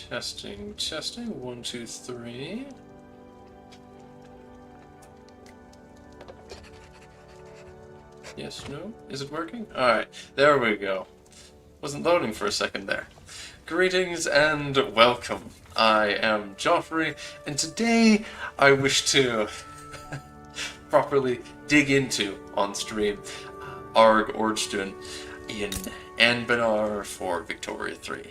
Testing, testing. 1, 2, 3. Yes, no? Is it working? Alright, there we go. Wasn't loading for a second there. Greetings and welcome. I am Joffrey, and today I wish to properly dig into, on stream, Ordsun in Anbennar for Victoria 3.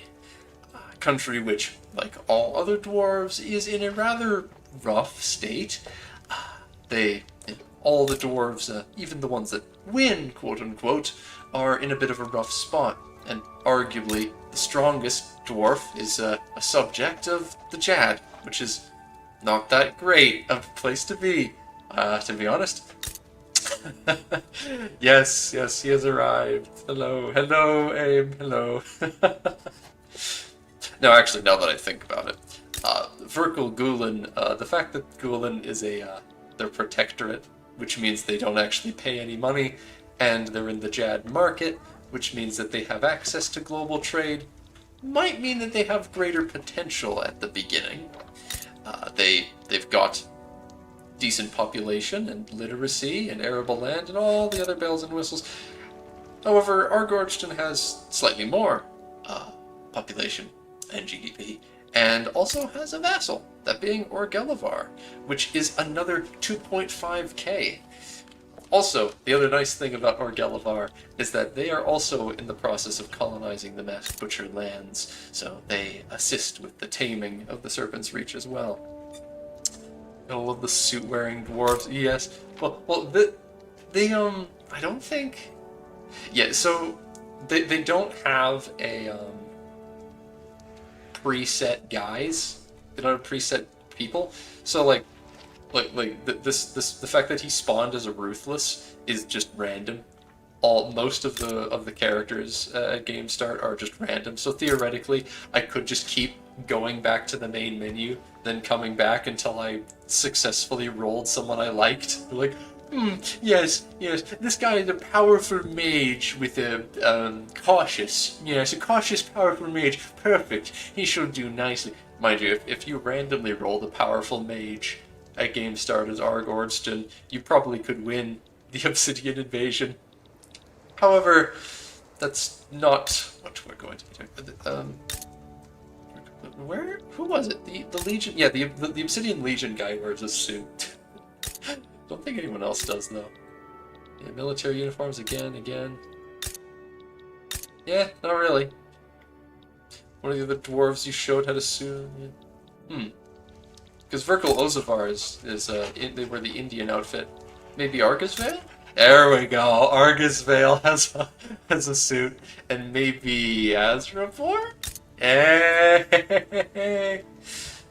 A country which, like all other dwarves, is in a rather rough state. All the dwarves, even the ones that win, quote-unquote, are in a bit of a rough spot. And arguably, the strongest dwarf is a subject of the Jad, which is not that great of a place to be honest. Yes, he has arrived. Hello, Abe, hello. No, actually, now that I think about it, Verkul Gulen, the fact that Gulen is their protectorate, which means they don't actually pay any money, and they're in the Jad market, which means that they have access to global trade, might mean that they have greater potential at the beginning. They've got decent population and literacy and arable land and all the other bells and whistles. However, Ordsun has slightly more population and GDP, and also has a vassal, that being Orgelevar, which is another 2.5k. Also, the other nice thing about Orgelevar is that they are also in the process of colonizing the Masked Butcher lands, so they assist with the taming of the Serpent's Reach as well. All of the suit-wearing dwarves, yes. Well, I don't think... Yeah, so, they don't have a, preset guys. They don't have preset people. So, the fact that he spawned as a Ruthless is just random. Most of the characters at game start are just random. So theoretically, I could just keep going back to the main menu, then coming back until I successfully rolled someone I liked. Like, yes, this guy is a powerful mage with a cautious, powerful mage. Perfect. He shall do nicely. Mind you, if you randomly rolled a powerful mage at game start as Ordsun, you probably could win the Obsidian invasion. However, that's not what we're going to be doing. Who was it? The Legion? Yeah, the Obsidian Legion guy wears a suit. Don't think anyone else does, though. Yeah, military uniforms again. Yeah, not really. One of the other dwarves you showed had a suit. Yeah. Because Verkul Ozavar they wear the Indian outfit. Maybe Argusvale? There we go. Argusvale has a suit, and maybe Azravor? Hey!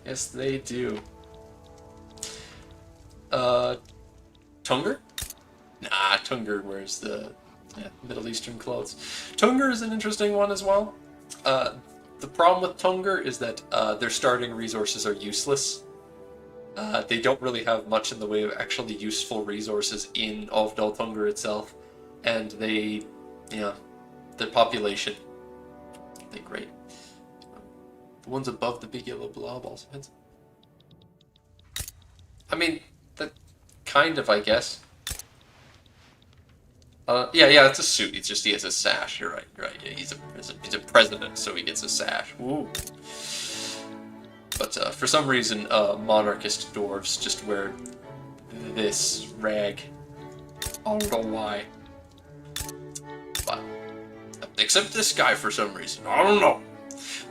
Yes, they do. Tungur? Nah, Tungur wears the Middle Eastern clothes. Tungur is an interesting one as well. The problem with Tungur is that their starting resources are useless. They don't really have much in the way of actually useful resources in Ovdal Tungur itself, and their population, they're great. The ones above the big yellow blob also. I mean, that kind of, I guess. Yeah, it's a suit. It's just he has a sash. You're right. Yeah, he's a president, so he gets a sash. Ooh. But for some reason, monarchist dwarves just wear this rag. I don't know why. But except this guy for some reason. I don't know.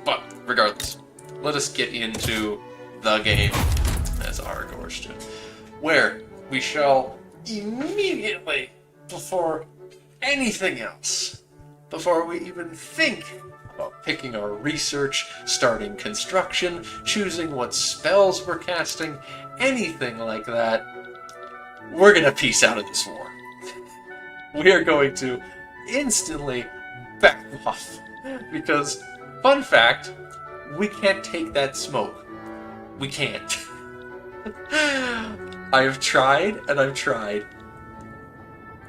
But regardless, let us get into the game as Ordsun, where we shall immediately, before anything else, before we even think about picking our research, starting construction, choosing what spells we're casting, anything like that, we're gonna peace out of this war. We are going to instantly back off, because, fun fact, we can't take that smoke. We can't. I have tried, and I've tried.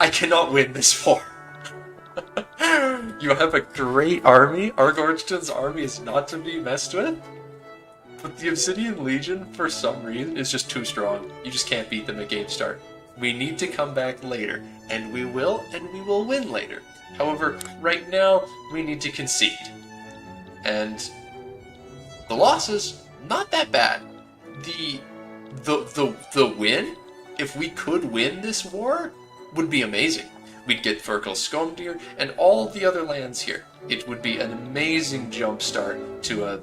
I cannot win this war. You have a great army. Ordsun's army is not to be messed with. But the Obsidian Legion, for some reason, is just too strong. You just can't beat them at game start. We need to come back later, and we will win later. However, right now, we need to concede. And the losses, not that bad. The win, if we could win this war, would be amazing. We'd get Thorkel's Skomdir and all the other lands here. It would be an amazing jump start to a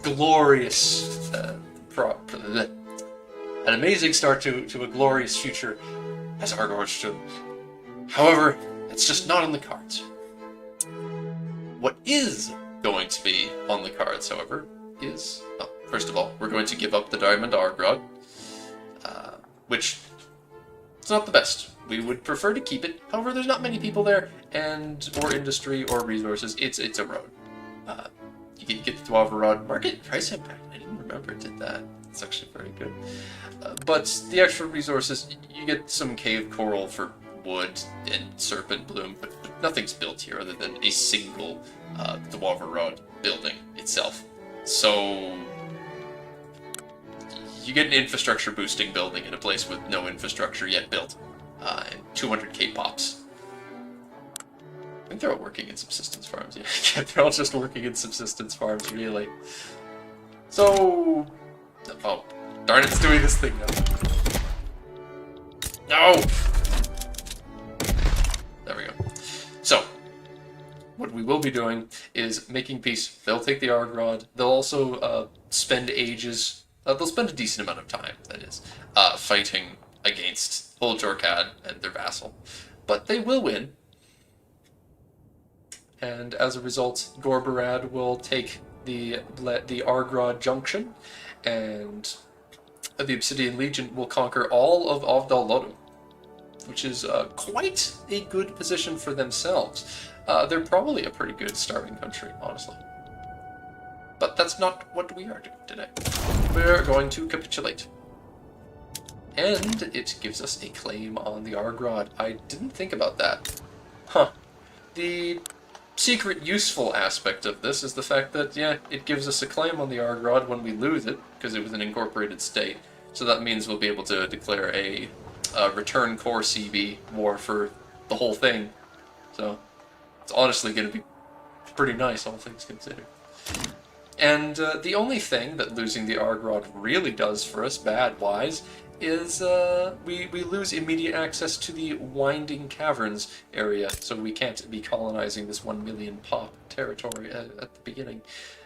glorious, an amazing start to a glorious future as Ordsun. However, it's just not on the cards. What is going to be on the cards, however, is, first of all, we're going to give up the Diamond Argrod, which is not the best. We would prefer to keep it. However, there's not many people there, or industry, or resources. It's a road. You can get the Dwavarod market price impact. I didn't remember it did that. It's actually very good. But the extra resources, you get some cave coral for wood and serpent bloom, but nothing's built here other than a single Dwavarod building itself. So you get an infrastructure boosting building in a place with no infrastructure yet built, and 200k pops. I think they're all working in subsistence farms. Yeah, they're all just working in subsistence farms, really. So, oh, darn it, it's doing this thing now. No! There we go. So, what we will be doing is making peace. They'll take the Argrod. They'll also spend ages. They'll spend a decent amount of time, that is, fighting against Old Jorkad and their vassal. But they will win. And as a result, Gorbarad will take the Argrod Junction, and the Obsidian Legion will conquer all of Ovdal Lodum, which is quite a good position for themselves. They're probably a pretty good starving country, honestly. But that's not what we are doing today. We're going to capitulate. And it gives us a claim on the Argrod. I didn't think about that. Huh. The secret useful aspect of this is the fact that, yeah, it gives us a claim on the Argrod when we lose it, because it was an incorporated state. So that means we'll be able to declare a return core CB war for the whole thing. So it's honestly going to be pretty nice, all things considered. And the only thing that losing the Argrod really does for us, bad-wise, is we lose immediate access to the Winding Caverns area, so we can't be colonizing this 1 million pop territory at the beginning,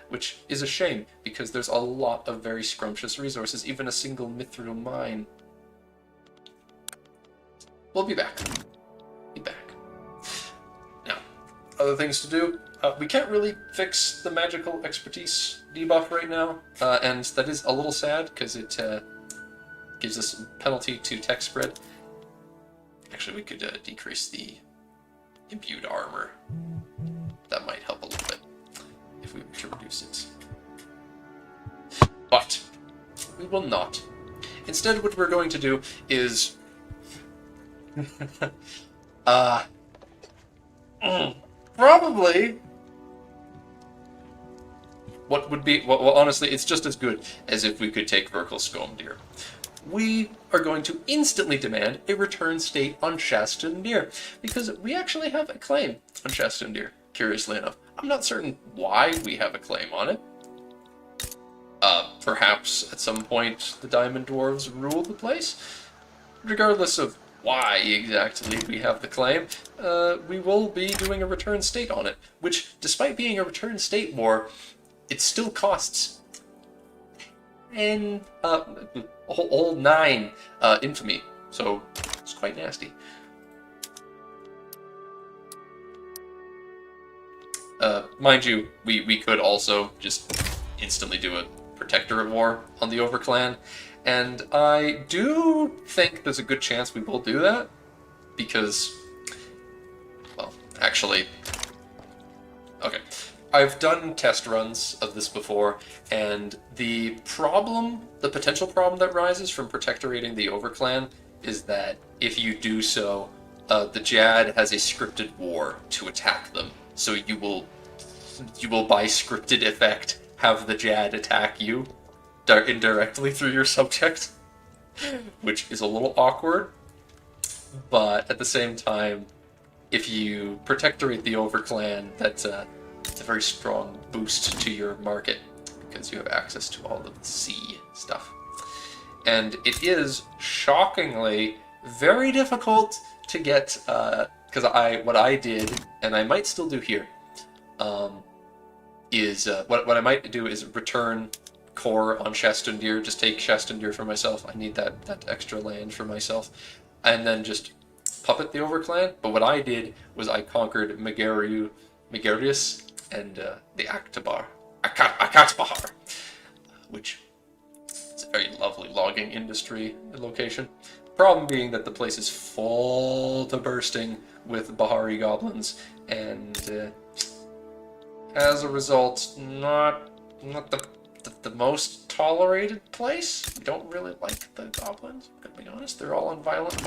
which is a shame, because there's a lot of very scrumptious resources, even a single mithril mine. We'll be back. Be back. Now, other things to do. We can't really fix the magical expertise debuff right now, and that is a little sad, because it gives us a penalty to tech spread. Actually, we could decrease the imbued armor. That might help a little bit, if we were to reduce it. But we will not. Instead, what we're going to do is probably what would be, well, honestly, it's just as good as if we could take Thorkel's Skomdir. We are going to instantly demand a return state on Shastundir, because we actually have a claim on Shastundir, curiously enough. I'm not certain why we have a claim on it. Perhaps at some point the Diamond Dwarves rule the place? Regardless of why exactly we have the claim, we will be doing a return state on it, which, despite being a return state war, it still costs a whole 9 infamy, so it's quite nasty. Mind you, we could also just instantly do a protectorate war on the Overclan, and I do think there's a good chance we will do that, because, well, actually, okay. I've done test runs of this before, and the potential problem that rises from protectorating the Overclan is that if you do so, the Jad has a scripted war to attack them. So you will by scripted effect have the Jad attack you, indirectly through your subject, which is a little awkward. But at the same time, if you protectorate the overclan, it's a very strong boost to your market because you have access to all of the sea stuff. And it is shockingly very difficult to get, because what I did, and I might still do here, is what I might do is return core on Shastundir, just take Shastundir for myself. I need that extra land for myself, and then just puppet the overclan. But what I did was I conquered Megarius and the Akatbahar, which is a very lovely logging industry location. Problem being that the place is full to bursting with Bahari goblins, and as a result, not the most tolerated place. We don't really like the goblins, I'm gonna be honest. They're all on violent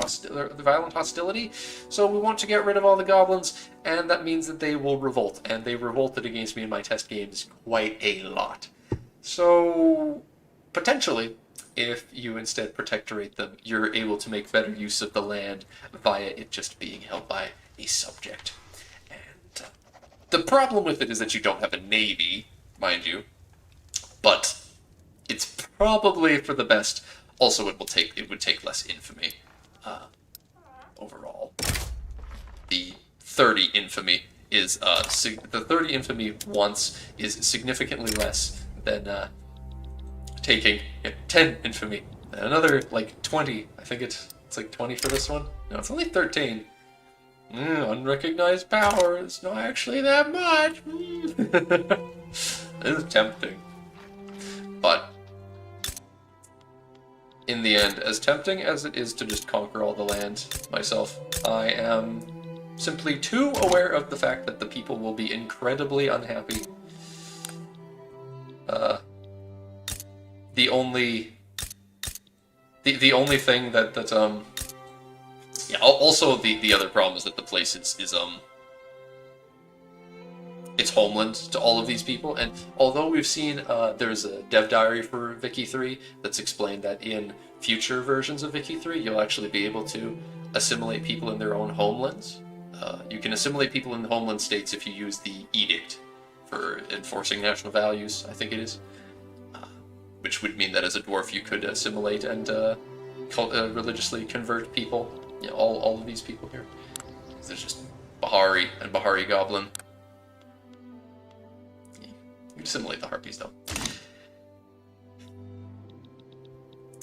hostility, so we want to get rid of all the goblins, and that means that they will revolt, and they revolted against me in my test games quite a lot. So, potentially, if you instead protectorate them, you're able to make better use of the land via it just being held by a subject. And the problem with it is that you don't have a navy, mind you, but it's probably for the best. Also, it would take less infamy overall. The 30 infamy is the 30 infamy once is significantly less than taking 10 infamy. And another like 20. I think it's like 20 for this one. No, it's only 13. Unrecognized power. It's not actually that much. It's tempting. But in the end, as tempting as it is to just conquer all the land myself, I am simply too aware of the fact that the people will be incredibly unhappy. The only thing that yeah. Also, the other problem is that the place is it's homeland to all of these people, and although we've seen there's a dev diary for Vicky 3 that's explained that in future versions of Vicky 3 you'll actually be able to assimilate people in their own homelands. You can assimilate people in the homeland states if you use the edict for enforcing national values, I think it is, which would mean that as a dwarf you could assimilate and religiously convert people, you know, all of these people here. There's just Bahari and Bahari Goblin. You assimilate the harpies, though.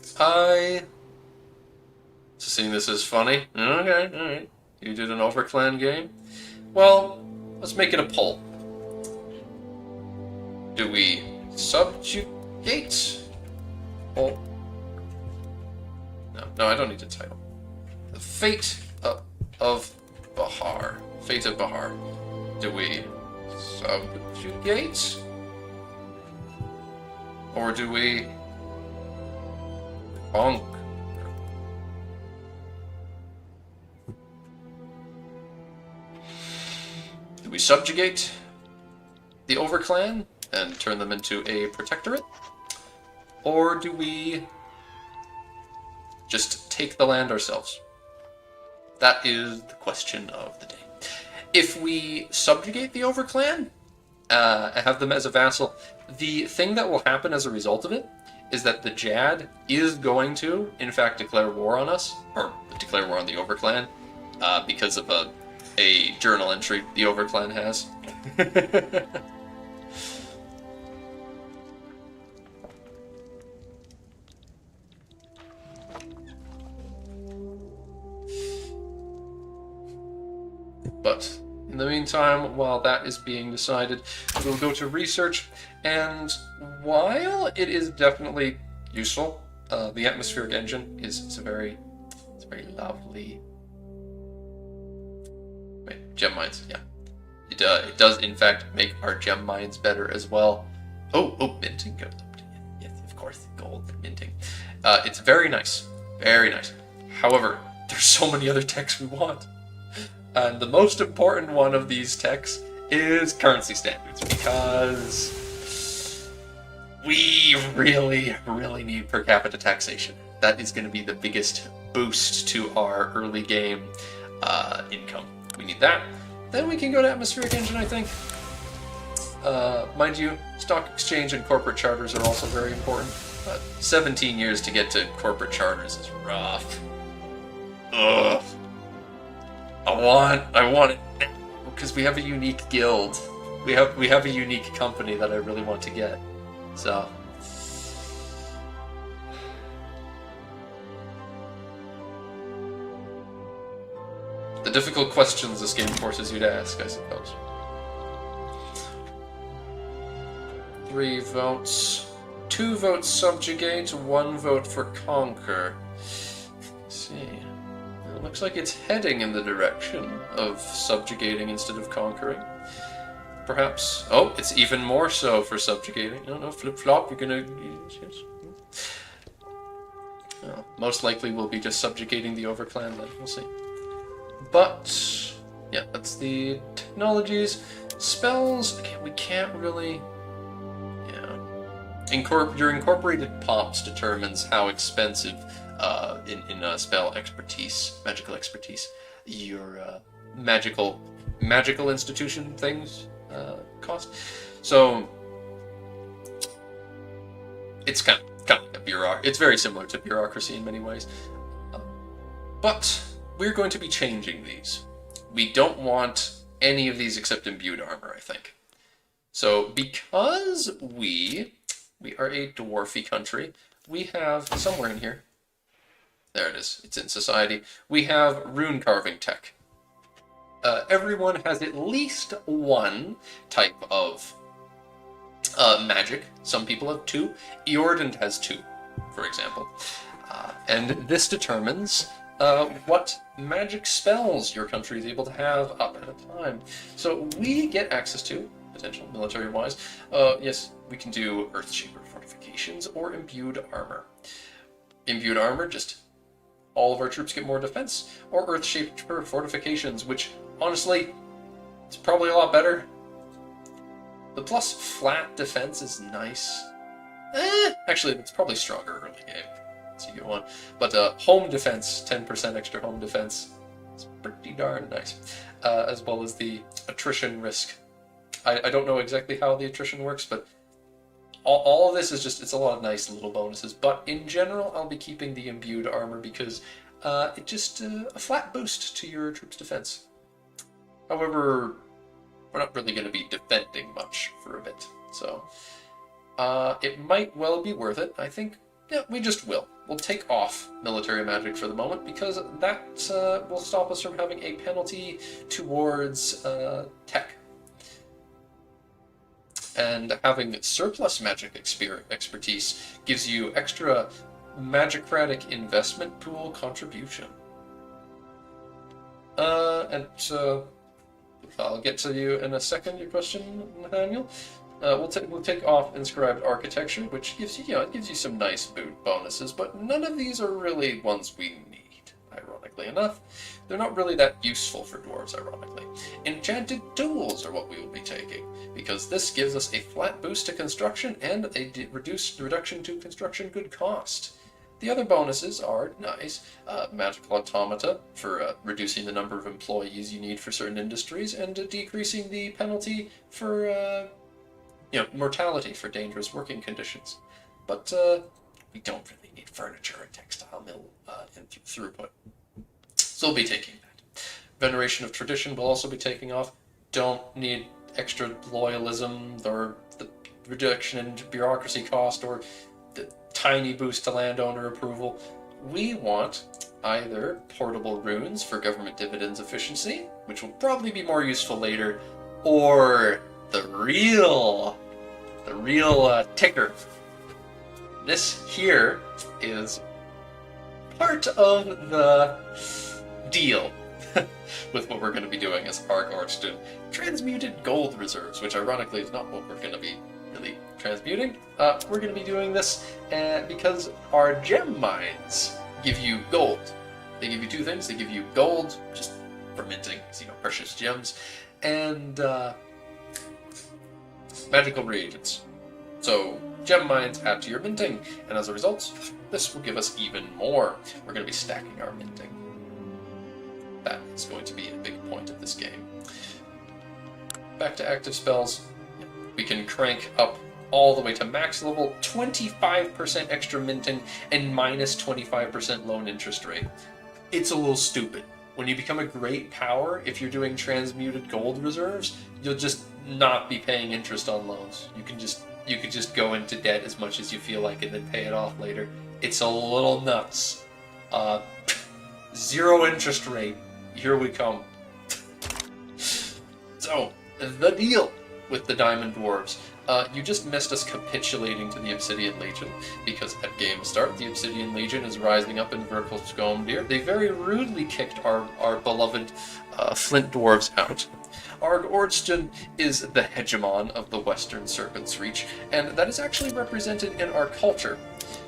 So seeing this as funny. Okay, alright. You did an overclan game? Well, let's make it a poll. Do we subjugate? Oh. No, I don't need a title. The Fate of Bahar. Fate of Bahar. Do we subjugate? Or do we conquer? Do we subjugate the overclan and turn them into a protectorate? Or do we just take the land ourselves? That is the question of the day. If we subjugate the overclan, have them as a vassal, the thing that will happen as a result of it is that the Jad is going to, in fact, declare war on us, or declare war on the overclan, because of a journal entry the overclan has. But in the meantime, while that is being decided, we'll go to research, and while it is definitely useful, the atmospheric engine is a very lovely. Wait, gem mines, yeah. It does in fact make our gem mines better as well. Oh, minting goes up to yes, of course, gold minting. It's very nice, very nice. However, there's so many other techs we want. And the most important one of these techs is currency standards, because we really, really need per capita taxation. That is going to be the biggest boost to our early game income. We need that. Then we can go to atmospheric engine, I think. Mind you, stock exchange and corporate charters are also very important. 17 years to get to corporate charters is rough. Ugh. I want it now, because we have a unique guild. We have a unique company that I really want to get. So the difficult questions this game forces you to ask, I suppose. 3 votes. 2 votes subjugate, 1 vote for conquer. Let's see. It looks like it's heading in the direction of subjugating instead of conquering. Perhaps. Oh, it's even more so for subjugating. No, flip-flop, you're gonna... Oh, most likely we'll be just subjugating the Overclan then, we'll see. But, yeah, that's the technologies. Spells, okay, we can't really... Your incorporated pops determines how expensive in spell expertise, magical expertise, your magical institution things cost. So it's kind of like a bureaucracy. It's very similar to bureaucracy in many ways. But we're going to be changing these. We don't want any of these except imbued armor, I think. So because we are a dwarfy country, we have, somewhere in here, there it is, it's in society, we have rune carving tech. Everyone has at least 1 type of magic. Some people have 2. Eordund has 2, for example. And this determines what magic spells your country is able to have up at a time. So we get access to, potential military-wise, yes, we can do Earthshaper fortifications or imbued armor. Imbued armor, just all of our troops get more defense, or Earthshaper fortifications, which, honestly, it's probably a lot better. The plus flat defense is nice. Actually, it's probably stronger early game, so you get 1. But home defense, 10% extra home defense, it's pretty darn nice. As well as the attrition risk. I don't know exactly how the attrition works, but all of this is just, it's a lot of nice little bonuses. But in general, I'll be keeping the imbued armor because it just a flat boost to your troops' defense. However, we're not really going to be defending much for a bit, so it might well be worth it. I think, yeah, we just will. We'll take off military magic for the moment because that will stop us from having a penalty towards tech. And having surplus magic expertise gives you extra magicratic investment pool contribution. I'll get to you in a second, your question, Nathaniel. We'll take off inscribed architecture, which gives you, it gives you some nice bonuses, but none of these are really ones we need. Ironically enough, they're not really that useful for dwarves. Ironically, enchanted tools are what we will be taking because this gives us a flat boost to construction and a reduction to construction good cost. The other bonuses are nice. Magical automata for reducing the number of employees you need for certain industries and decreasing the penalty for mortality for dangerous working conditions. But we don't really need furniture and textile mill throughput. So we'll be taking that. Veneration of tradition will also be taking off. Don't need extra loyalism or the reduction in bureaucracy cost or the tiny boost to landowner approval. We want either portable runes for government dividends efficiency, which will probably be more useful later, or the real ticker. This here is part of the deal with what we're going to be doing as Ordsun. Transmuted gold reserves, which ironically is not what we're going to be really transmuting. We're going to be doing this because our gem mines give you gold. They give you 2 things. They give you gold, just for minting, precious gems, and magical reagents. So gem mines add to your minting, and as a result, this will give us even more. We're going to be stacking our minting. That is going to be a big point of this game. Back to active spells. We can crank up all the way to max level, 25% extra minting, and minus 25% loan interest rate. It's a little stupid. When you become a great power, if you're doing transmuted gold reserves, you'll just not be paying interest on loans. You could just go into debt as much as you feel like and then pay it off later. It's a little nuts. 0 interest rate. Here we come. So, the deal with the Diamond Dwarves. You just missed us capitulating to the Obsidian Legion, because at game start, the Obsidian Legion is rising up in Verkal Skomdir. They very rudely kicked our beloved Flint Dwarves out. Ordsun is the hegemon of the Western Serpent's Reach, and that is actually represented in our culture,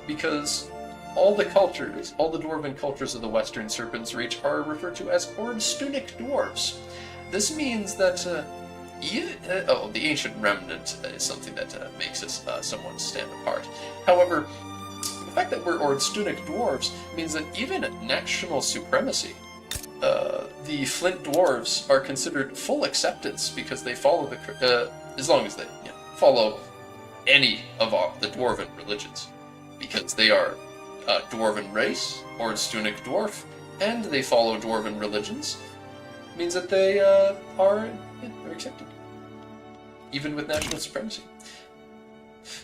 because all the dwarven cultures of the Western Serpent's Reach are referred to as Ordstunic dwarves. This means that the ancient remnant is something that makes us somewhat stand apart. However, the fact that we're Ordstunic dwarves means that even at national supremacy, the Flint dwarves are considered full acceptance because they follow as long as they follow any of the dwarven religions, because they are dwarven race, Ordstunic dwarf, and they follow dwarven religions. Means that they they're accepted, even with national supremacy.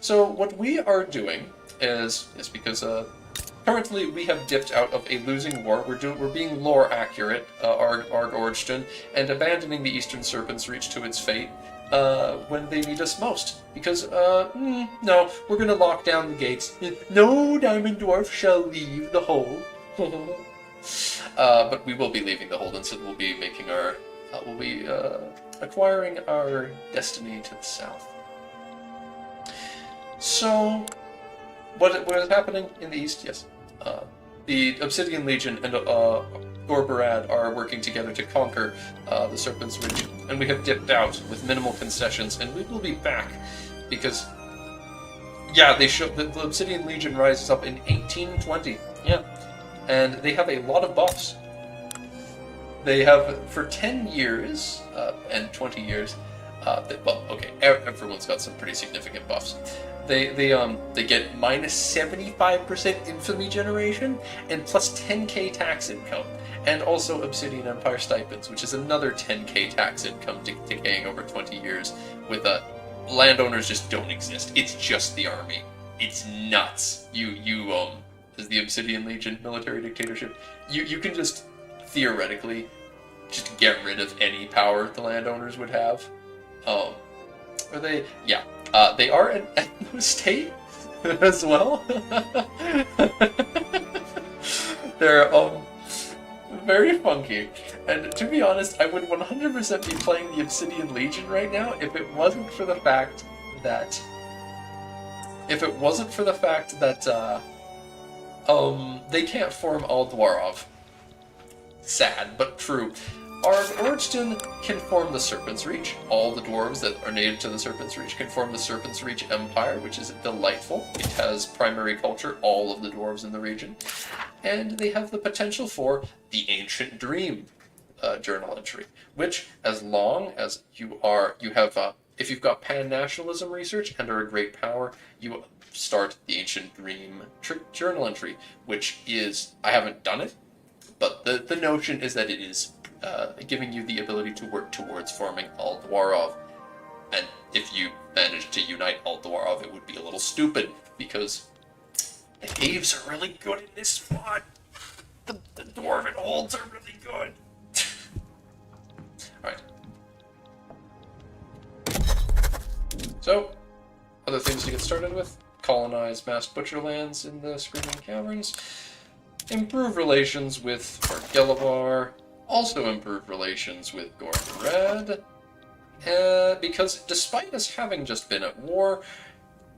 So what we are doing is because currently we have dipped out of a losing war. We're being lore accurate, Arg Ordstun, and abandoning the Eastern Serpent's Reach to its fate when they need us most. Because no, we're gonna lock down the gates. No Diamond Dwarf shall leave the hold. But we will be leaving the hold, and so we'll be making acquiring our destiny to the south. So, what is happening in the east? Yes, the Obsidian Legion and Gorbarad are working together to conquer the Serpent's Reach, and we have dipped out with minimal concessions, and we will be back because, the Obsidian Legion rises up in 1820. Yeah. And they have a lot of buffs. They have, for 10 years, and 20 years, everyone's got some pretty significant buffs. They get minus 75% infamy generation, and plus 10k tax income, and also Obsidian Empire stipends, which is another 10k tax income decaying over 20 years, with landowners just don't exist. It's just the army. It's nuts. As the Obsidian Legion military dictatorship, you can just theoretically just get rid of any power the landowners would have. They are an ethno state as well. They're very funky, and to be honest, I would 100% be playing the Obsidian Legion right now if it wasn't for the fact that they can't form Aldwarov. Sad, but true. Ordsun can form the Serpent's Reach. All the dwarves that are native to the Serpent's Reach can form the Serpent's Reach Empire, which is delightful. It has primary culture, all of the dwarves in the region. And they have the potential for the Ancient Dream journal entry, which, as long as if you've got pan-nationalism research and are a great power, you start the Ancient Dream journal entry, which is, I haven't done it, but the notion is that it is giving you the ability to work towards forming Aldwarov. And if you manage to unite Aldwarov, it would be a little stupid, because the caves are really good in this spot. The dwarven holds are really good. Alright. So, other things to get started with: colonize masked butcher lands in the Screaming Caverns, improve relations with Gelavar, also improve relations with Gorbarad, because despite us having just been at war,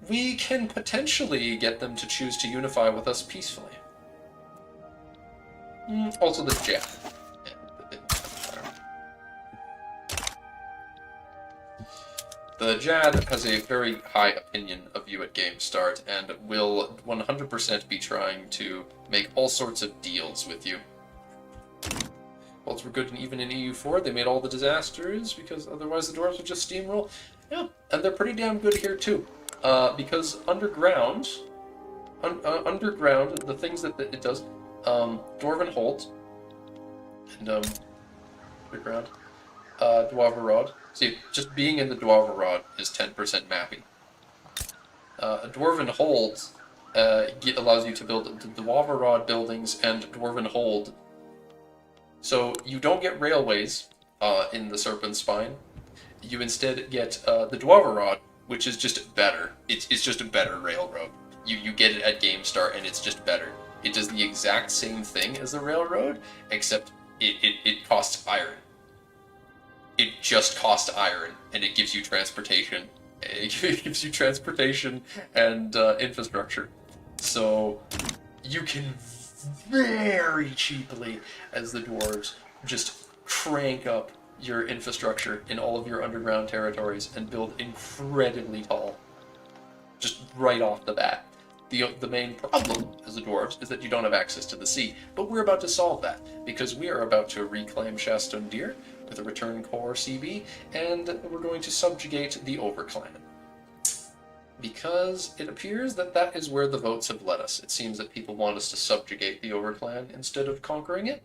we can potentially get them to choose to unify with us peacefully. Also the jab. The Jad has a very high opinion of you at game start and will 100% be trying to make all sorts of deals with you. Bolts were good and even in EU4. They made all the disasters because otherwise the dwarves would just steamroll. Yeah, and they're pretty damn good here too. Because underground, underground, the things that it does, Dwarven Holt, and underground, Dwarvarod. See, just being in the Dwarvarod is 10% mapping. Dwarven Hold allows you to build the Dwarvarod buildings and Dwarven Hold. So you don't get railways in the Serpent Spine. You instead get the Dwarvarod, which is just better. It's just a better railroad. You get it at game start, and it's just better. It does the exact same thing as the railroad, except it costs iron. It just costs iron, and it gives you transportation. It gives you transportation and infrastructure. So you can very cheaply, as the dwarves, just crank up your infrastructure in all of your underground territories and build incredibly tall. Just right off the bat. The main problem as the dwarves is that you don't have access to the sea, but we're about to solve that, because we are about to reclaim Shastundir with a Return Core CB, and we're going to subjugate the Overclan. Because it appears that that is where the votes have led us. It seems that people want us to subjugate the Overclan instead of conquering it,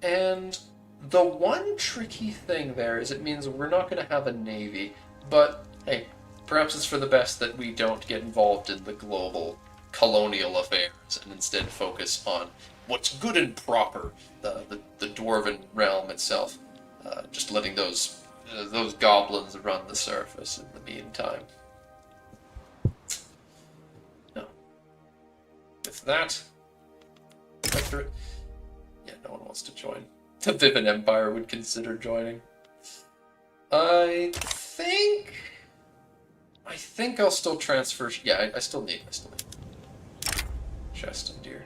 and the one tricky thing there is it means we're not going to have a navy, but hey, perhaps it's for the best that we don't get involved in the global colonial affairs and instead focus on what's good and proper, the dwarven realm itself, just letting those goblins run the surface in the meantime. No. With that, yeah, no one wants to join. The Viven Empire would consider joining. I think I'll still transfer. Yeah, I still need. Shastundir.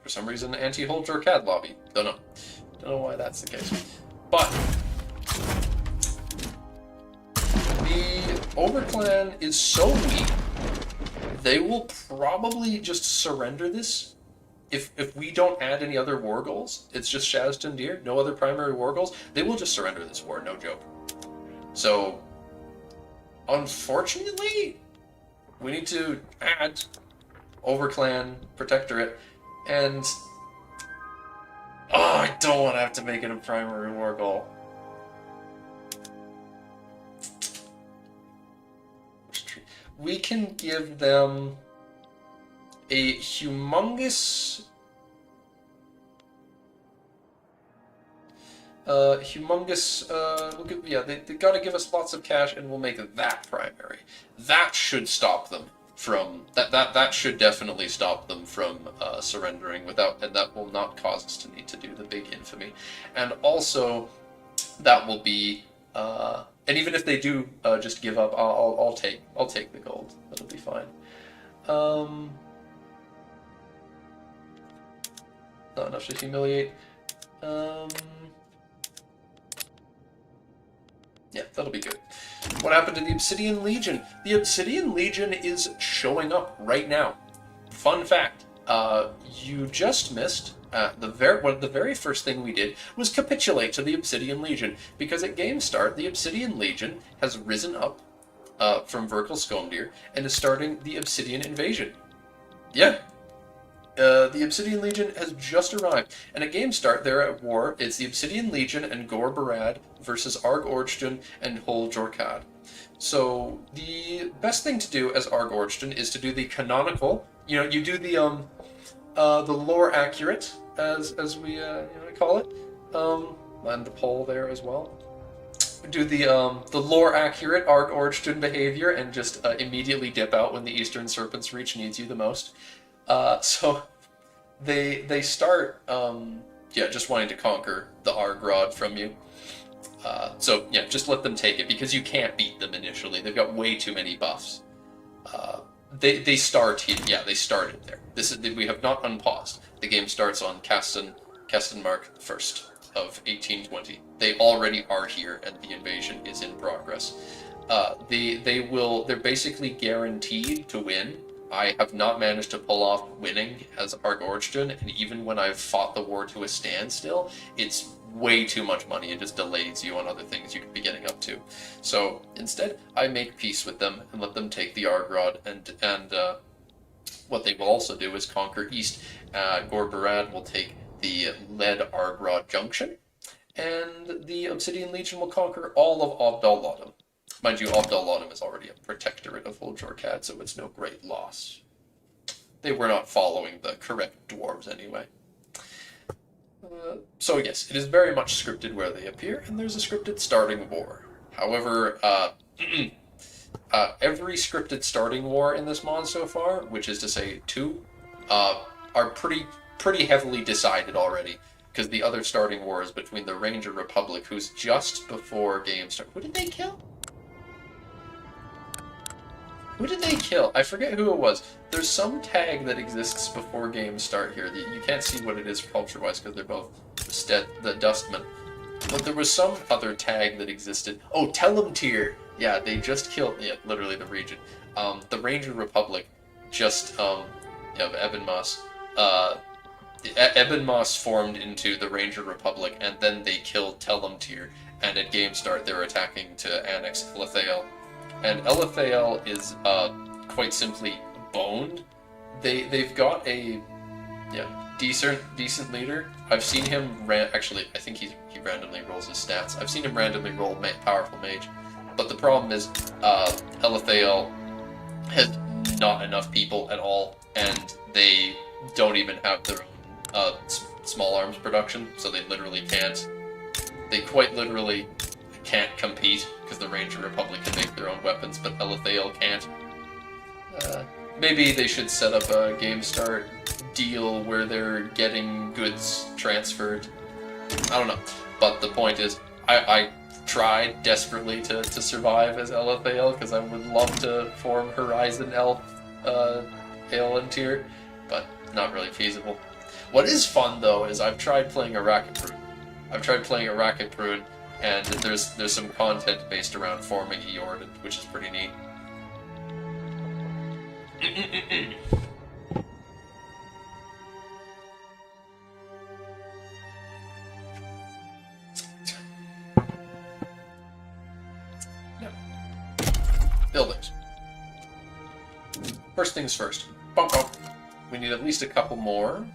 For some reason, anti-hold your CAD lobby. Don't know why that's the case. But the Overclan is so weak, they will probably just surrender this. If we don't add any other war goals, it's just Shastundir, no other primary war goals, they will just surrender this war, no joke. So, unfortunately, we need to add Overclan Protectorate, and I don't want to have to make it a primary war goal. We can give them a humongous they gotta give us lots of cash, and we'll make that primary. That should stop them from that should definitely stop them from surrendering and that will not cause us to need to do the big infamy. And also that will be and even if they do just give up, I'll take the gold. That'll be fine. Not enough to humiliate. Yeah, that'll be good. What happened to the Obsidian Legion? The Obsidian Legion is showing up right now. Fun fact, you just missed the very first thing we did was capitulate to the Obsidian Legion, because at game start, the Obsidian Legion has risen up from Verkal Skomdir and is starting the Obsidian invasion. Yeah. The Obsidian Legion has just arrived, and at game start, they're at war. It's the Obsidian Legion and Gor Barad versus Arg Ordsun and Hol Jorkad. So the best thing to do as Arg Ordsun is to do the canonical. You do the lore accurate, as we call it, and the poll there as well. Do the lore accurate Arg Ordsun behavior and just immediately dip out when the Eastern Serpent's Reach needs you the most. So they start just wanting to conquer the Argrod from you. So yeah, just let them take it, because you can't beat them initially. They've got way too many buffs. They start here. Yeah, they started there. We have not unpaused. The game starts on Castenmark 1st of 1820. They already are here, and the invasion is in progress. They're basically guaranteed to win. I have not managed to pull off winning as Ordsun, and even when I've fought the war to a standstill, it's way too much money. It just delays you on other things you could be getting up to. So instead, I make peace with them and let them take the Argrod, and what they will also do is conquer east. Gorbarad will take the Lead Argrod Junction, and the Obsidian Legion will conquer all of Obdal-Loddum. Mind you, Obdal-Loddum is already a protectorate of Uljorkad, so it's no great loss. They were not following the correct dwarves anyway. So yes, it is very much scripted where they appear, and there's a scripted starting war. However, every scripted starting war in this mod so far, which is to say 2, are pretty heavily decided already, because the other starting war is between the Ranger Republic, who's just before game start. Who did they kill? Who did they kill? I forget who it was. There's some tag that exists before games start here. You can't see what it is culture-wise because they're both the Dustmen. But there was some other tag that existed. Oh, Telemtir! Yeah, they just killed... Yeah, literally the region. The Ranger Republic just... Ebonmoss. Ebonmoss formed into the Ranger Republic, and then they killed Telemtir. And at game start, they're attacking to annex Elithale. And Elithale is quite simply boned. They've got a decent leader. I've seen him actually I think he randomly rolls his stats. I've seen him randomly roll powerful mage, but the problem is Elithale has not enough people at all, and they don't even have their own small arms production, so they literally can't. They quite literally can't compete because the Ranger Republic can make their own weapons, but Elithale can't. Maybe they should set up a game start deal where they're getting goods transferred. I don't know. But the point is, I tried desperately to survive as Elithale because I would love to form Horizon Elf Aelintir, but not really feasible. What is fun though is I've tried playing a Racket Prune, and there's some content based around forming Eorden, which is pretty neat. No. Buildings. First things first. Bump, bump. We need at least a couple more.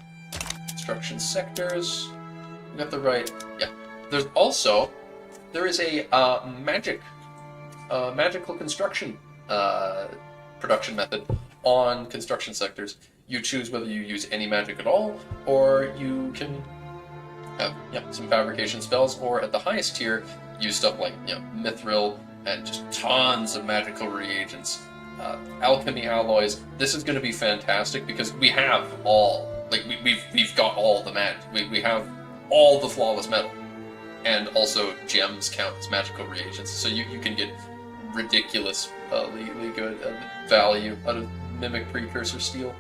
Construction sectors. We got the right... Yeah. There is a magical construction production method on construction sectors. You choose whether you use any magic at all, or you can have some fabrication spells, or at the highest tier, use stuff like mithril and just tons of magical reagents. Alchemy alloys. This is going to be fantastic because we have all, we've got all the magic. We have all the flawless metal. And also gems count as magical reagents, so you can get ridiculously good value out of Mimic Precursor Steel.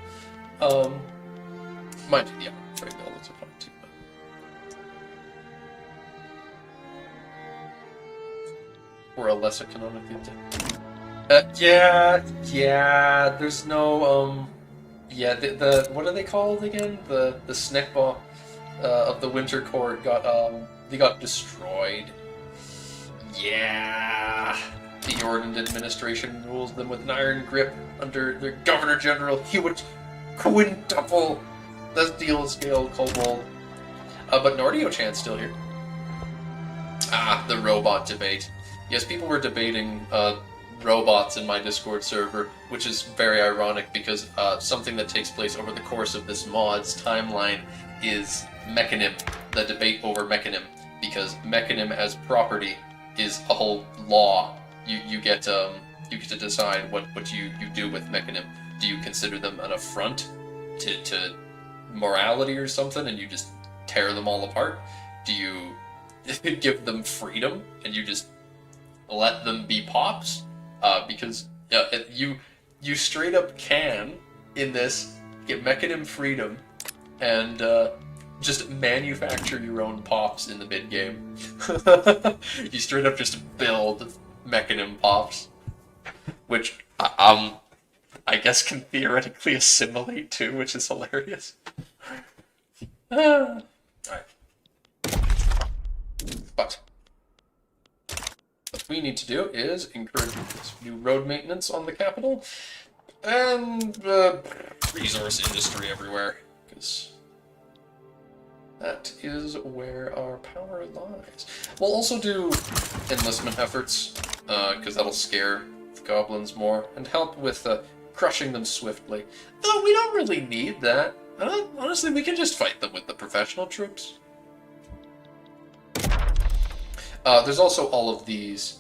Mind you, trade buildings are fine too. Or a less economically there's no, the what are they called again? The Snekball of the Winter Court they got destroyed. Yeah. The Eorden administration rules them with an iron grip under their Governor General Hewitt Quintuple. The steel scale kobold. But Nordiochan's still here. The robot debate. Yes, people were debating robots in my Discord server, which is very ironic because something that takes place over the course of this mod's timeline is Mechanim, the debate over Mechanim, because Mechanim as property is a whole law. You get to decide what you do with Mechanim. Do you consider them an affront to morality or something, and you just tear them all apart? Do you give them freedom and you just let them be pops? Because you straight up can, in this, get Mechanim Freedom, and just manufacture your own pops in the mid-game. You straight up just build Mechanim pops, which I guess can theoretically assimilate too, which is hilarious. Alright. But what we need to do is encourage new road maintenance on the capital and resource industry everywhere, because that is where our power lies. We'll also do enlistment efforts, because that'll scare the goblins more and help with crushing them swiftly. Though we don't really need that. Honestly, we can just fight them with the professional troops. There's also all of these.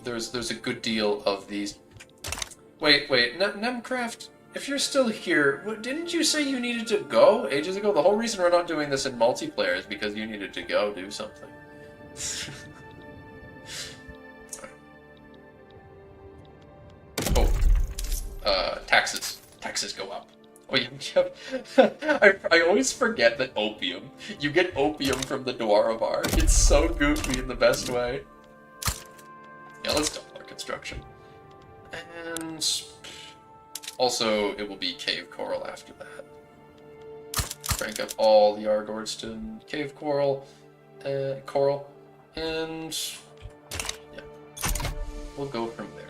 There's a good deal of these. Wait, Nemcraft, if you're still here, didn't you say you needed to go ages ago? The whole reason we're not doing this in multiplayer is because you needed to go do something. Taxes. Taxes go up. Oh, yeah. I always forget that opium. You get opium from the Dwaravar. It's so goofy in the best way. Yeah, let's double our construction. And also, it will be cave coral after that. Crank up all the Argords to cave coral, and yeah, we'll go from there.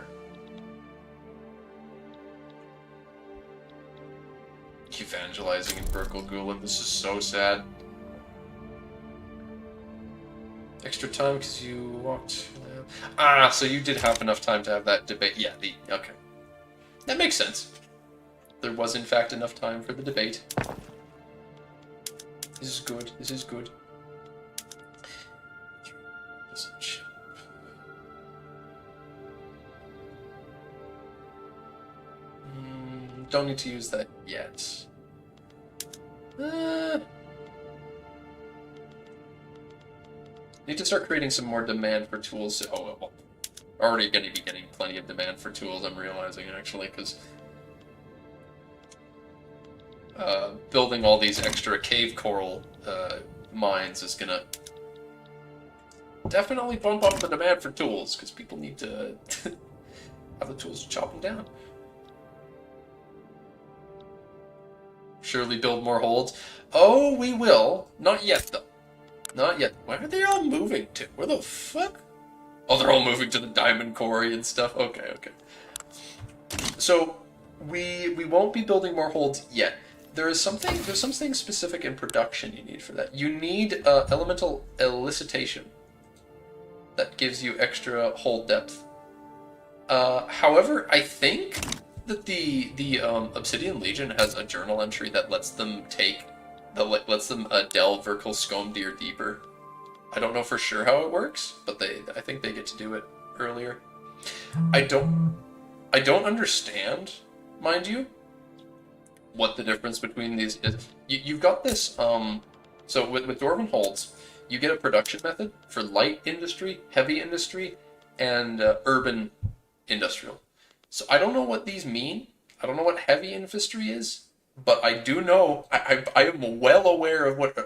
Evangelizing in Berkelgulen, this is so sad. Extra time because you walked. So you did have enough time to have that debate. Yeah, okay. That makes sense. There was in fact enough time for the debate. This is good. This is good. Don't need to use that yet. Need to start creating some more demand for tools. Oh, well, already going to be getting plenty of demand for tools, I'm realizing, actually, because building all these extra cave coral mines is going to definitely bump up the demand for tools, because people need to have the tools to chop them down. Surely build more holds. Oh, we will. Not yet, though. Not yet. Where are they all moving to? Where the fuck? Oh, they're all moving to the diamond quarry and stuff. Okay, okay. So we won't be building more holds yet. There's something specific in production you need for that. You need elemental elicitation that gives you extra hold depth. However, I think that the Obsidian Legion has a journal entry that lets them delve Verkal Skomdir deeper. I don't know for sure how it works, but I think they get to do it earlier. I don't understand, mind you, what the difference between these is. You've got this so with Dwarven holds, you get a production method for light industry, heavy industry, and urban industrial. So I don't know what these mean. I don't know what heavy industry is, but I do know, I am well aware of what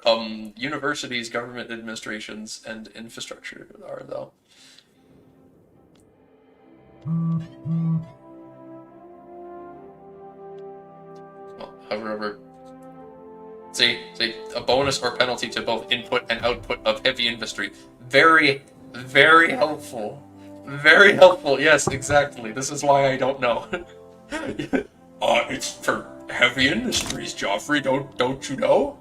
universities, government administrations, and infrastructure are, though. Well, however, see, a bonus or penalty to both input and output of heavy industry. Very, very helpful. Very helpful, yes, exactly. This is why I don't know. It's for heavy industries, Joffrey, don't you know?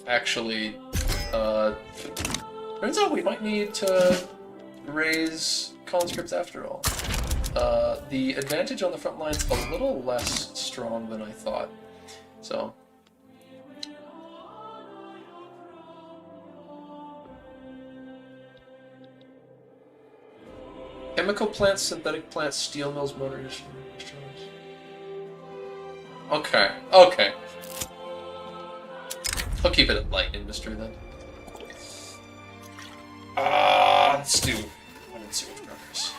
Actually, turns out we might need to raise conscripts after all. The advantage on the front line's a little less strong than I thought, so... Chemical plants, synthetic plants, steel mills, motor industry. Okay, okay. I'll keep it at light industry then. Let's do one and see what progress.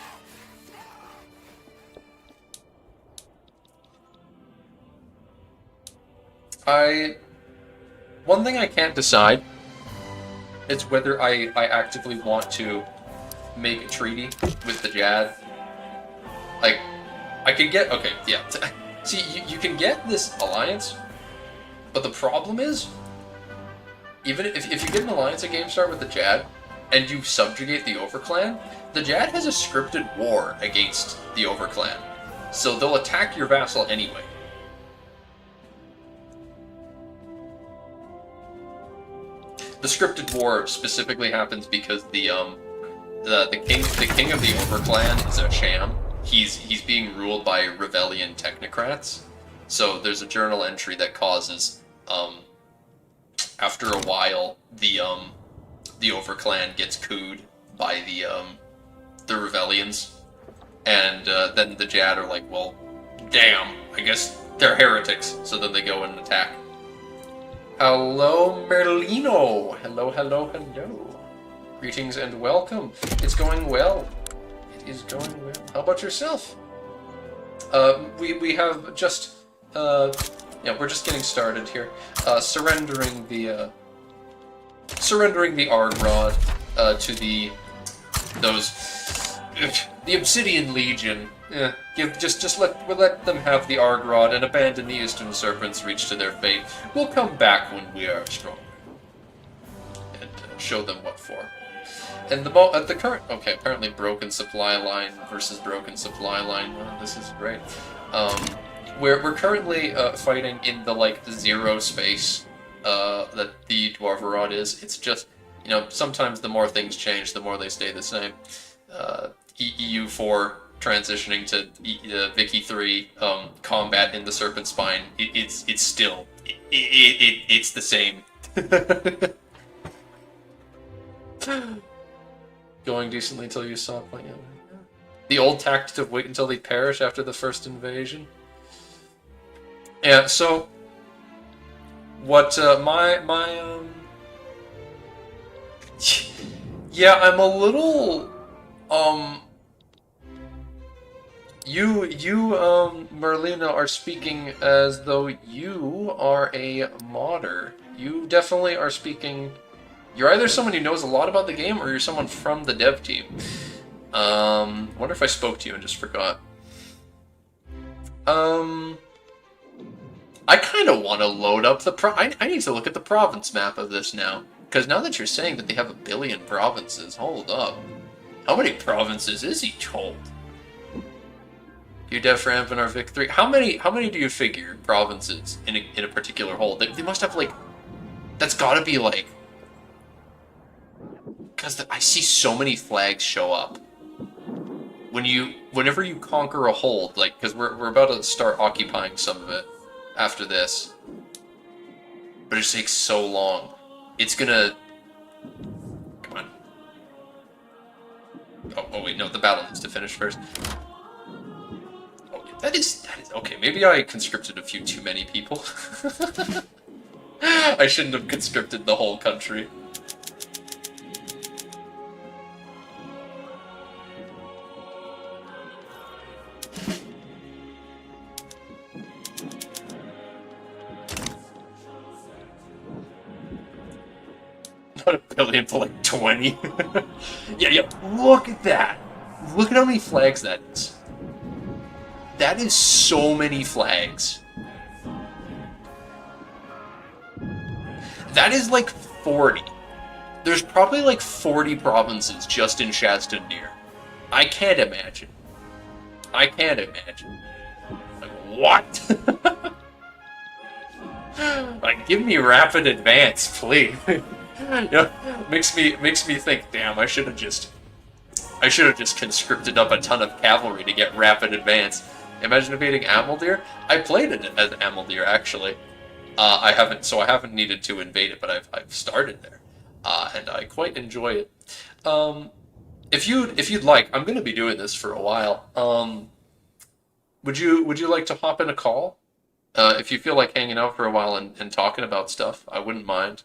One thing I can't decide is whether I actively want to make a treaty with the Jad. Like, I could get, okay, yeah. See, you can get this alliance, but the problem is, even if you get an alliance at Game Start with the Jad, and you subjugate the Overclan, the Jad has a scripted war against the Overclan. So they'll attack your vassal anyway. The scripted war specifically happens because the king of the Overclan is a sham. He's being ruled by Rebellion technocrats. So there's a journal entry that causes after a while the Overclan gets cooed by the Rebellions, and then the Jad are like, well, damn, I guess they're heretics. So then they go and attack. Hello, Merlino. Hello, hello, hello. Greetings and welcome. It's going well. It is going well. How about yourself? We have just yeah, we're just getting started here. Surrendering the Arg Rod to the Obsidian Legion. Just let them have the Arg Rod and abandon the Eastern Serpents reach to their fate. We'll come back when we are stronger and show them what for. And at the current, okay, apparently broken supply line versus broken supply line. Well, this is great. We're currently fighting in the zero space that the Dwarvarod is. It's just, you know, sometimes the more things change, the more they stay the same. EU4 transitioning to Vicky 3 combat in the Serpent Spine. It's still it's the same. Going decently until you saw playing it. The old tactic of wait until they perish after the first invasion. Yeah, so what yeah, I'm a little you Merlina are speaking as though you are a modder. You definitely are speaking. You're either someone who knows a lot about the game, or you're someone from the dev team. Wonder if I spoke to you and just forgot. I kind of want to load up the I need to look at the province map of this now, because now that you're saying that they have 1 billion provinces, hold up. How many provinces is each hold? You dev for Anbennar Vic 3. How many do you figure provinces in a particular hold? They must have that's got to be because I see so many flags show up. Whenever you conquer a hold, because we're about to start occupying some of it after this, but it just takes so long. It's gonna. Come on. Oh wait, no, the battle needs to finish first. Oh, that is okay. Maybe I conscripted a few too many people. I shouldn't have conscripted the whole country. Not 1 billion to 20. Yeah, look at that. Look at how many flags that is. That is so many flags. That is 40. There's probably 40 provinces just in Shastundir. I can't imagine. What? Give me rapid advance, please. Makes me think, damn, I should have just conscripted up a ton of cavalry to get rapid advance. Imagine evading Amaldir. I played it as Amaldir, actually. I haven't needed to invade it, but I've started there, and I quite enjoy it. If you'd like, I'm going to be doing this for a while. Would you like to hop in a call? If you feel like hanging out for a while and talking about stuff, I wouldn't mind.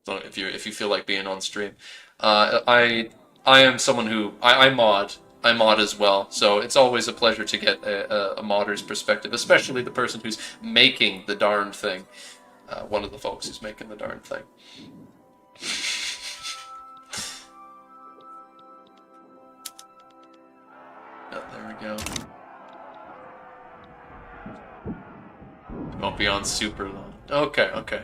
So if you feel like being on stream, I I am someone who I mod. I mod as well, so it's always a pleasure to get a modder's perspective, especially the person who's making the darn thing. One of the folks who's making the darn thing. Oh, there we go. Won't be on super long. Okay, okay.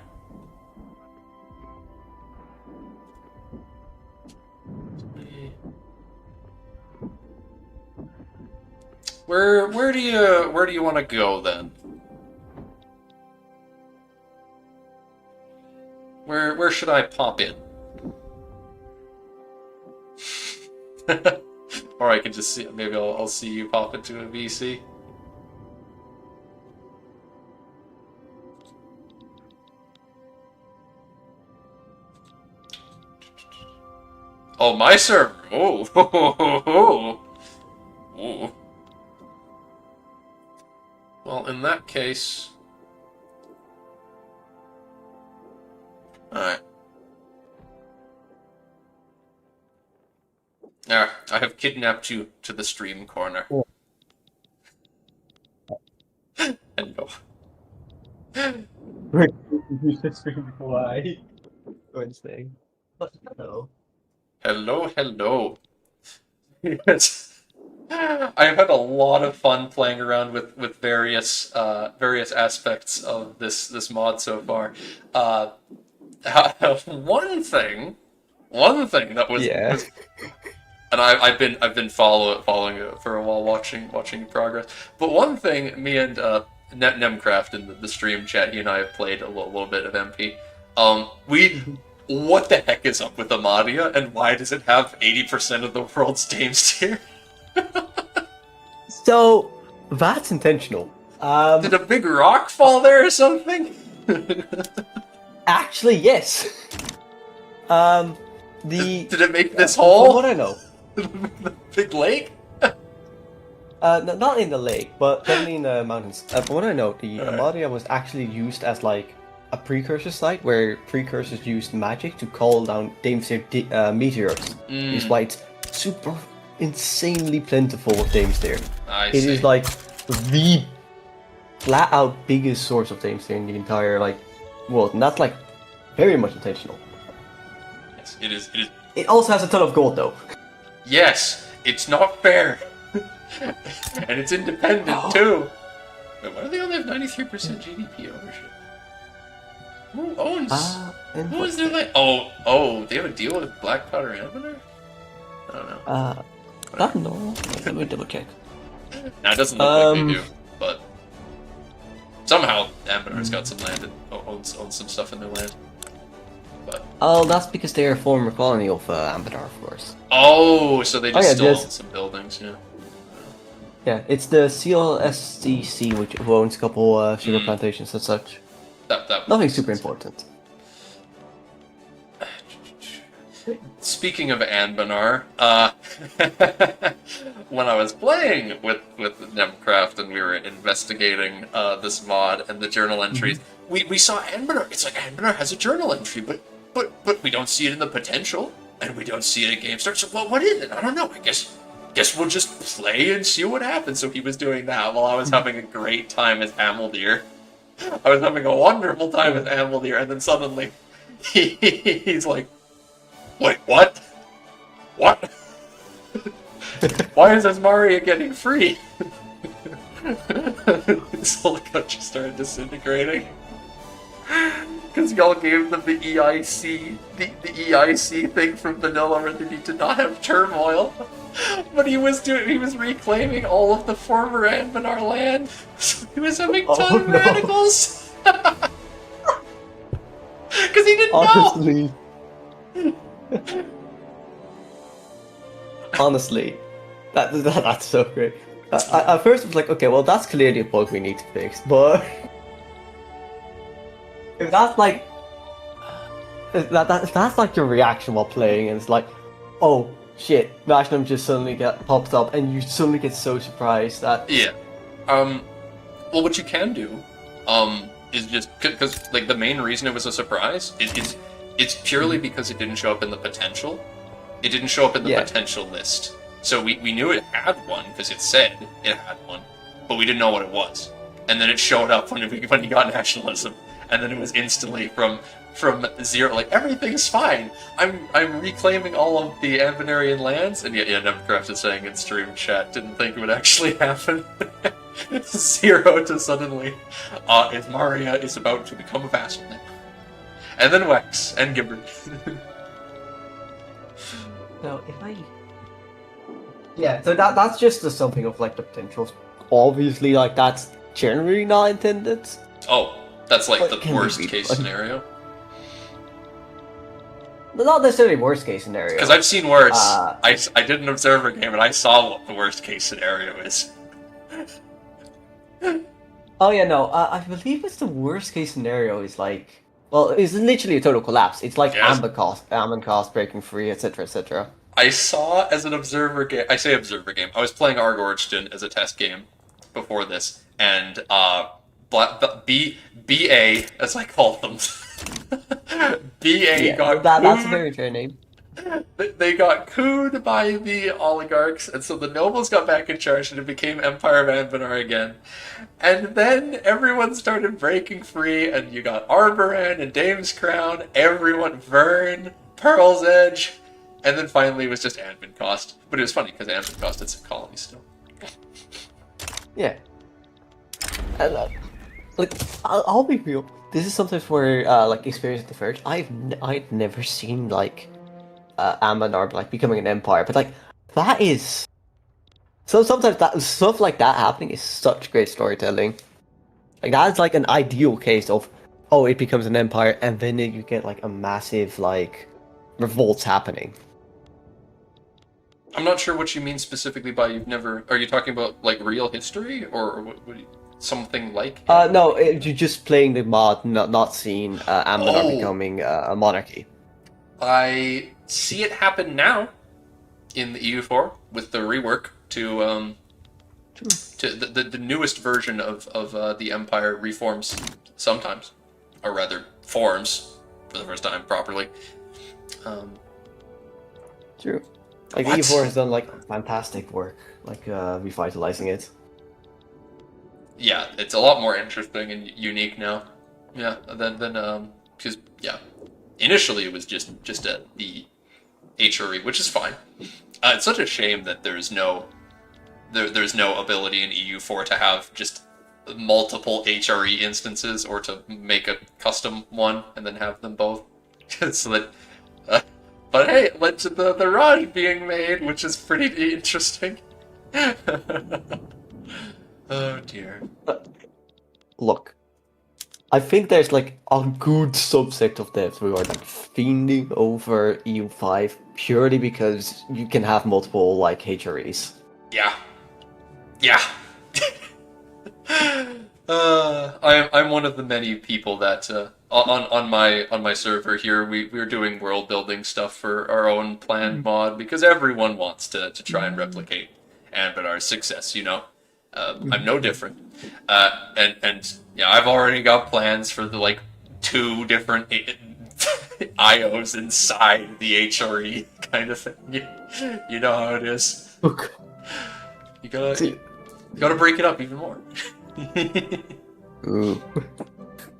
Where do you want to go then? Where should I pop in? Or I can just see, maybe I'll see you pop into a VC. Oh, my server. Oh. Oh. Well, in that case... Alright. I have kidnapped you to the stream corner. Oh. And go. Right. You should stream before I go insane. But hello. Hello, hello. Yes. I've had a lot of fun playing around with various aspects of this mod so far. One thing that was, Yeah. and I've been following it for a while, watching progress. But one thing, me and Nemcraft in the stream chat, he and I have played a little bit of MP. What the heck is up with Amadia, and why does it have 80% of the world's Dames tier? So that's intentional. Did a big rock fall there or something? Actually, yes. Did it make this From hole? what I know, The big lake? not in the lake, but definitely in the mountains. From what I know, the Alright. Amadia was actually used as like a precursor site where precursors used magic to call down Daemster meteors. Is why it's super insanely plentiful with Daemster. I It see. is like the flat out biggest source of Daemster in the entire like world, and that's like very much intentional. Yes, it is. It is. It also has a ton of gold though. Yes, it's not fair, and it's independent too. Wait, why do they only have 93% GDP ownership? Who owns? And Who is their like? Oh, they have a deal with Black Powder Anbennar? I don't know. I don't know. Let me double check. Now it doesn't look like they do, but somehow Anbennar's got some land and owns some stuff in their land. But Oh, that's because they're a former colony of Anbennar, of course. oh, so they just yeah, still there's- own some buildings, yeah. Yeah, it's the CLSCC who owns a couple sugar plantations and such. That Nothing makes super sense. important. Speaking of Anbennar, when I was playing with Nemcraft and we were investigating this mod and the journal entries, we saw Anbennar. It's like Anbennar has a journal entry, but we don't see it in the potential, and we don't see it at Game Start. So what is it? I don't know. I guess we'll just play and see what happens. So he was doing that while I was having a great time as Amaldir. I was having a wonderful time as Amaldir, and then suddenly he's like, wait, what? What? Why is Asmaria getting free? This whole country started disintegrating. Because y'all gave them the EIC, the EIC thing from vanilla where they did not have turmoil. But he was reclaiming all of the former Anbennar land. So he was having ton of no. radicals. Because he didn't know. Honestly. Honestly, that's so great. At first, I was like, okay, well, that's clearly a bug we need to fix, but if that's like that's like your reaction while playing, and it's like, oh shit, Magnum just suddenly pops up, and you suddenly get so surprised that Yeah. Well, what you can do, is just because like the main reason it was a surprise is it's purely because it didn't show up in the potential. It didn't show up in the Yeah. potential list. So we knew it had one, because it said it had one, but we didn't know what it was. And then it showed up when you got nationalism, and then it was instantly from 0, like, everything's fine. I'm reclaiming all of the Anbennarian lands, and yeah, Nemcraft is saying in stream chat, didn't think it would actually happen. 0 to suddenly, Maria is about to become a vassal now. And then Wex, and Gibbard. No, if I... Yeah, so that's just something of, like, the potentials. Obviously, like, that's generally not intended. Oh, that's like But the can worst we- case scenario? Not necessarily worst case scenario. Because I've seen worse. Uh, I did an observer game and I saw what the worst case scenario is. Oh yeah, no, I believe it's the worst case scenario is like... Well, it's literally a total collapse. It's like Yes. Amber cost breaking free, etc., etc. I saw as an observer game. I say observer game. I was playing Ordsun as a test game before this, and BA, as I call them, BA got That's a cooed. very fair name. They got cooed by the oligarchs, and so the nobles got back in charge, and it became Empire of Anbennar again. And then everyone started breaking free, and you got Arboran and Dame's Crown, everyone, Vern, Pearl's Edge, and then finally it was just Anbencost. But it was funny because Anbencost had some colonies still. Yeah. And, like, I'll be real. This is something where, like, experience at the first. I've never seen, like, Anbennar, like, becoming an empire, but, like, that is... So sometimes that stuff like that happening is such great storytelling. Like, that's, like, an ideal case of, oh, it becomes an empire, and then you get, like, a massive, like, revolts happening. I'm not sure what you mean specifically by you've never... Are you talking about, like, real history, or something like... No, you're just playing the mod, not seeing Anbennar Oh. becoming a monarchy. I see it happen now in the EU4 with the rework to the newest version of the Empire reforms sometimes, or rather forms for the first time properly. True. Like, What? EU4 has done, like, fantastic work, like, revitalizing it. Yeah, it's a lot more interesting and unique now. Yeah, than because yeah, initially it was just at the HRE, which is fine. It's such a shame that there's no ability in EU4 to have just multiple HRE instances or to make a custom one and then have them both. So that, but hey, it led to the Raj being made, which is pretty interesting. Oh dear. Look, I think there's, like, a good subset of devs who are, like, fiending over EU5 purely because you can have multiple, like, HREs. Yeah. Yeah. I'm one of the many people that on my server here we're doing world building stuff for our own planned mod because everyone wants to try and replicate Anbennar's success, you know. I'm no different. And yeah, I've already got plans for the, like, 2 different IOs inside the HRE kind of thing. You know how it is. Look, You gotta break it up even more. ooh.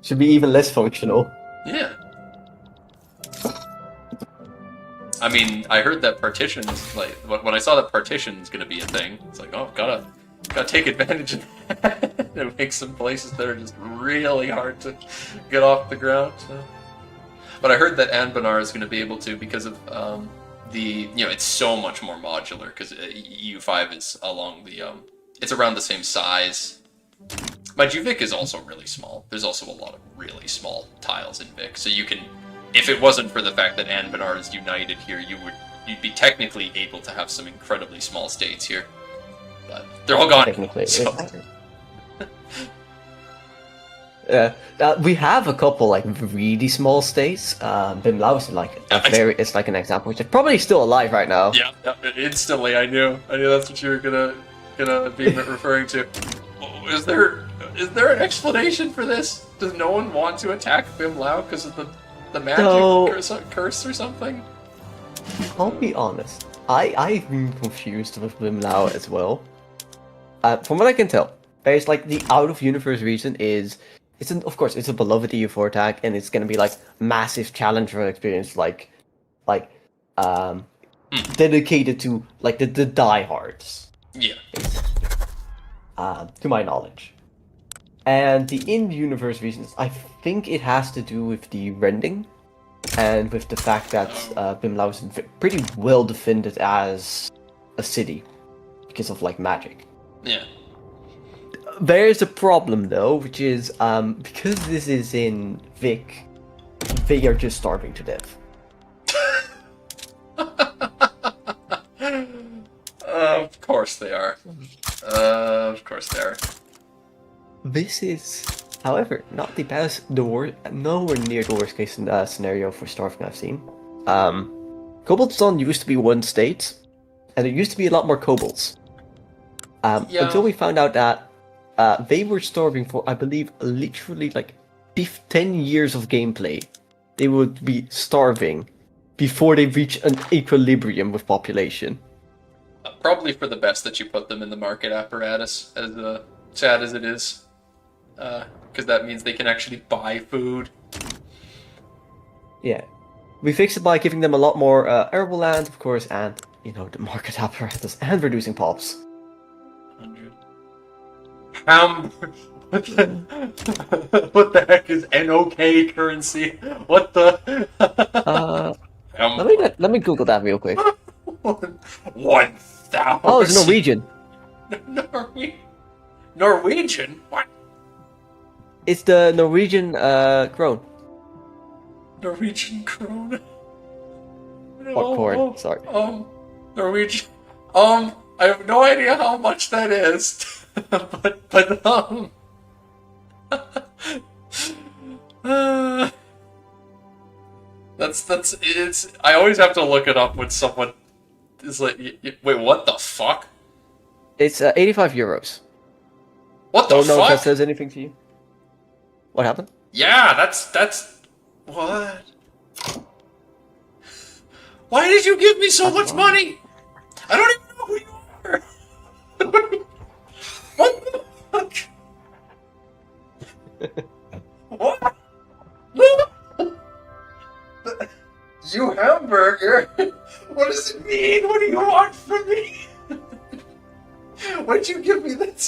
Should be even less functional. Yeah. I mean, I heard that partitions, like, when I saw that partition's gonna be a thing, it's like, oh, gotta take advantage of that and make some places that are just really hard to get off the ground. So. But I heard that Anbennar is gonna be able to because of it's so much more modular because EU5 is along the it's around the same size. Mind you, Vic is also really small. There's also a lot of really small tiles in Vic, so you can, if it wasn't for the fact that Anbennar is united here, you'd be technically able to have some incredibly small states here, but they're all gone. Technically. So. We have a couple, like, really small states. Bimlau is, like, it's like an example, which is probably still alive right now. Yeah, instantly I knew that's what you were gonna be referring to. Is there an explanation for this? Does no one want to attack Bimlau because of the magic No. curse or something? I'll be honest. I've been confused with Blimlau as well. From what I can tell, there's like the out of universe reason is of course it's a beloved EU4 tag and it's gonna be like massive challenger experience dedicated to like the diehards. Yeah. To my knowledge. And the in-universe reasons, I think it has to do with the rending, and with the fact that Bimlau is pretty well defended as a city, because of like magic. Yeah. There's a problem though, which is, because this is in Vic, they are just starving to death. Of course they are. Of course they are. This is, however, not the best, nowhere near the worst case scenario for starving I've seen. Cobblestone used to be one state, and there used to be a lot more kobolds. Until we found out that they were starving for, I believe, literally like 10 years of gameplay. They would be starving before they reach an equilibrium with population. Probably for the best that you put them in the market apparatus, as sad as it is. Because that means they can actually buy food. Yeah. We fixed it by giving them a lot more arable land, of course, and, you know, the market apparatus, and reducing pops. 100. What the heck is NOK currency? What the? Let me Google that real quick. 1,000. Oh, it's Norwegian. Norwegian? What? It's the Norwegian krone. Norwegian krone? Or corn, sorry. Norwegian. I have no idea how much that is. but it's. I always have to look it up when someone is like, wait, what the fuck? It's 85 euros. What the fuck? Don't know if that says anything to you. What happened? Yeah, that's what? Why did you give me so much money? I don't even know who you are. What the fuck? What? You hamburger? What does it mean? What do you want from me? Why'd you give me that?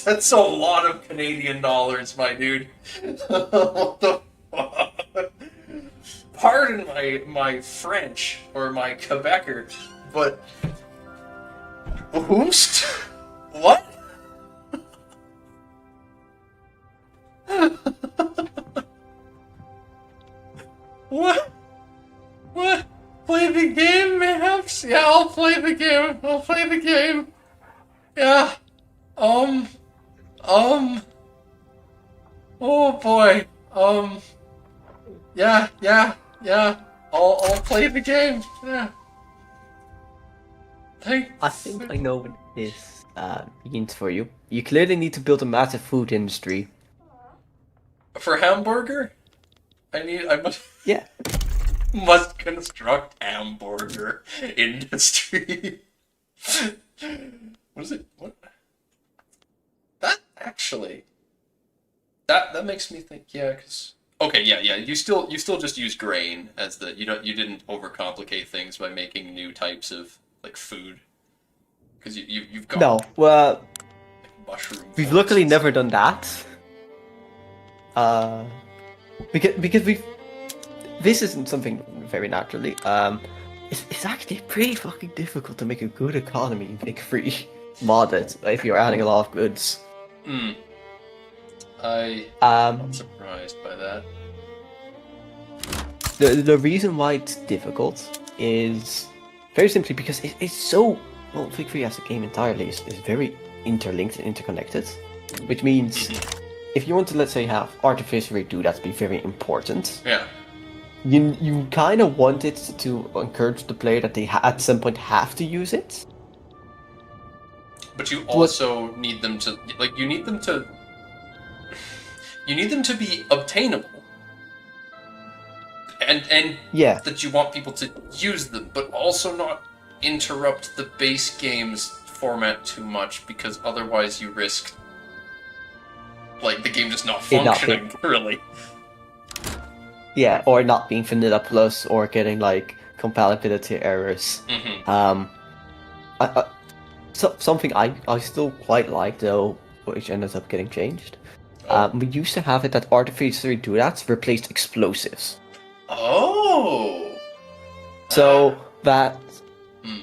That's a lot of Canadian dollars, my dude. What the fuck? Pardon my French or my Quebecer, but whomst? What? What? What? Play the game, mayhaps? Yeah, I'll play the game. I'll play the game. Yeah. Oh boy. Yeah. I'll play the game. Yeah. I think I know what this means for you. You clearly need to build a massive food industry. For hamburger? I must. Yeah. Must construct hamburger industry. What is it? What? That actually. That makes me think. Yeah, because. Okay, yeah. You still just use grain as the you didn't overcomplicate things by making new types of like food. Because you've got. No, well. Like, mushroom. We've luckily never done that. Because we've. This isn't something very naturally. It's actually pretty fucking difficult to make a good economy Vic free modded if you're adding a lot of goods. I'm surprised by that. The reason why it's difficult is very simply because it's so Vic free as a game entirely is very interlinked and interconnected, which means if you want to, let's say, have artificery do that to be very important. Yeah. You kind of want it to encourage the player that they at some point have to use it. But you also need them to you need them to be obtainable. and Yeah. that you want people to use them, but also not interrupt the base game's format too much, because otherwise you risk, like, the game just not It not functioning, really. Yeah, or not being vanilla plus, or getting like compatibility errors. Something I still quite like though, which ended up getting changed. We used to have it that artificially doodads replaced explosives. Oh! So that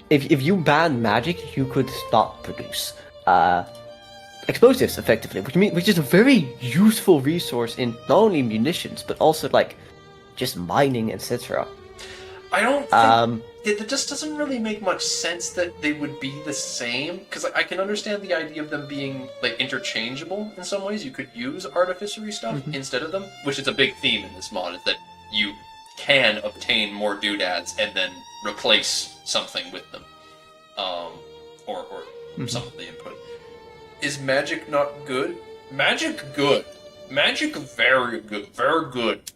if you ban magic, you could not produce explosives effectively, which is a very useful resource in not only munitions but also like just mining, etc. I don't think... It just doesn't really make much sense that they would be the same, because I can understand the idea of them being like interchangeable in some ways. You could use artificery stuff instead of them, which is a big theme in this mod, is that you can obtain more doodads and then replace something with them, or some of the input. Is magic not good? Magic good. Magic very good. Very good.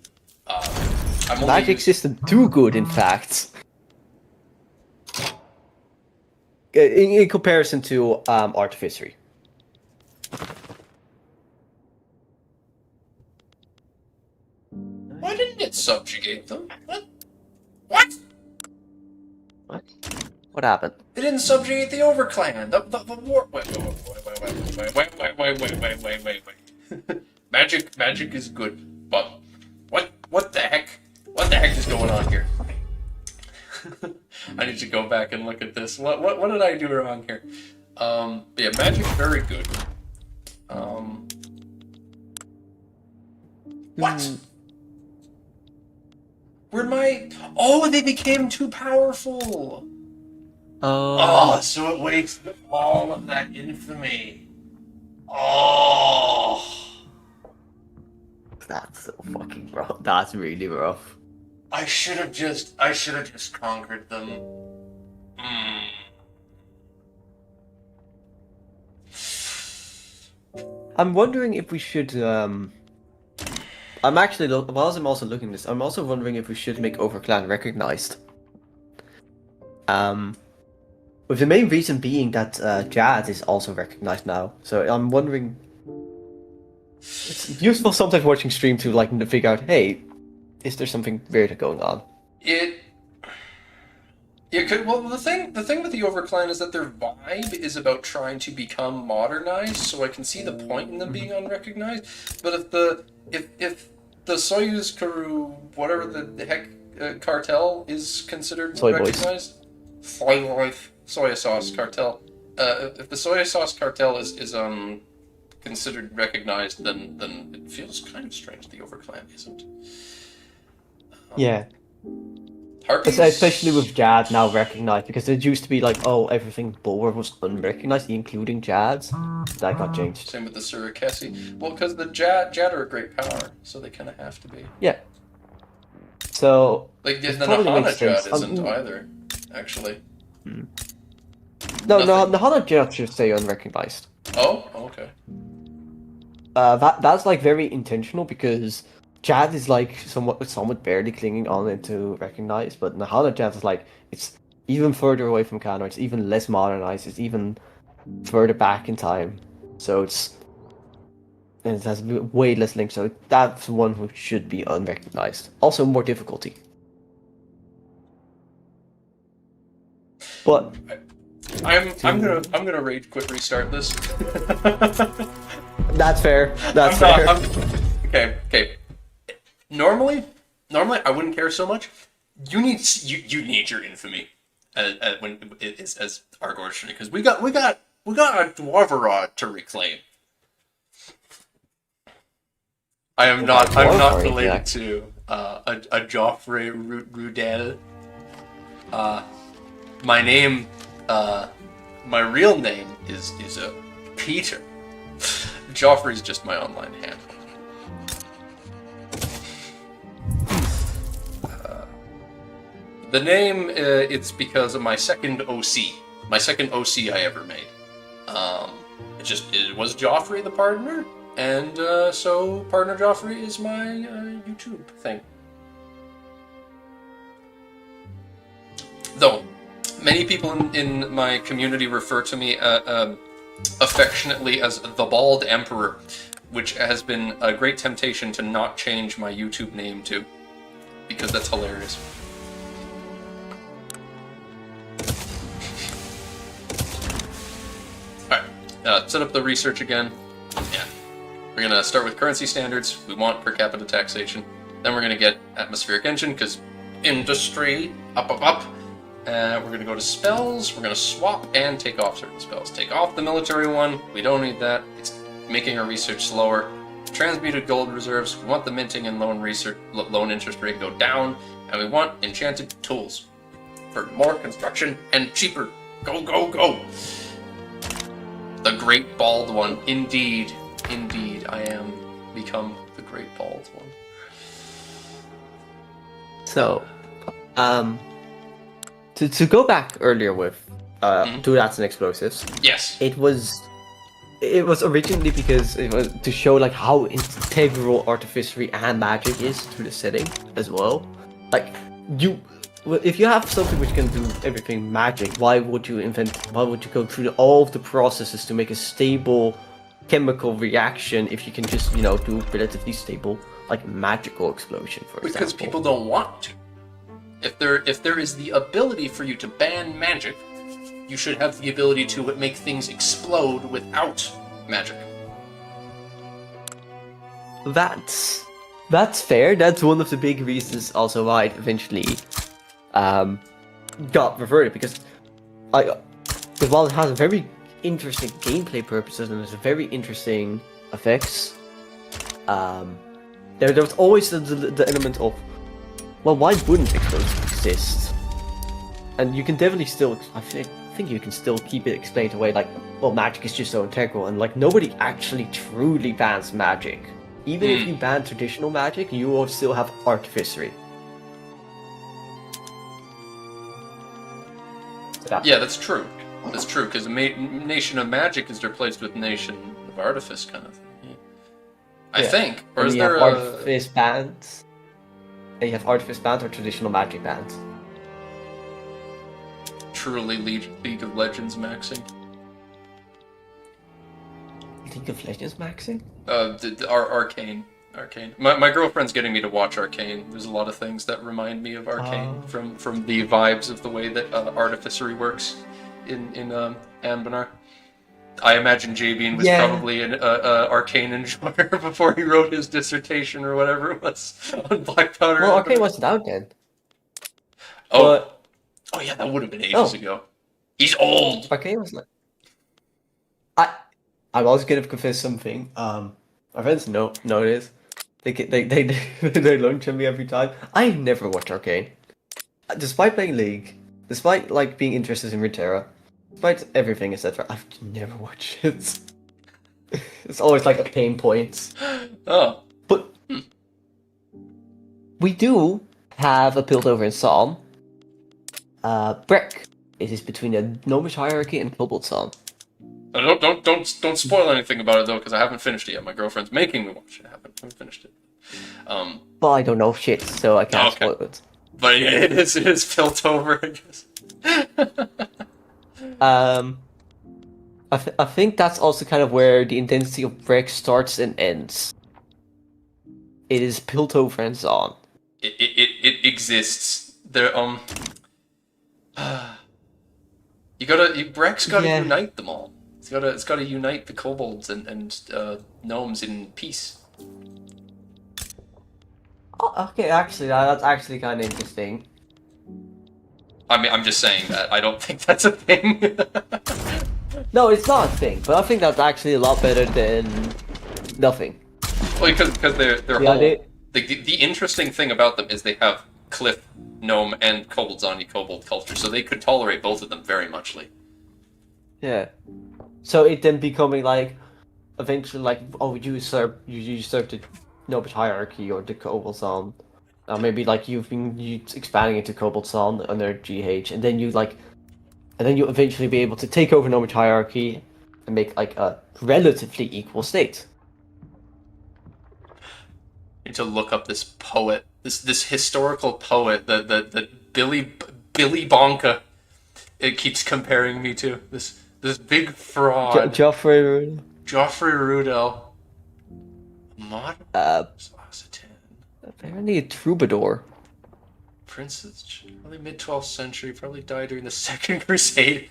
Magic system too good, in fact. In comparison to artificery. Why didn't it subjugate them? What? What happened? It didn't subjugate the Overclan. The war. Wait. Magic is good, but what the heck? What the heck is going on here? I need to go back and look at this. What did I do wrong here? Yeah, magic's very good. What? Where'd my... Oh, they became too powerful! Oh, so it wasted all of that infamy. Oh! That's so fucking rough. That's really rough. I should have just conquered them. I'm wondering if we should, I'm actually, whilst I'm also looking at this, I'm also wondering if we should make Overclan recognized. With the main reason being that Jazz is also recognized now. So I'm wondering... It's useful sometimes watching stream to like figure out, hey, is there something weird going on? Well, the thing with the Overclan is that their vibe is about trying to become modernized, so I can see the point in them being unrecognized. But if the Soyuz Karu, whatever the heck cartel is considered Soy recognized, soy sauce cartel. If the soy sauce cartel is considered recognized, then it feels kind of strange the Overclan isn't. Yeah. Harpies? Especially with Jad now recognized, because it used to be like, oh, everything Boer was unrecognized, including Jad's. That got changed. Same with the Surakesi. Well, because the Jad are a great power, so they kind of have to be. Yeah. So... Like, the Nahana Jad isn't either, actually. No, Nahana Jad should stay unrecognized. Oh, okay. That's like very intentional, because Jad is like somewhat barely clinging on into recognized, but Nahana Jad is like, it's even further away from canon, it's even less modernized, it's even further back in time. So it has way less links, so that's one who should be unrecognized. Also more difficulty. But I'm gonna rage quit restart this. That's fair. That's fair. Okay. Normally, I wouldn't care so much. You need your infamy when it is as Argor's, because we got a Dwarvarod to reclaim. I'm not related to a Joffrey Rudel. My name, my real name is Peter. Joffrey's just my online handle. The name, it's because of my second OC. My second OC I ever made. It was Joffrey the Pardoner, and so Pardoner Joffrey is my YouTube thing. Though, many people in my community refer to me affectionately as the Bald Emperor, which has been a great temptation to not change my YouTube name to, because that's hilarious. Alright, set up the research again. Yeah. We're going to start with currency standards. We want per capita taxation. Then we're going to get atmospheric engine, because industry, up. We're going to go to spells. We're going to swap and take off certain spells. Take off the military one. We don't need that. It's making our research slower. Transmuted gold reserves. We want the minting and loan interest rate go down. And we want enchanted tools for more construction and cheaper. Go, go, go! The Great Bald One. Indeed, I am become the Great Bald One. So, to go back earlier with Duelats and explosives. Yes. It was originally because it was to show like how integral artificery and magic is to the setting as well. Like if you have something which can do everything magic, why would you go through all of the processes to make a stable chemical reaction if you can just, do relatively stable, like, magical explosion, for example? Because people don't want to. If there is the ability for you to ban magic, you should have the ability to make things explode without magic. That's fair. That's one of the big reasons also why it eventually got reverted, because while it has very interesting gameplay purposes and there's very interesting effects, there was always the element of, well, why wouldn't explosives exist? And you can definitely still, I think you can still keep it explained away like, well, magic is just so integral, and like nobody actually truly bans magic. Even if you ban traditional magic, you will still have artificery. Yeah, that's true. That's true, because Nation of Magic is replaced with Nation of Artifice kind of thing. Yeah. I think. Or and is you there have Artifice bans? And you have Artifice bans or traditional magic bans? Truly League of Legends maxing? League of Legends maxing? Arcane. Arcane. My girlfriend's getting me to watch Arcane. There's a lot of things that remind me of Arcane from the vibes of the way that artificery works in Anbennar. I imagine J-Bean was probably an Arcane enjoyer before he wrote his dissertation or whatever it was on Black Powder. Well, Arcane wasn't out then. Oh yeah, that would have been ages ago. He's old. Arcane was like... I'm also gonna confess something. My friends know this. They launch on me every time. I never watch Arcane. Despite playing League, despite like being interested in Runeterra, despite everything, etc., I've never watched it. It's always like a pain point. Oh. But we do have a Piltover in Psalm. Breck. It is between a Gnomish hierarchy and Kobold Psalm. Don't spoil anything about it though, because I haven't finished it yet. My girlfriend's making me watch it. I haven't finished it. Well, I don't know shit, so I can't spoil it. But yeah, it is Piltover, I guess. I think that's also kind of where the intensity of Breck starts and ends. It is Piltover and Zon. It exists. There Breck's gotta unite them all. It's gotta unite the kobolds and gnomes in peace. Oh, okay, actually, that's actually kind of interesting. I mean, I'm just saying that. I don't think that's a thing. No, it's not a thing, but I think that's actually a lot better than nothing. Well, because they're whole... The interesting thing about them is they have cliff, gnome, and kobold zombie kobold culture, so they could tolerate both of them very muchly. Yeah. So it then becoming like, eventually like, oh, you usurp the Gnomish hierarchy or the kobold zone, or maybe like you expanding into kobold zone under GH, and then you eventually be able to take over Gnomish hierarchy and make like a relatively equal state. To look up this poet, this historical poet that Billy Billy Bonka. It keeps comparing me to this big fraud. Joffrey. Joffrey Rudel. Modern Occitan. Apparently a troubadour. Princes, probably mid-12th century, probably died during the Second Crusade.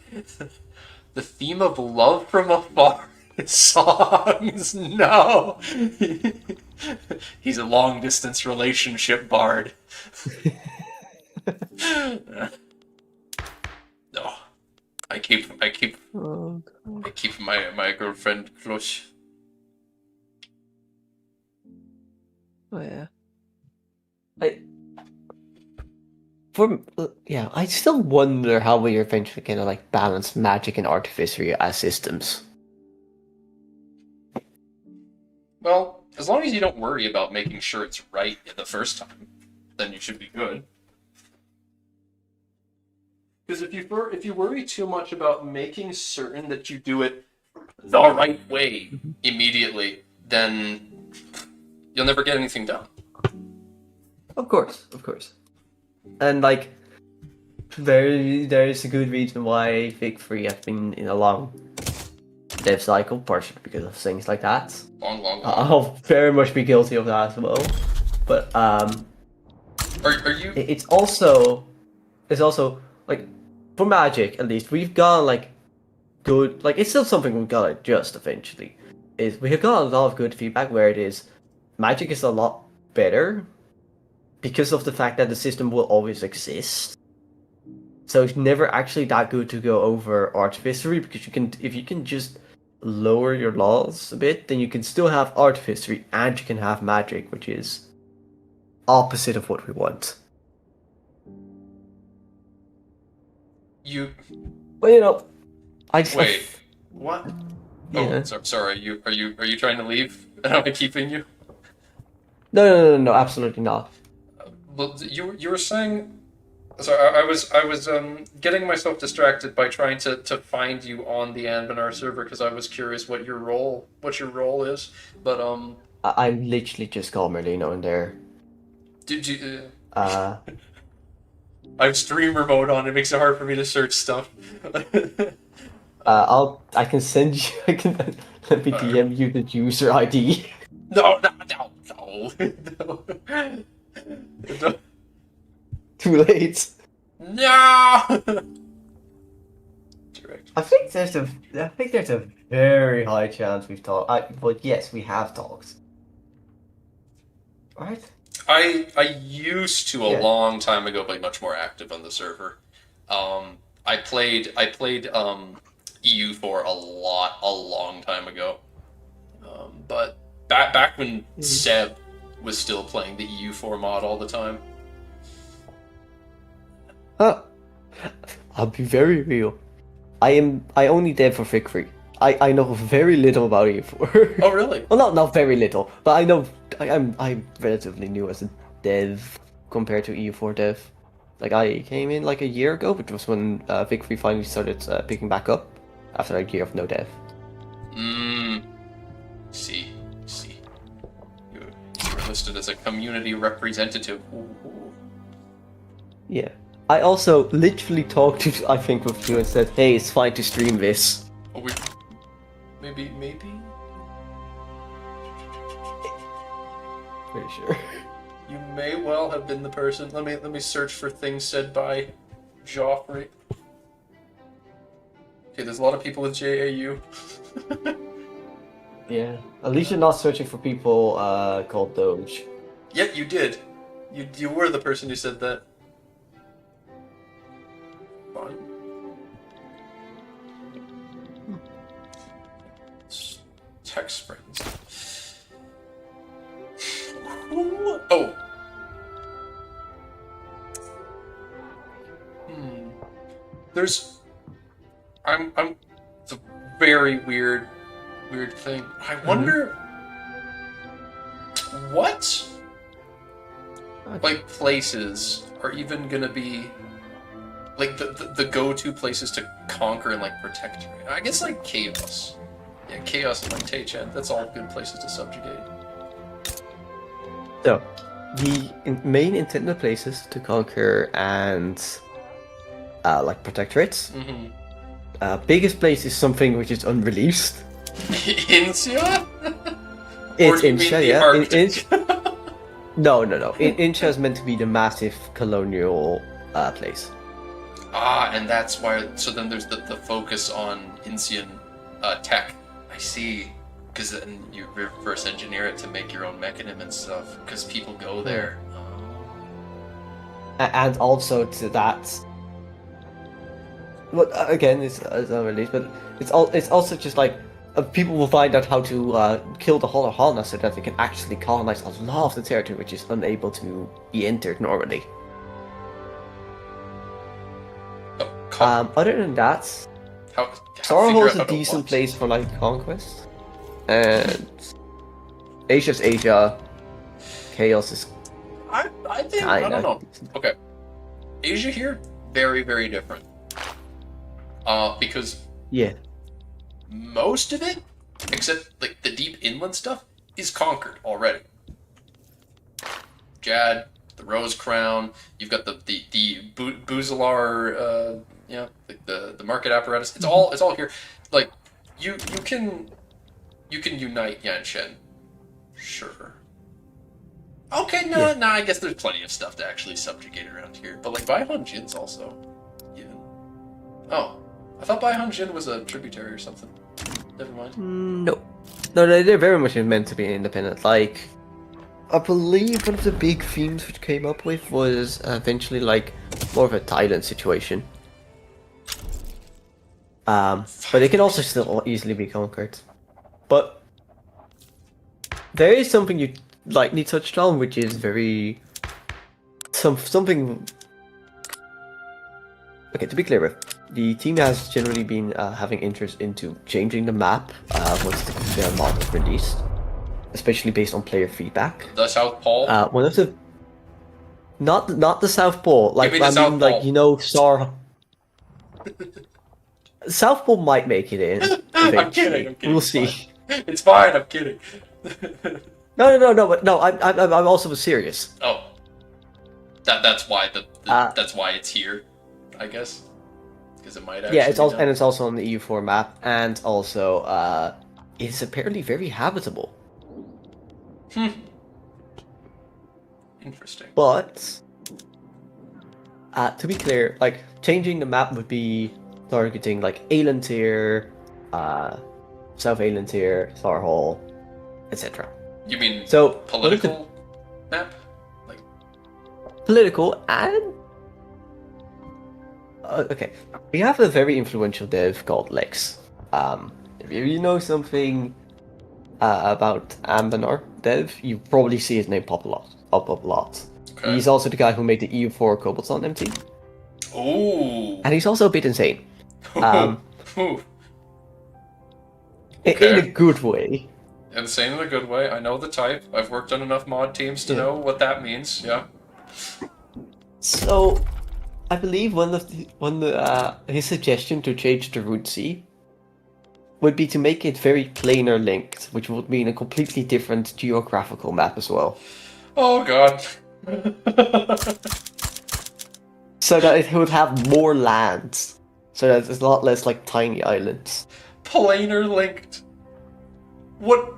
The theme of love from afar. Songs, no. He's a long-distance relationship bard. No, I keep my girlfriend close. Oh yeah. I still wonder how we eventually gonna like balance magic and artificery as systems. Well, as long as you don't worry about making sure it's right the first time, then you should be good. Because if you worry too much about making certain that you do it the right way immediately, then you'll never get anything done. Of course. And like, there is a good reason why Fig 3 has been in a long dev cycle, partially because of things like that. Long. I'll very much be guilty of that as well. But Are you? It's also like, for Magic at least, we've got like good, like it's still something we've got to adjust eventually. Is we have got a lot of good feedback where it is Magic is a lot better because of the fact that the system will always exist. So it's never actually that good to go over Artificery, because if you can just lower your laws a bit, then you can still have Artificery and you can have Magic, which is opposite of what we want. Well, you know, Wait, what? Yeah. Oh, sorry. Are you trying to leave? And am I keeping you? No, absolutely not. Well, you were saying. Sorry, I was getting myself distracted by trying to find you on the Anbennar server because I was curious what your role is. But I'm literally just called Merlino in there. Did you? I have streamer mode on. It makes it hard for me to search stuff. I can send you. Let me DM you the user ID. No. Too late. No. Direct. I think there's a very high chance we've talked. But yes, we have talked. Right? I used to a long time ago be much more active on the server. I played EU for a long time ago. But back when Seb was still playing the EU4 mod all the time. I'll be very real. I only dev for Fig 3. I know very little about EU4. Oh really? Well, not very little, but I know I'm relatively new as a dev compared to EU4 dev. Like I came in like a year ago, which was when Fig 3 finally started picking back up after a year of no dev. See. You're listed as a community representative. Ooh. Yeah. I also literally talked to, I think, with you and said, hey, it's fine to stream this. Oh, maybe? Pretty sure. You may well have been the person. Let me search for things said by Joffrey. Okay, there's a lot of people with JAU. Yeah. At least you're not searching for people called Doge. Yeah, you did. You were the person who said that. Fine. Text friends. Oh. There's. It's a very weird thing. I wonder. What? Like places are even gonna be like the go-to places to conquer and like protect. I guess like Chaos. Yeah, Chaos and like Taychen. That's all good places to subjugate. So, the main intended places to conquer and like protectorates. Mm-hmm. Biggest place is something which is unreleased. Insia? It's Or do you mean Incha, the yeah. Arctic? No. Incha is meant to be the massive colonial place. Ah, and that's why. So then there's the focus on Incian tech. I see. Because then you reverse engineer it to make your own mechanism and stuff. Because people go there. And also to that. Well, again, it's unreleased, but it's also just like people will find out how to kill the Holler Hana so that they can actually colonize a lot of the territory which is unable to be entered normally. Other than that, Starhole is a decent place for like conquest, and Asia's Asia. Chaos is I think I don't know. Okay, Asia here very very different. Because most of it, except like the deep inland stuff, is conquered already. Jad, the Rose Crown, you've got the Buzalar, the market apparatus. It's all here. Like you can unite Yanshen, sure. Okay, no, I guess there's plenty of stuff to actually subjugate around here. But like Baihon Jin's also even. Oh, I thought Baihon Jin was a tributary or something. Never mind. No, they're very much meant to be independent. Like, I believe one of the big themes which came up with was eventually like more of a Thailand situation. But it can also still easily be conquered. But there is something you lightly touched on, which is something. Okay, to be clear, the team has generally been having interest into changing the map once the mod is released, especially based on player feedback. The South Pole. One of the not the South Pole. Like Give me the South Pole. Star. South Pole might make it in. I'm kidding. We'll see. It's fine. I'm kidding. No. But no, I'm also serious. Oh, that's why that's why it's here, I guess, because it might actually. Yeah, it's also on the EU4 map, and also it's apparently very habitable. Interesting. But to be clear, like changing the map would be targeting like Elantir, South Elantir, Starhall, etc. You mean so political map? Like political and okay. We have a very influential dev called Lex. If you know something about Anbennar dev, you probably see his name pop up a lot. Okay. He's also the guy who made the EU4 Cobblestone MT. Oh. And he's also a bit insane. Okay. In a good way. Insane in a good way. I know the type. I've worked on enough mod teams to know what that means. Yeah. So, I believe his suggestion to change the root C would be to make it very planar linked, which would mean a completely different geographical map as well. Oh god. So that it would have more lands. So that it's a lot less like tiny islands. Planar linked. What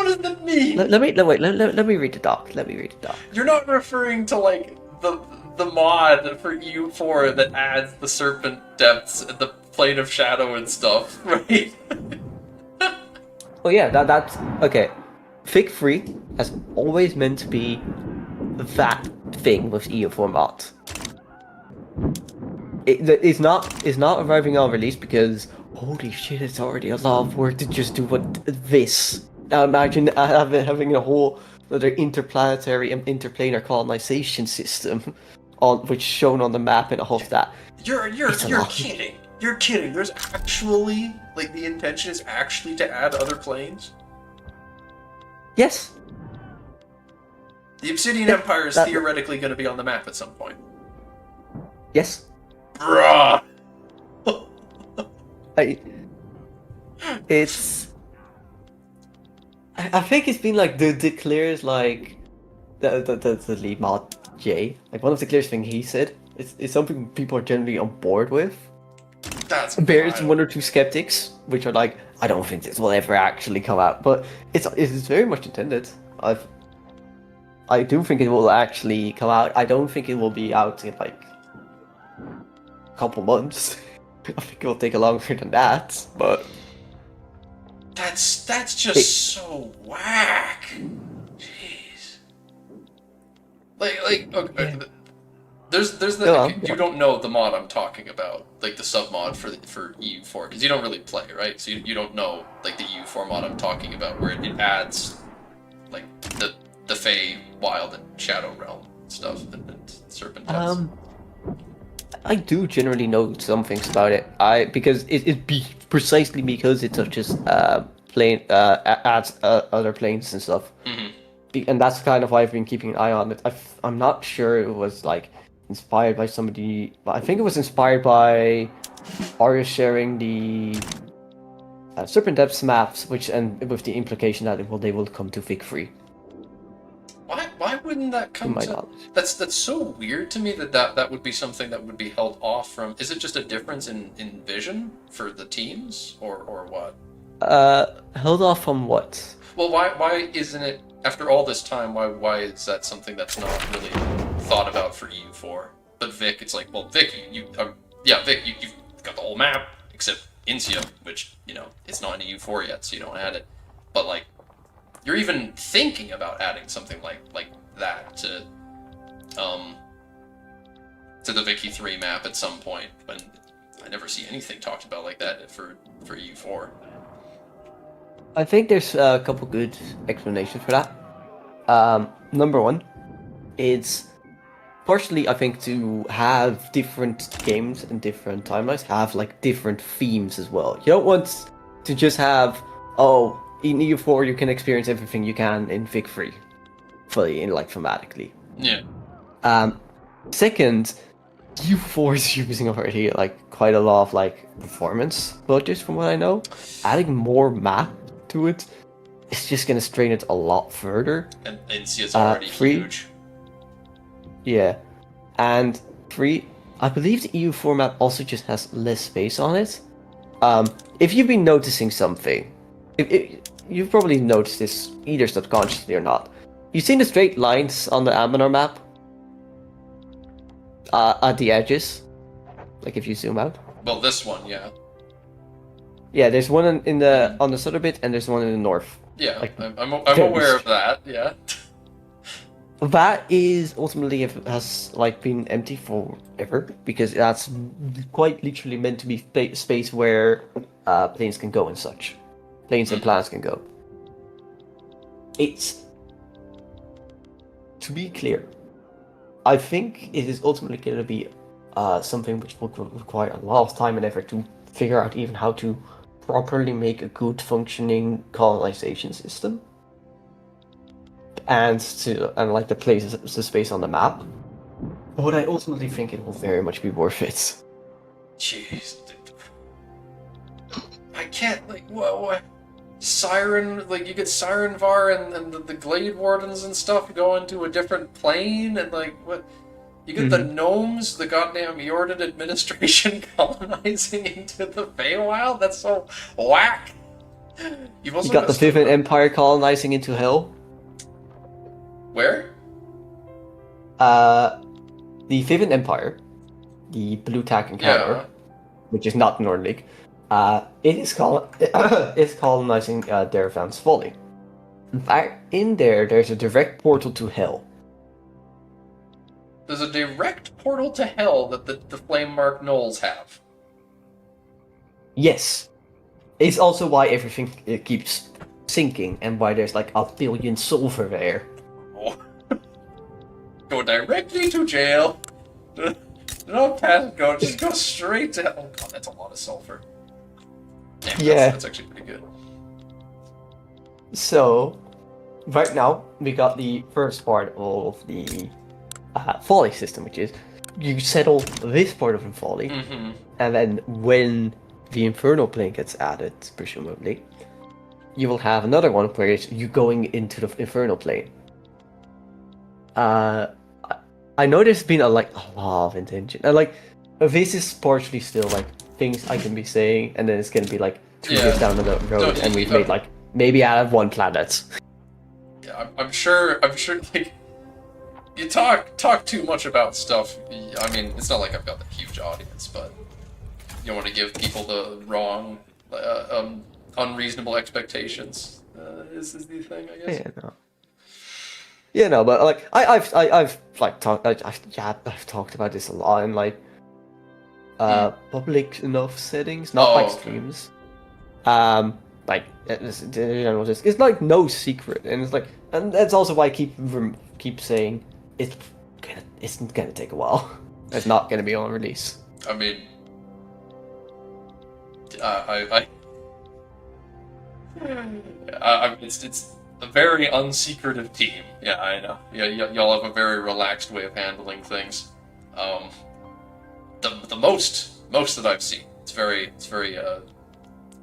does that mean? Let me read the doc. You're not referring to like the mod for EU4 that adds the serpent depths and the plane of shadow and stuff, right? Oh yeah, that's okay. Fig 3 has always meant to be that thing with EU4 mods. It's not arriving on release because holy shit, it's already a lot of work to just do this. Now imagine having a whole other interplanetary and interplanar colonization system which shown on the map and all of that. You're kidding. You're kidding. There's actually like the intention is actually to add other planes? Yes. The Obsidian Empire is theoretically going to be on the map at some point. Yes. Bruh. I think it's been like the declares like the lead mod Jay, like one of the clearest thing he said it's something people are generally on board with. That's There's wild. one or two skeptics which are like, I don't think this will ever actually come out, but it's very much intended. I do think it will actually come out. I don't think it will be out in like a couple months. I think it will take longer than that, but That's just so whack. Jeez. Like okay. Yeah. There's the Go okay, on. you don't know the mod I'm talking about, like the sub mod for EU4, because you don't really play, right? So you don't know like the EU4 mod I'm talking about, where it adds like the Fey, Wild, and Shadow Realm stuff and Serpent Depths. I do generally know some things about it. Because it be precisely because it touches adds other planes and stuff. Mm-hmm. And that's kind of why I've been keeping an eye on it. I'm not sure it was like inspired by somebody, but I think it was inspired by Arya sharing the Serpent Depths maps, and with the implication that they will come to Vic Free. Why wouldn't that come my to? knowledge. That's so weird to me that would be something that would be held off from. Is it just a difference in vision for the teams, or what? Held off from what? Well, why isn't it after all this time? Why is that something that's not really thought about for EU4? But Vic, it's like, well, Vic, Vic, you've got the whole map except Insia, which it's not in EU4 yet, so you don't add it. But like, you're even thinking about adding something like that to the Vicky 3 map at some point, when I never see anything talked about like that for EU4. I think there's a couple good explanations for that. Number one, it's partially, I think, to have different games and different timelines have like different themes as well. You don't want to just have, oh, in EU4 you can experience everything you can in Vic 3 fully in like thematically. Yeah. Second, EU4 is using already like quite a lot of like performance budgets from what I know. Adding more map to it, it's just gonna strain it a lot further. And Insia's already huge. Yeah, and 3, I believe the EU4 map also just has less space on it. If you've been noticing something, you've probably noticed this either subconsciously or not. You've seen the straight lines on the Anbennar map at the edges, like if you zoom out. Well, this one, yeah. Yeah, there's one on the southern bit, and there's one in the north. Yeah, Like, I'm aware of that. Yeah. That is ultimately has like been empty forever, because that's quite literally meant to be space where planes can go and such. Planes and plants can go. It's, to be clear, I think it is ultimately going to be something which will require a lot of time and effort to figure out even how to properly make a good functioning colonization system. And like the places, the space on the map. But I ultimately think it will very much be worth it. Jeez. I can't, like, what? Siren, like, you get Siren Var and the Glade Wardens and stuff go into a different plane, and, like, what? You get the gnomes, the goddamn Jordan administration colonizing into the Feywild? That's so whack! You've also You got the Vivid Empire colonizing into Hell. Where? The Vivid Empire, the Blue Tack Encounter, which is not Nordic, it is colonizing Derevan's Folly. In fact, in there's a direct portal to Hell. There's a direct portal to Hell that the Flame Mark Knolls have. Yes. It's also why everything keeps sinking, and why there's like 1 billion sulfur there. Oh. Go directly to jail. No pass go, just go straight to hell. Oh god, that's a lot of sulfur. Damn, Yeah. That's actually pretty good. So, right now, we got the first part of the Folly system, which is you settle this part of the Folly, and then when the Infernal Plane gets added, presumably, you will have another one where it's you going into the Infernal Plane. I know there's been a lot of intention, and this is partially still like things I can be saying, and then it's gonna be like 2 years down the road, and we've made like maybe out of 1 planet. Yeah, I'm sure. Like, you talk too much about stuff. I mean, it's not like I've got a huge audience, but you don't want to give people the wrong, unreasonable expectations. Is the thing, I guess. Yeah, no. Yeah, no, but like I've talked about this a lot in like public enough settings, not like streams. Like it's like no secret, and it's like, and that's also why I keep saying it's gonna take a while. It's not gonna be on release. I mean, it's a very unsecretive team. Yeah, I know. Yeah, y'all have a very relaxed way of handling things. The most that I've seen, it's very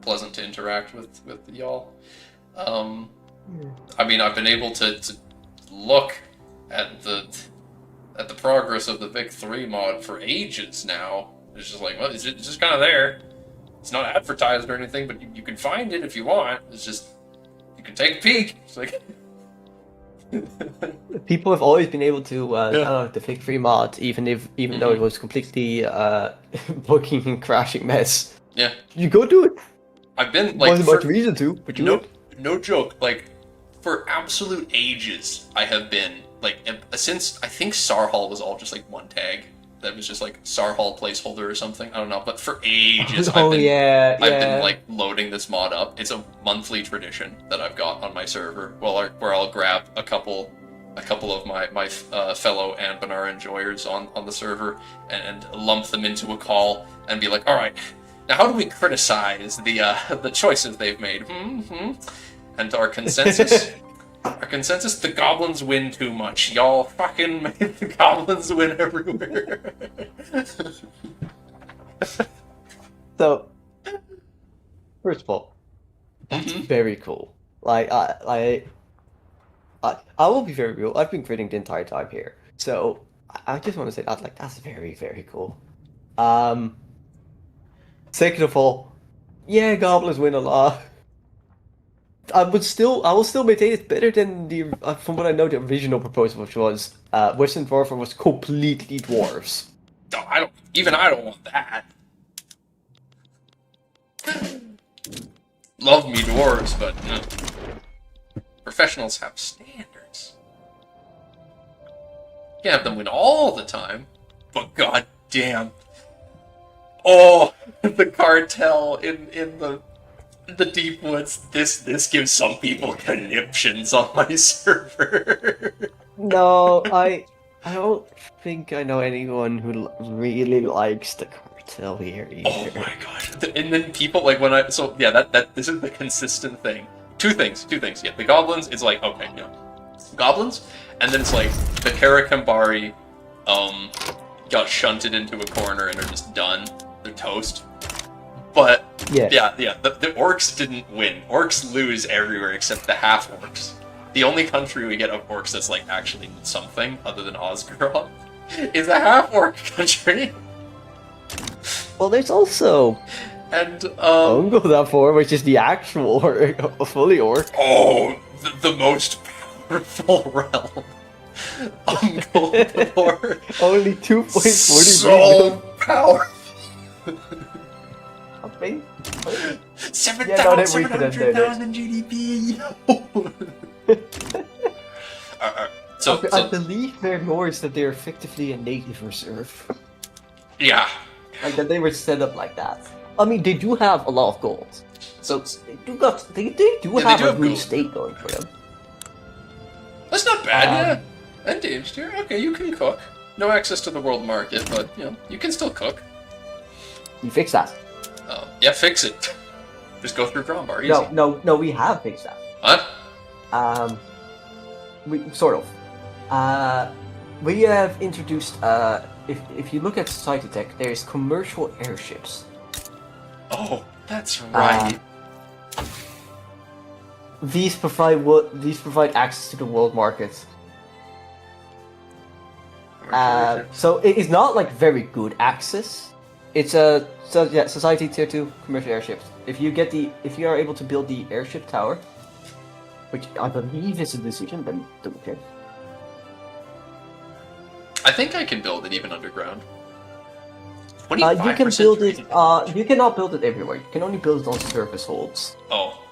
pleasant to interact with y'all. I mean, I've been able to look at the progress of the Vic 3 mod for ages now. It's just like, well, it's just kind of there. It's not advertised or anything, but you can find it if you want. It's just, you can take a peek. It's like... People have always been able to download the Vic 3 mod, even though it was completely buggy and crashing mess. Yeah. You go do it. I've been like, wasn't much reason to, but no joke. Like, for absolute ages, I have been like, since I think Sarhal was all just like one tag. That was just like Sarhal placeholder or something. I don't know, but for ages I've been like loading this mod up. It's a monthly tradition that I've got on my server. Where I'll grab a couple of my fellow Anbennar enjoyers on the server and lump them into a call and be like, all right, now how do we criticize the choices they've made? And our consensus. Our consensus, the goblins win too much. Y'all fucking made the goblins win everywhere. So, first of all, that's very cool. Like, I will be very real. I've been critting the entire time here. So, I just want to say that's very, very cool. Second of all, yeah, goblins win a lot. I will still maintain it's better than from what I know, the original proposal, which was Western Dwarf was completely dwarves. No, I don't want that. Love me dwarves, but professionals have standards. You can't have them win all the time, but goddamn, the cartel in the deep woods. This gives some people conniptions on my server. No, I don't think I know anyone who really likes the cartel here either. Oh my god! And then people like this is the consistent thing. Two things. Yeah, the goblins. It's like, okay, goblins, and then it's like the Karakambari got shunted into a corner and are just done. They're toast. But the orcs didn't win. Orcs lose everywhere except the half orcs. The only country we get of orcs that's like actually something other than Osgoroth is a half orc country. Well, there's also Ungo which is the actual fully orc. Oh, the most powerful realm. Ungo Only 2.40 so powerful. 700,000 GDP. I believe their lore is that they're effectively a native reserve. Yeah. Like that they were set up like that. I mean, they do have a lot of gold. So they do have a good state going for them. That's not bad, yeah. And Dave's here. Okay, you can cook. No access to the world market, but you can still cook. You fix that. Yeah, fix it. Just go through Grombar, easy. No, we have fixed that. What? We sort of. We have introduced. If you look at society tech, there's commercial airships. Oh, that's right. These provide access to the world market. So it is not like very good access. It's a Society Tier 2 commercial airships. If you are able to build the airship tower, which I believe is a decision, then double check. I think I can build it even underground. You can build it. You cannot build it everywhere. You can only build it on surface holds. Oh.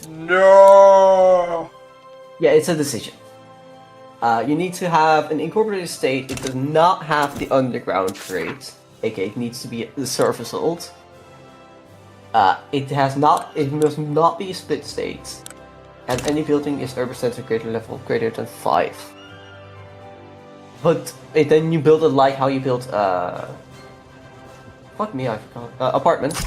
No. Yeah, it's a decision. You need to have an incorporated state. It does not have the underground trait. Okay, it needs to be the surface hold. It must not be a split state. And any building is urban center greater level greater than 5. But then you build it like how you built fuck me, I forgot. Apartments.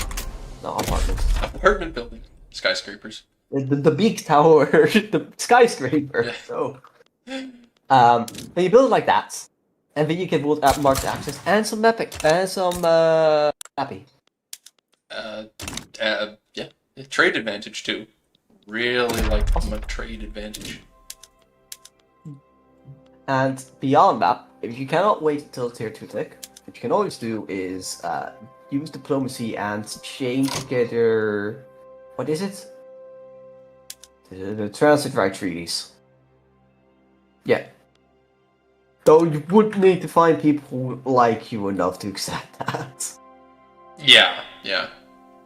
No, apartments. Apartment building. Skyscrapers. The big tower, the skyscraper. Yeah. So, then you build it like that, and then you can build market access and some mapping and some mapping. Yeah. Trade advantage too. Really like my trade advantage. And beyond that, if you cannot wait until tier 2 tech, what you can always do is use diplomacy and chain together. What is it? The transit right treaties. Yeah. Though you would need to find people who like you enough to accept that. Yeah.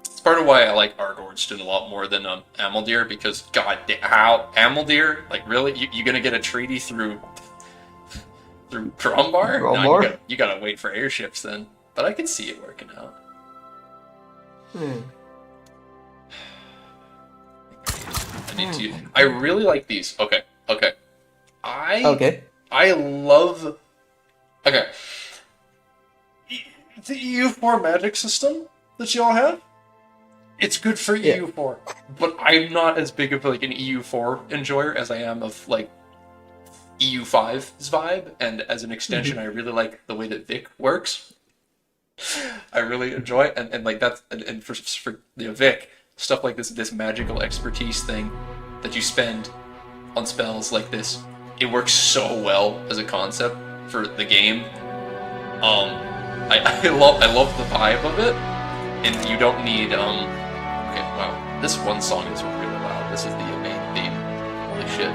It's part of why I like Ordsun a lot more than Amaldir, because god damn, how Amaldir, like really, you gonna get a treaty through Drumbar? No, you gotta wait for airships then. But I can see it working out. I really like these. Okay. I love. Okay. The EU4 magic system that y'all have, it's good for EU4, but I'm not as big of like an EU4 enjoyer as I am of like EU5's vibe, and as an extension, I really like the way that Vic works. I really enjoy it, and like that's and for Vic, stuff like this magical expertise thing that you spend on spells like this, it works so well as a concept for the game. I love the vibe of it, and you don't need okay, wow, this one song is really loud. This is the main theme. Holy shit.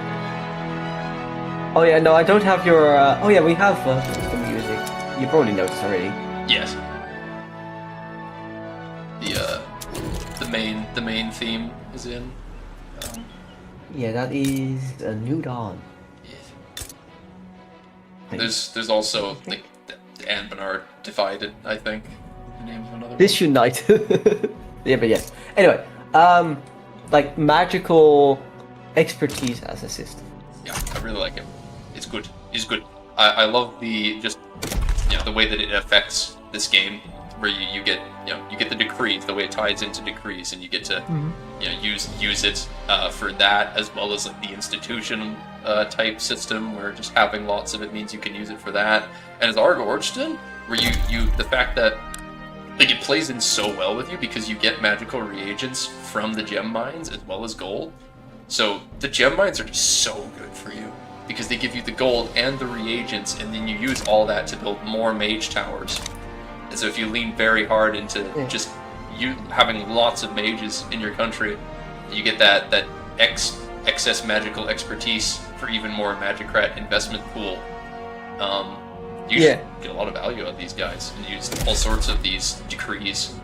Oh yeah, no, I don't have your. Oh yeah, we have the music. You probably noticed already. Yes. The main theme is in. Yeah, that is a New Dawn. Yeah. There's also like the Anbennar Divided, I think. The name of another. Disunite. Yeah, but yes. Anyway, like magical expertise as a system. Yeah, I really like it. It's good. It's good. I love the the way that it affects this game, where you get the decrees, the way it ties into decrees, and you get to use it for that, as well as like the institution type system, where just having lots of it means you can use it for that. And as Ordsun, where you the fact that like it plays in so well with you because you get magical reagents from the gem mines as well as gold. So the gem mines are just so good for you, because they give you the gold and the reagents, and then you use all that to build more mage towers. And so if you lean very hard into just you having lots of mages in your country, you get that excess magical expertise for even more magicrat investment pool. You get a lot of value out of these guys, and use all sorts of these decrees.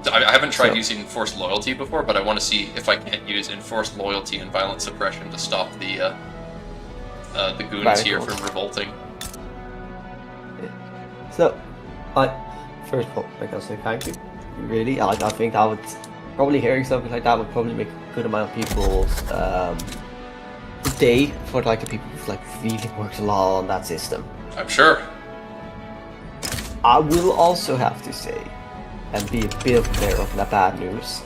I haven't tried using enforced loyalty before, but I want to see if I can't use enforced loyalty and violent suppression to stop the goons here from revolting. Yeah. So, first of all, I gotta say thank you. Really, I think that would probably hearing something like that would probably make a good amount of people's day for like the people who've like really worked a lot on that system. I'm sure. I will also have to say, and be a bit of bearer of that bad news.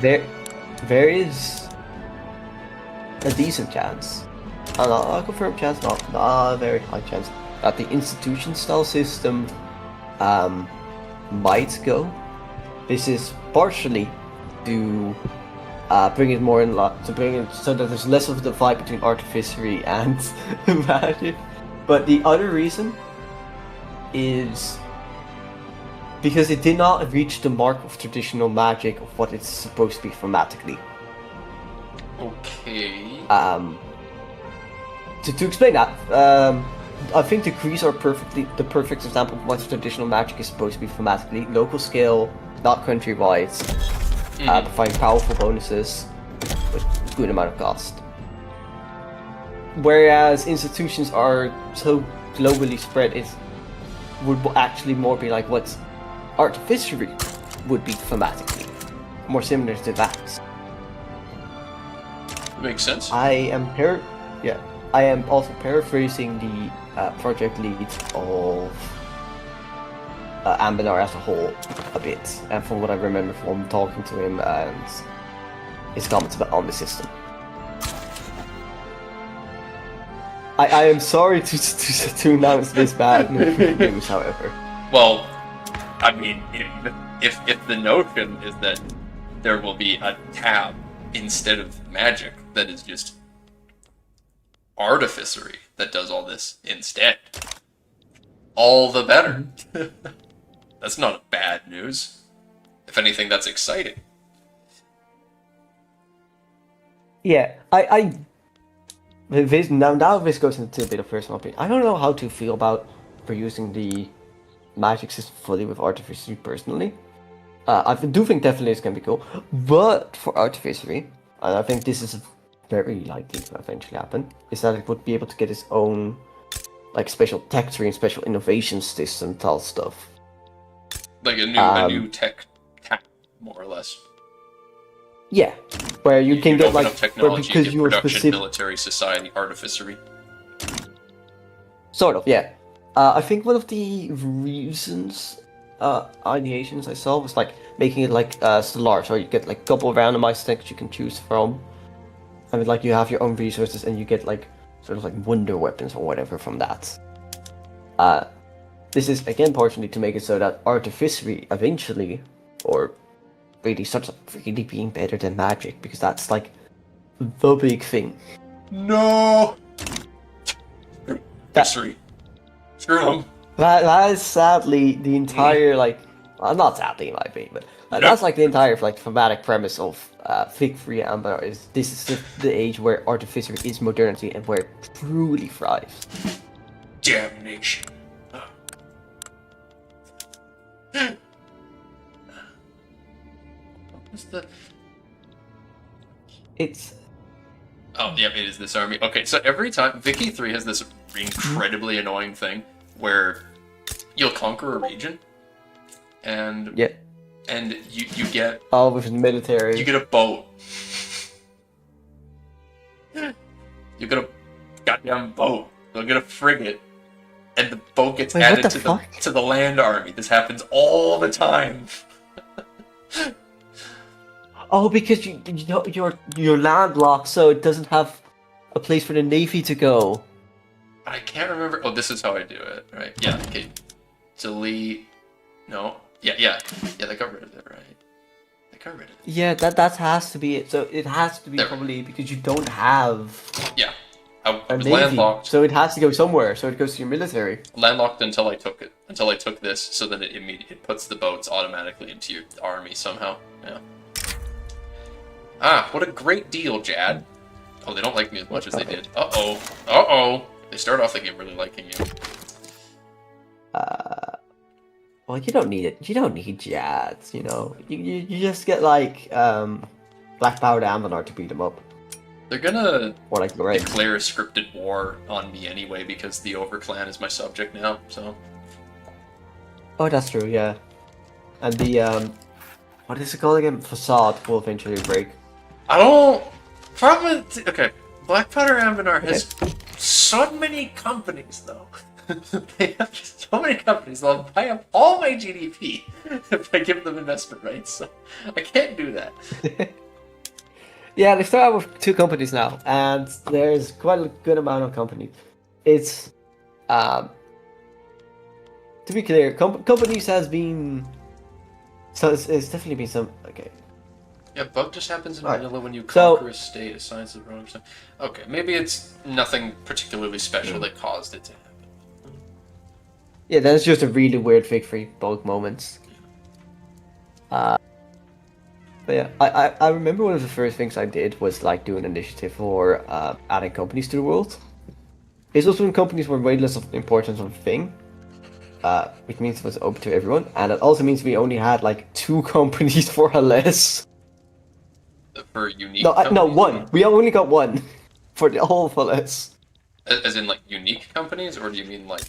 There is a decent chance, and not a confirmed chance, not a very high chance, that the institution style system might go. This is partially due bring it more in line, to bring it so that there's less of the fight between artificery and magic. But the other reason is because it did not reach the mark of traditional magic of what it's supposed to be thematically. Okay. To explain that, I think degrees are the perfect example of what traditional magic is supposed to be thematically. Local scale, not country-wide, providing powerful bonuses with good amount of cost. Whereas institutions are so globally spread, it would actually more be like what artificery would be thematically, more similar to that. Makes sense. I am also paraphrasing the project lead of Anbennar as a whole a bit, and from what I remember from talking to him and his comments on the system. I am sorry to announce this bad news, however. Well, I mean, if the notion is that there will be a tab instead of magic that is just artificery that does all this instead, all the better. That's not bad news. If anything, that's exciting. Yeah, now this goes into a bit of personal opinion. I don't know how to feel about reusing the magic system fully with artificery personally. I do think definitely it's gonna be cool, but for artificery, and I think this is very likely to eventually happen, is that it would be able to get its own like special tech tree and special innovation system style stuff. Like a new tech, more or less. Yeah, where you can get like technology, because you're production, specific military, society, artificery. Sort of, yeah. I think one of the reasons, ideations I saw was like making it like stellar, so you get like a couple of randomized things you can choose from. I mean, like you have your own resources and you get like sort of like wonder weapons or whatever from that. This is again partially to make it so that artificery eventually, or really starts really being better than magic, because that's like the big thing. No. History. Screw them. That is sadly the entire like, well, not sadly in my opinion, but that's like the entire like thematic premise of Fig 3 Anbennar is this is the age where artificery is modernity and where it truly thrives. Damnation. What's the? It's. Oh, yeah, it is this army. Okay, so every time Vicky 3 has this incredibly annoying thing where you'll conquer a region, and you get with the military. You get a boat. You get a goddamn boat. You'll get a frigate, and the boat gets added to the land army. This happens all the time. Oh, because you're landlocked, so it doesn't have a place for the navy to go. I can't remember. Oh, this is how I do it, right? Yeah. Okay. Delete. No. Yeah. They got rid of it, right? They got rid of it. Yeah, that has to be it. So it has to be probably because you don't have. Yeah. I was navy, landlocked. So it has to go somewhere. So it goes to your military. Landlocked until I took it. Until I took this, so that it puts the boats automatically into your army somehow. Yeah. Ah, what a great deal, Jad. Oh, they don't like me as much as they did. Uh-oh. They start off thinking really liking you. Well, you don't need it. You don't need Jads, you know. You just get, like, Black Powered Anbennar to beat them up. They're gonna or like declare a scripted war on me anyway, because the Overclan is my subject now, so... Oh, that's true, yeah. And the, what is it called again? Facade will eventually break. I don't... Okay, Black Powder Anbennar has so many companies, though. They have just so many companies. They'll buy up all my GDP if I give them investment rights, so I can't do that. Yeah, they start out with 2 companies now, and there's quite a good amount of companies. It's, to be clear, companies has been... So it's definitely been some... Okay. Yeah, bug just happens in Right. vanilla when you So- conquer a state, assigns the wrong stuff. Okay, maybe it's nothing particularly special that caused it to happen. Yeah, that's just a really weird victory bug moments. But yeah, I remember one of the first things I did was like do an initiative for adding companies to the world. This was when companies were way less of importance of a thing, which means it was open to everyone, and it also means we only had like 2 companies for a less. For unique No, companies? no, 1. We only got 1 for the whole for less. As in, like, unique companies, or do you mean, like,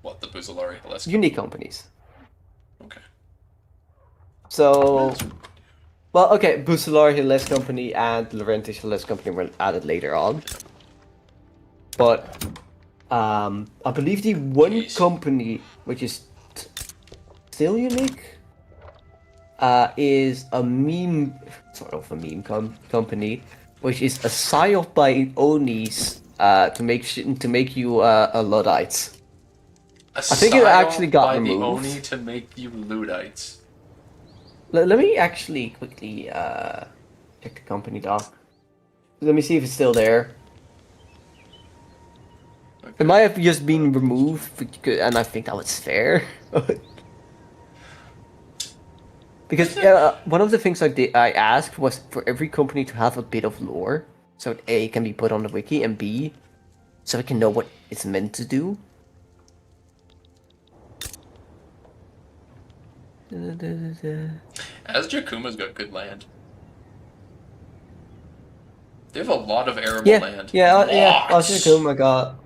what, the Buzalari Haleska? Unique companies. Okay. So, well, okay, Bucelar Hilles Company and Laurentius Hilles Company were added later on. But I believe the one Jeez. company which is still unique is a meme, sort of a meme company, which is a psyop by Onis to make you a Luddite. I think it actually got by removed. the Oni to make you Luddites. Let me actually quickly check the company doc. Let me see if it's still there. Okay. It might have just been removed, and I think that was fair. Because one of the things I asked was for every company to have a bit of lore, so that A, can be put on the wiki, and B, so we can know what it's meant to do. As Jakuma's got good land. They have a lot of arable land. Yeah. Lots! Oshikuma got.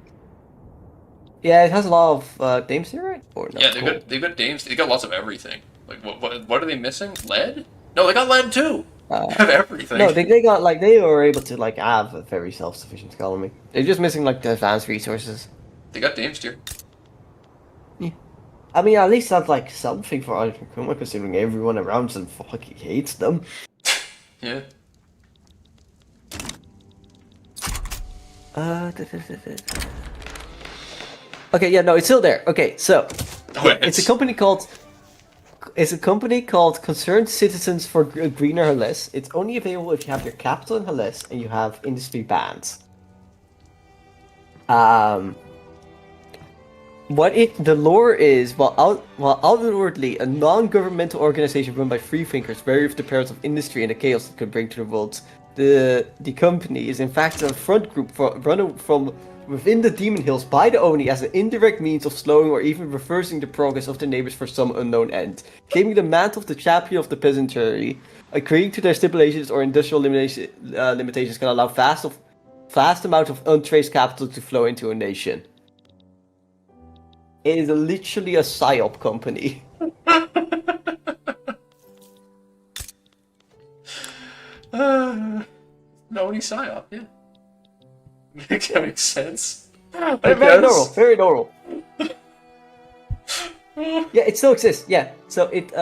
Yeah, it has a lot of dames here, right? Or no? Yeah, they've got dames. They got lots of everything. Like what are they missing? Lead? No, they got lead too. They have everything. No, they got like they were able to like have a very self-sufficient economy. They're just missing like the advanced resources. They got dames tier. Yeah. I mean, at least that's like something for Oshikuma, considering everyone around them fucking hates them. Yeah. Okay, yeah, no, it's still there. Okay, so Oh, it's a company called Concerned Citizens for Greener Helles. It's only available if you have your capital in Helles and you have industry bans. The lore is, while outwardly a non-governmental organization run by freethinkers, wary of the perils of industry and the chaos it could bring to the world, the company is in fact a front group run from within the Demon Hills by the Oni as an indirect means of slowing or even reversing the progress of their neighbors for some unknown end. Claiming the mantle of the champion of the peasantry, agreeing to their stipulations or industrial limitations can allow vast amount of untraced capital to flow into a nation. It is literally a psyop company. No, Oni psyop, yeah. That makes sense. Very normal, very normal. Yeah, it still exists. Yeah, so it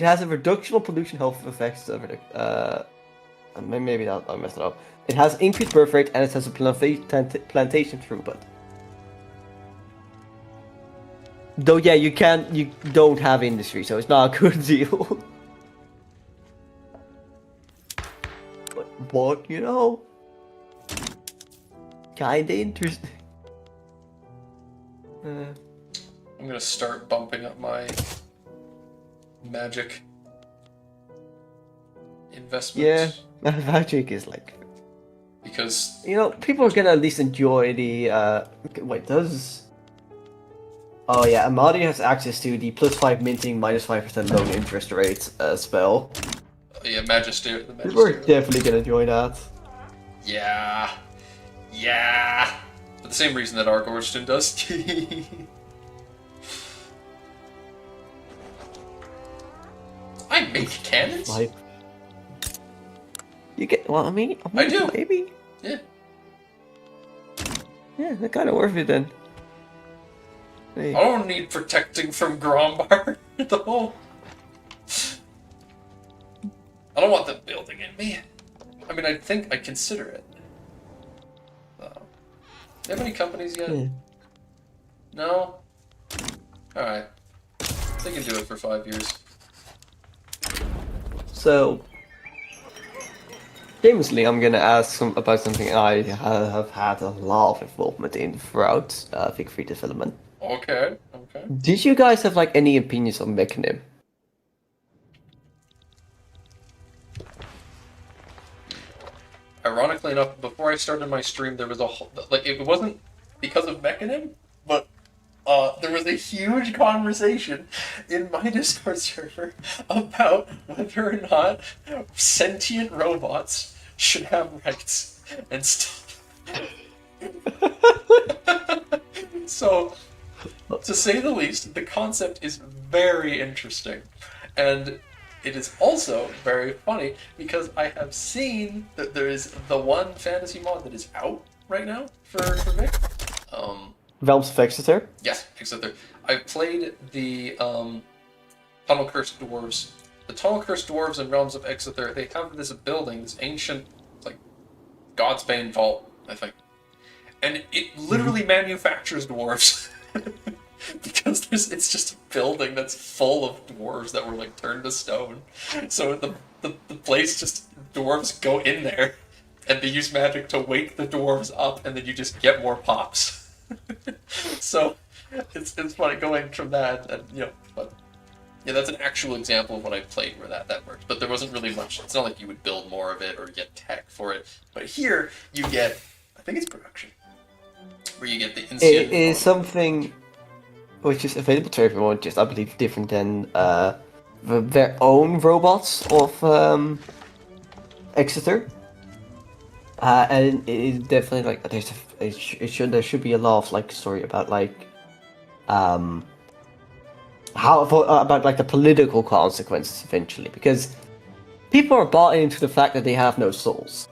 has a reduction of pollution health effects. Maybe I messed it up. It has increased birth rate and it has a plantation throughput. Though yeah, you don't have industry, so it's not a good deal. But you know, kinda interesting. I'm gonna start bumping up my magic investments. Yeah, magic is like, Because you know, people are gonna at least enjoy the wait, does oh yeah, Amadi has access to the +5 minting, -5% loan interest rate spell. yeah, Magister. The People are Magister. definitely gonna enjoy that. Yeah. Yeah. For the same reason that our Ordsun does. I make cannons? Like, you get well. I mean I do. Maybe. Yeah. Yeah, they're kind of worth it then. Hey. I don't need protecting from Grombar at all. I don't want them building in me. I mean, I think I'd consider it. Do you have any companies yet? Yeah. No? Alright. They can do it for 5 years. So, famously, I'm gonna ask about something I have had a lot of involvement in throughout Fig 3 development. Okay. Okay. Did you guys have like any opinions on Mechanim? Ironically enough, before I started my stream, there was a whole, like, it wasn't because of Mechanim, but there was a huge conversation in my Discord server about whether or not sentient robots should have rights and stuff. So, to say the least, the concept is very interesting. And it is also very funny because I have seen that there is the one fantasy mod that is out right now for Vic. Realms of Exeter? Yes, Exeter. I played the Tunnel Cursed Dwarves. The Tunnel Cursed Dwarves in Realms of Exeter, they have this building, this ancient, like, Godsbane vault, I think. And it literally manufactures dwarves. Because it's just a building that's full of dwarves that were like turned to stone. So the place just dwarves go in there and they use magic to wake the dwarves up and then you just get more pops. So it's funny going from that and but yeah, that's an actual example of what I played where that worked. But there wasn't really much. It's not like you would build more of it or get tech for it. But here you get, I think it's production, where you get the instant. It is something which is available to everyone, just I believe different than their own robots of Exeter. And it is definitely like there should be a lot of like story about like how about like the political consequences eventually, because people are bought into the fact that they have no souls.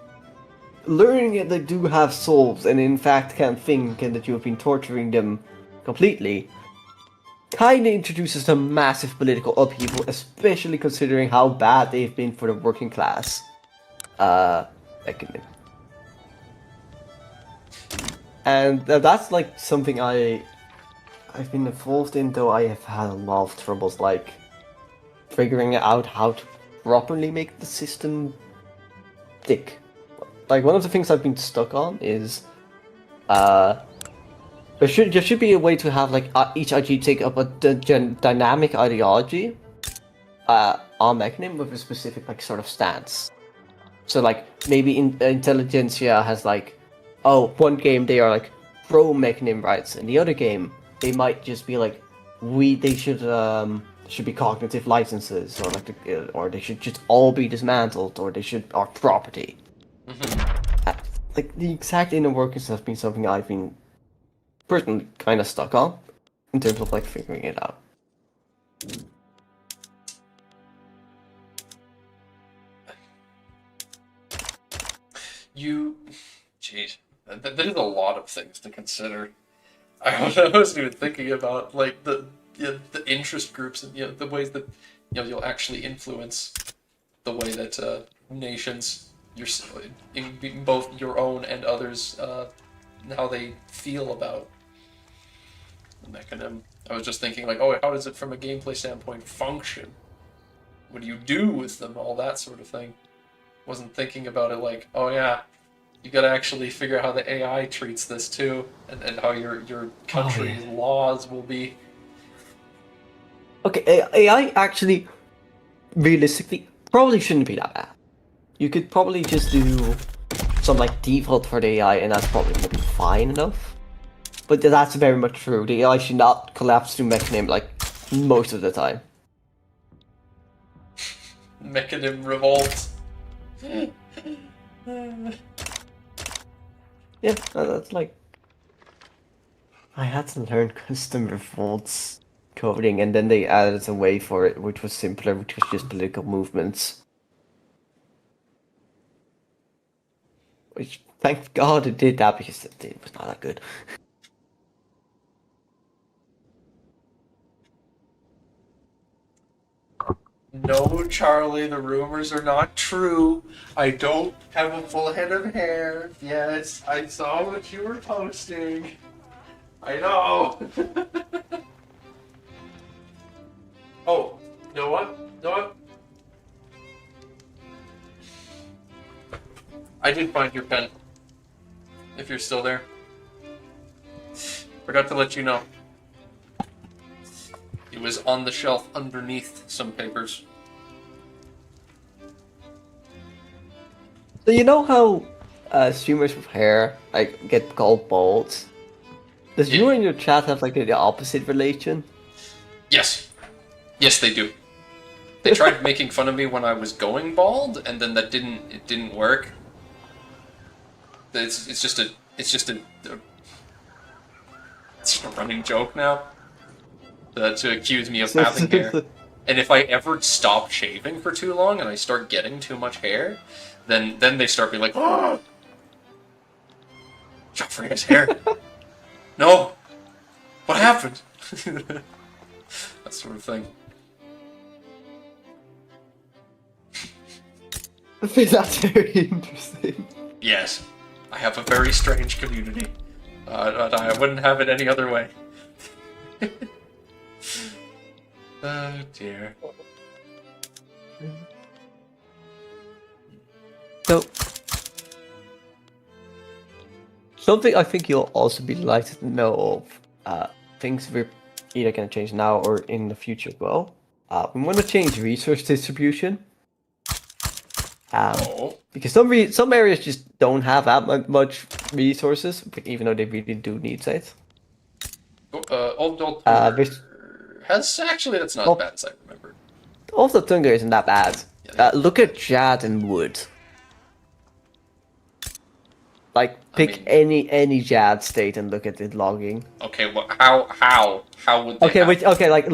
Learning that they do have souls and in fact can think and that you have been torturing them completely kind of introduces a massive political upheaval, especially considering how bad they've been for the working class. And that's like something I've been involved in, though I have had a lot of troubles like figuring out how to properly make the system tick. Like one of the things I've been stuck on is there should be a way to have like each IG take up a dynamic ideology on Mechanim with a specific like sort of stance. So like maybe Intelligentsia has like, oh, one game they are like pro Mechanim rights, and the other game they might just be like, they should be cognitive licenses, or like or they should just all be dismantled, or they should are property. Like the exact inner workings has been something I've been personally kind of stuck on in terms of like figuring it out. Jeez, that is a lot of things to consider. I wasn't even thinking about like the interest groups and the ways that you'll actually influence the way that nations, in both your own and others, how they feel about Mechanim. I was just thinking like, oh, how does it from a gameplay standpoint function? What do you do with them? All that sort of thing. Wasn't thinking about it like, oh yeah, you gotta actually figure out how the AI treats this too, and how your country's laws will be. Okay, AI actually, realistically, probably shouldn't be that bad. You could probably just do some like default for the AI, and that's probably gonna be fine enough. But that's very much true. The AI should not collapse to Mechanim like most of the time. Mechanim revolt. Yeah, that's like... I had to learn custom revolts coding, and then they added a way for it which was simpler, which was just political movements. Which, thank God it did that, because it was not that good. No, Charlie, the rumors are not true. I don't have a full head of hair. Yes, I saw what you were posting. I know. Oh, you know what? You know what? I did find your pen. If you're still there. Forgot to let you know. It was on the shelf underneath some papers. So you know how streamers with hair like get called bald? Does Yeah. you and your chat have like the opposite relation? Yes. Yes, they do. They tried making fun of me when I was going bald, and then it didn't work. It's just a running joke now to accuse me of having hair. And if I ever stop shaving for too long and I start getting too much hair, then they start being like, "Oh, Joffrey has hair. No, what happened?" That sort of thing. I think that's very interesting. Yes, I have a very strange community. I wouldn't have it any other way. Oh dear. So, something I think you'll also be delighted to know of, things we're either going to change now or in the future as well. We want to change resource distribution. Because some areas just don't have that much resources, even though they really do need it. Old has actually that's not as bad as I remember. Also, Tunga isn't that bad. Yeah, Look at Jad and Wood. Like, pick any Jad state and look at the logging. Okay, well, how would they? Okay, like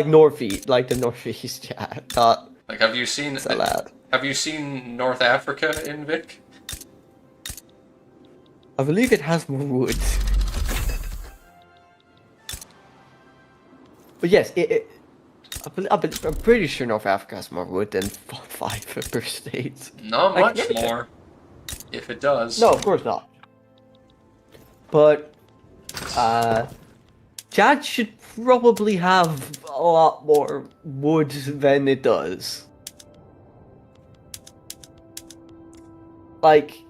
Northeast, like the Northeast Jad. Not like, have you seen? Salad. Have you seen North Africa in Vic? I believe it has more wood. But yes, I'm pretty sure North Africa has more wood than 5 per state. Not much more, if it does. No, of course not. But, Chad should probably have a lot more wood than it does. Like,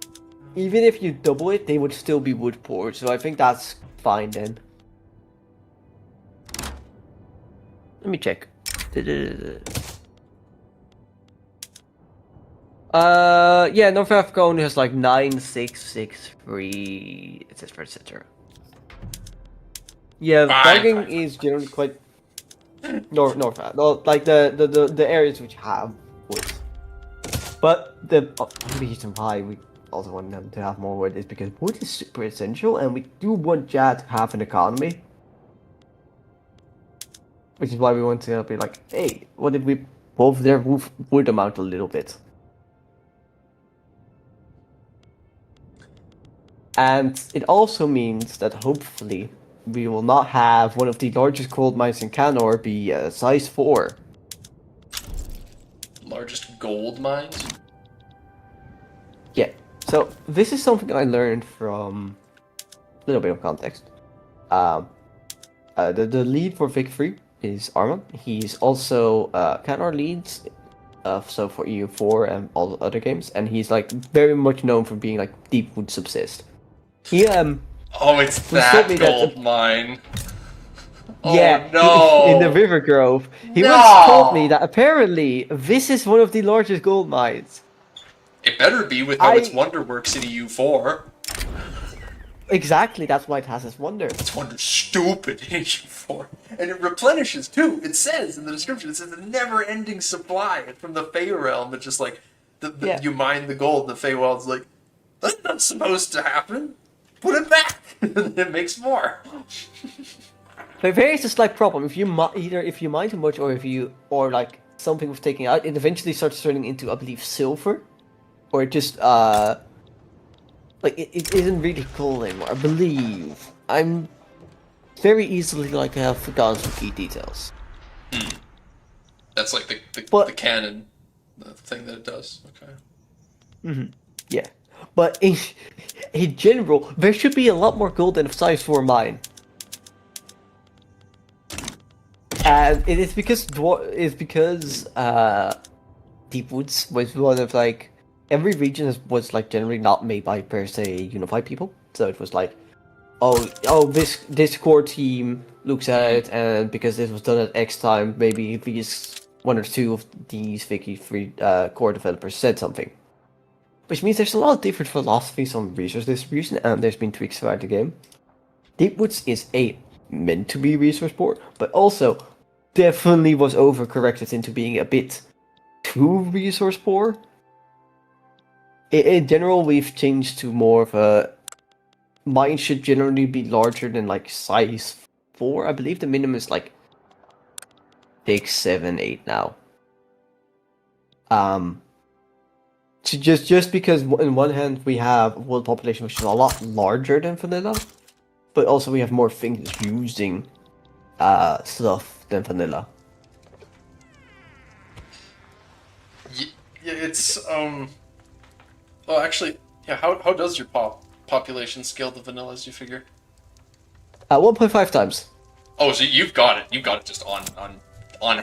even if you double it, they would still be wood poor, so I think that's fine then. Let me check. Yeah, North Africa only has like 9,663, etc., etc. Yeah, logging is generally quite north, like the areas which have wood. But the reason why we also want them to have more wood is because wood is super essential, and we do want Jad to have an economy. Which is why we want to be like, hey, what if we buff their wood amount a little bit? And it also means that hopefully we will not have one of the largest gold mines in Canor be size 4. Largest gold mines? Yeah. So this is something I learned from a little bit of context. The lead for Vic 3 is Armand. He's also Canor leads, so for EU4 and all the other games, and he's like very much known for being like deep wood subsist. He Oh, it's that gold mine. Oh, yeah, no. In the River Grove. He once told me that apparently this is one of the largest gold mines. It better be with how it's Wonderworks in EU4. Exactly, that's why it has its wonder. It's Wonder stupid in EU4. And it replenishes too. It says in the description, it says a never-ending supply from the Fey realm. It's just like, you mine the gold, and the Feywild's like, that's not supposed to happen. Put it back. And it makes more. But there is a slight problem. If you either if you mine too much, or like something was taken out, it eventually starts turning into, I believe, silver, or it just like it isn't really cool anymore. I believe I'm very easily like I have forgotten some key details. That's like the canon, the thing that it does. Okay. Yeah, but in general, there should be a lot more gold in a size 4 mine. And it is because Deep Woods was one of like every region was like generally not made by per se unified people. So it was like, this core team looks at it, and because this was done at X time, maybe these one or two of these Vicky free core developers said something. Which means there's a lot of different philosophies on resource distribution, and there's been tweaks throughout the game. Deepwoods is meant to be resource poor, but also definitely was overcorrected into being a bit too resource poor. In general, we've changed to more of a mines should generally be larger than like size 4. I believe the minimum is like 6, 7, 8 now. So just because in one hand we have world population which is a lot larger than vanilla, but also we have more things using stuff than vanilla. Yeah, it's Oh, actually, yeah. How does your population scale the vanillas? You figure? 1.5 times. Oh, so you've got it. You got it just on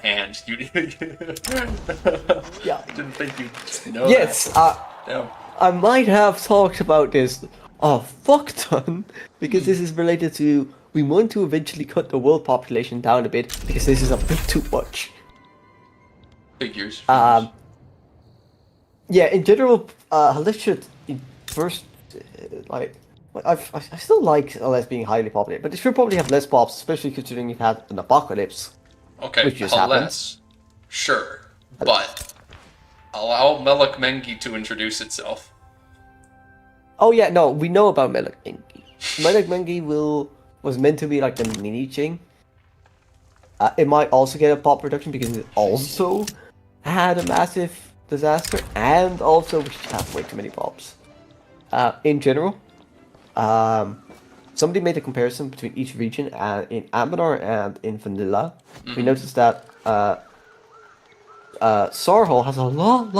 hand. You Yeah. Didn't think you'd just know. Yes. No. I might have talked about this a fuck ton because this is related to we want to eventually cut the world population down a bit because this is a bit too much. Figures. Yeah, in general, let's should first like. I still like LS being highly populated, but it should probably have less pops, especially considering you've had an apocalypse. Okay, which just less. Sure, but allow Melek Mengi to introduce itself. Oh yeah, no, we know about Melek Mengi. Melek Mengi was meant to be like the mini chain. It might also get a pop reduction because it also had a massive disaster, and also we just have way too many pops. In general, somebody made a comparison between each region in Anbennar and in Vanilla. Mm-hmm. We noticed that Sarhol has a lot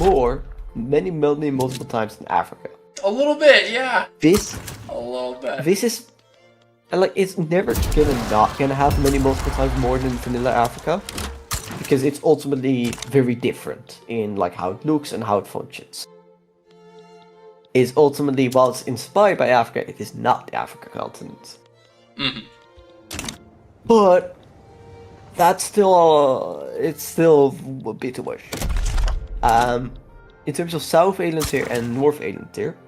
more, many multiple times in Africa. A little bit, yeah. A little bit. This is, and like, it's never gonna have many multiple times more than Vanilla Africa, because it's ultimately very different in like how it looks and how it functions. Is ultimately, while it's inspired by Africa, it is not the Africa continent. Mm-hmm. But that's still it's still a bit too much. In terms of South Alien tier and North Alien tier,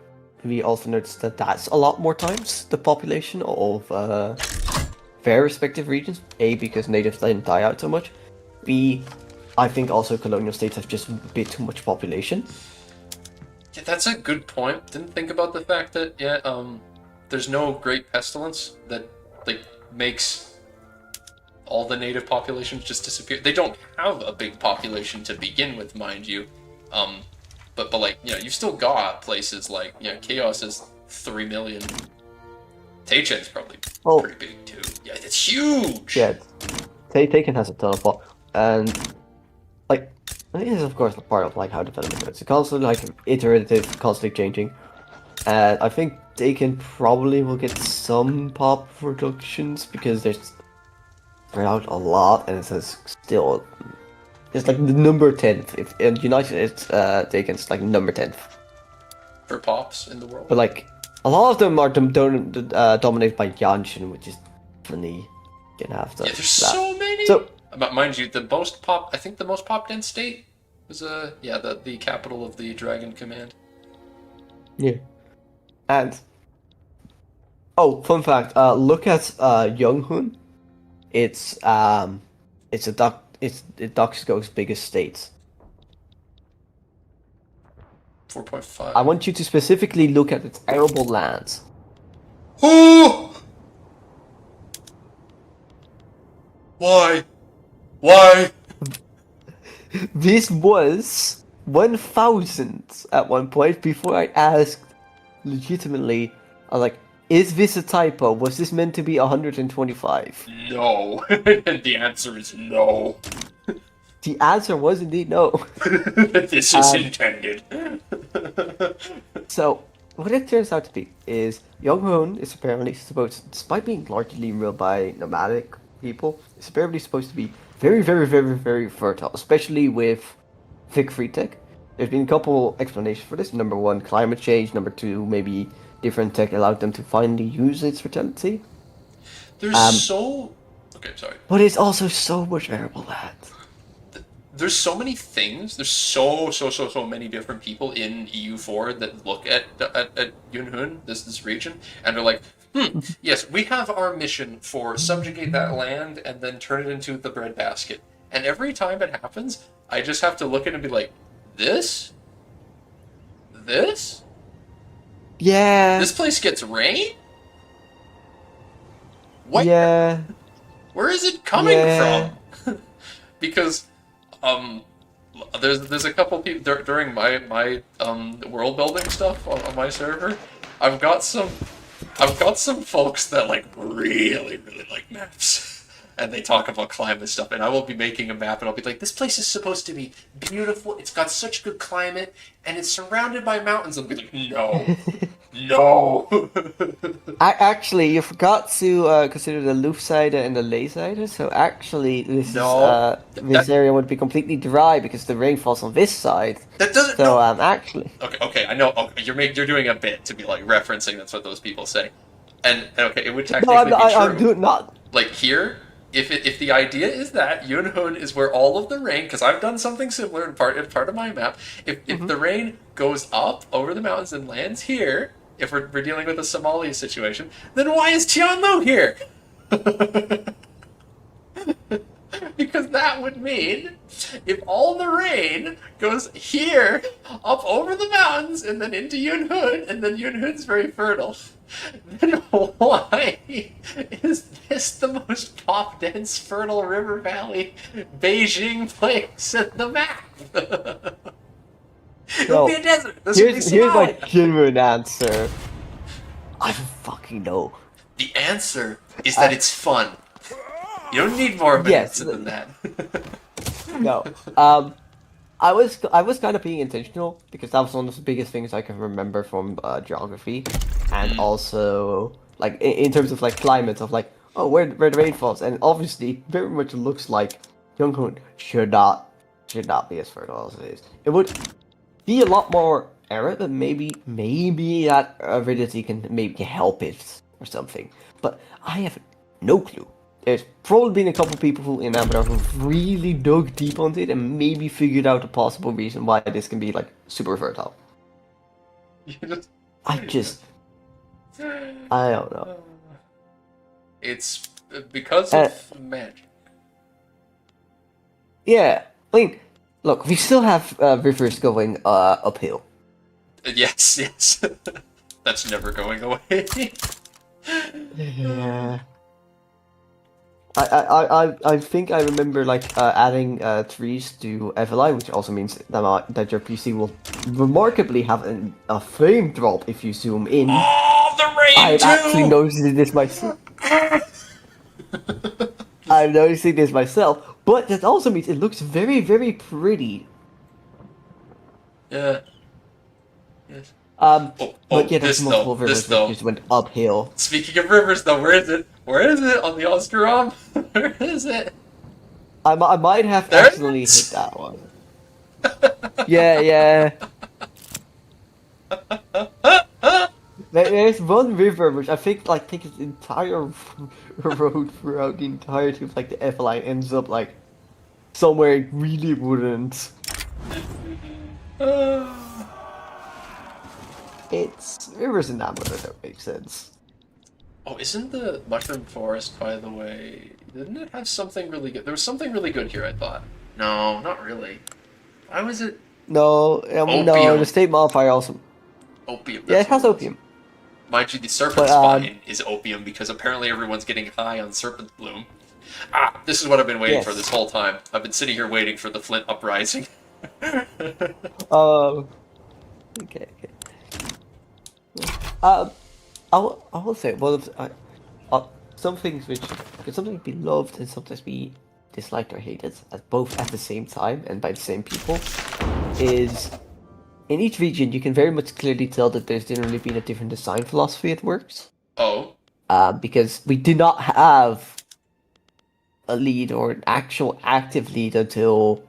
we also noticed that that's a lot more times the population of their respective regions. A, because natives didn't die out so much. B, I think also colonial states have just a bit too much population. Yeah, that's a good point. Didn't think about the fact that there's no great pestilence that like makes all the native populations just disappear. They don't have a big population to begin with, mind you. But like, you know, you've still got places like, you know, Chaos is 3 million. Taichen's probably pretty big too. Yeah, it's huge. Yeah, Taken has a ton of pop, and like, I think this is of course part of like how development goes. It's constantly like iterative, constantly changing, and I think Taken probably will get some pop reductions because there's spread out a lot, and it says still. It's like the number 10th. If in United it's Taken's like number 10th. For pops in the world. But like, a lot of them are dominated by Yanshin, which is funny. Gonna have to. Yeah, there's so many. So, mind you, the most pop dense state was the capital of the Dragon Command. Yeah. And fun fact, look at Yonghun. It's Doxco's biggest state. 4.5. I want you to specifically look at its arable lands. Oh! Why? This was 1,000 at one point before I asked legitimately, is this a typo? Was this meant to be 125? No. And the answer is no. The answer was indeed no. This is intended. So, what it turns out to be is Yonghun is apparently supposed, despite being largely ruled by nomadic people, it's apparently supposed to be very, very, very, very fertile, especially with thick free tech. there's been a couple explanations for this. Number one, climate change. Number two, maybe different tech allowed them to finally use its fertility. There's so... Okay, sorry. But it's also so much variable that. There's so many things. There's so many different people in EU4 that look at Yunhun, this region, and are like, yes, we have our mission for subjugate that land and then turn it into the breadbasket. And every time it happens, I just have to look at it and be like, this? This? Yeah. This place gets rain? What? Yeah. Where is it coming from? Because there's a couple people during my world building stuff on my server. I've got some folks that like really like maps, and they talk about climate stuff. And I will be making a map, and I'll be like, this place is supposed to be beautiful. It's got such good climate, and it's surrounded by mountains. And I'll be like, no, no. Actually, you forgot to consider the Luft side and the Ley side. So actually, this area would be completely dry because the rain falls on this side. That doesn't. So no. Actually. Okay, I know. Okay, you're doing a bit to be like referencing. That's what those people say. And okay, it would technically be true. I'm doing not. Like here, if the idea is that Yunhun is where all of the rain, because I've done something similar in part of my map. If the rain goes up over the mountains and lands here, if we're dealing with a Somalia situation, then why is Tianlu here? Because that would mean if all the rain goes here, up over the mountains, and then into Yunhun, and then Yunhun's very fertile, then why is this the most pop-dense, fertile river valley Beijing place in the map? It would be a desert. Here's my genuine answer. I don't fucking know. The answer is that it's fun. You don't need more minutes than that. No. I was kind of being intentional because that was one of the biggest things I can remember from geography, and also like in terms of like climate of like where the rain falls, and obviously very much looks like Yunhun should not be as fertile as it is. It would be a lot more arid, and maybe that aridity can maybe help it or something. But I have no clue. There's probably been a couple people in Anbennar who've really dug deep onto it and maybe figured out a possible reason why this can be like super fertile. I don't know. It's because of magic. Yeah, I mean, look, we still have rivers going uphill. Yes. That's never going away. Yeah. I think I remember like adding trees to FLI, which also means that your PC will remarkably have a frame drop if you zoom in. Oh, the rain I've actually noticed this myself. I'm noticing this myself, but that also means it looks very, very pretty. Yeah. Yes. But yeah, there's multiple rivers that just went uphill. Speaking of rivers, though, where is it? Where is it on the Oskaram? Where is it? I might have accidentally hit that one. Yeah. There's one river which I think takes its entire road throughout the entirety of like the F line, ends up like somewhere it really wouldn't. It's rivers in Anbennar that makes sense. Oh, isn't the mushroom forest, by the way, didn't it have something really good? There was something really good here, I thought. No, not really. Why was it? No, the state modifier also. Opium. Yeah, it has opium. Mind you, the serpent spine is opium because apparently everyone's getting high on serpent bloom. This is what I've been waiting for this whole time. I've been sitting here waiting for the Flint uprising. Okay. I will say one of some things which can sometimes be loved and sometimes be disliked or hated, as both at the same time and by the same people, is in each region you can very much clearly tell that there's generally been a different design philosophy at works. Oh. Because we did not have a lead or an actual active lead until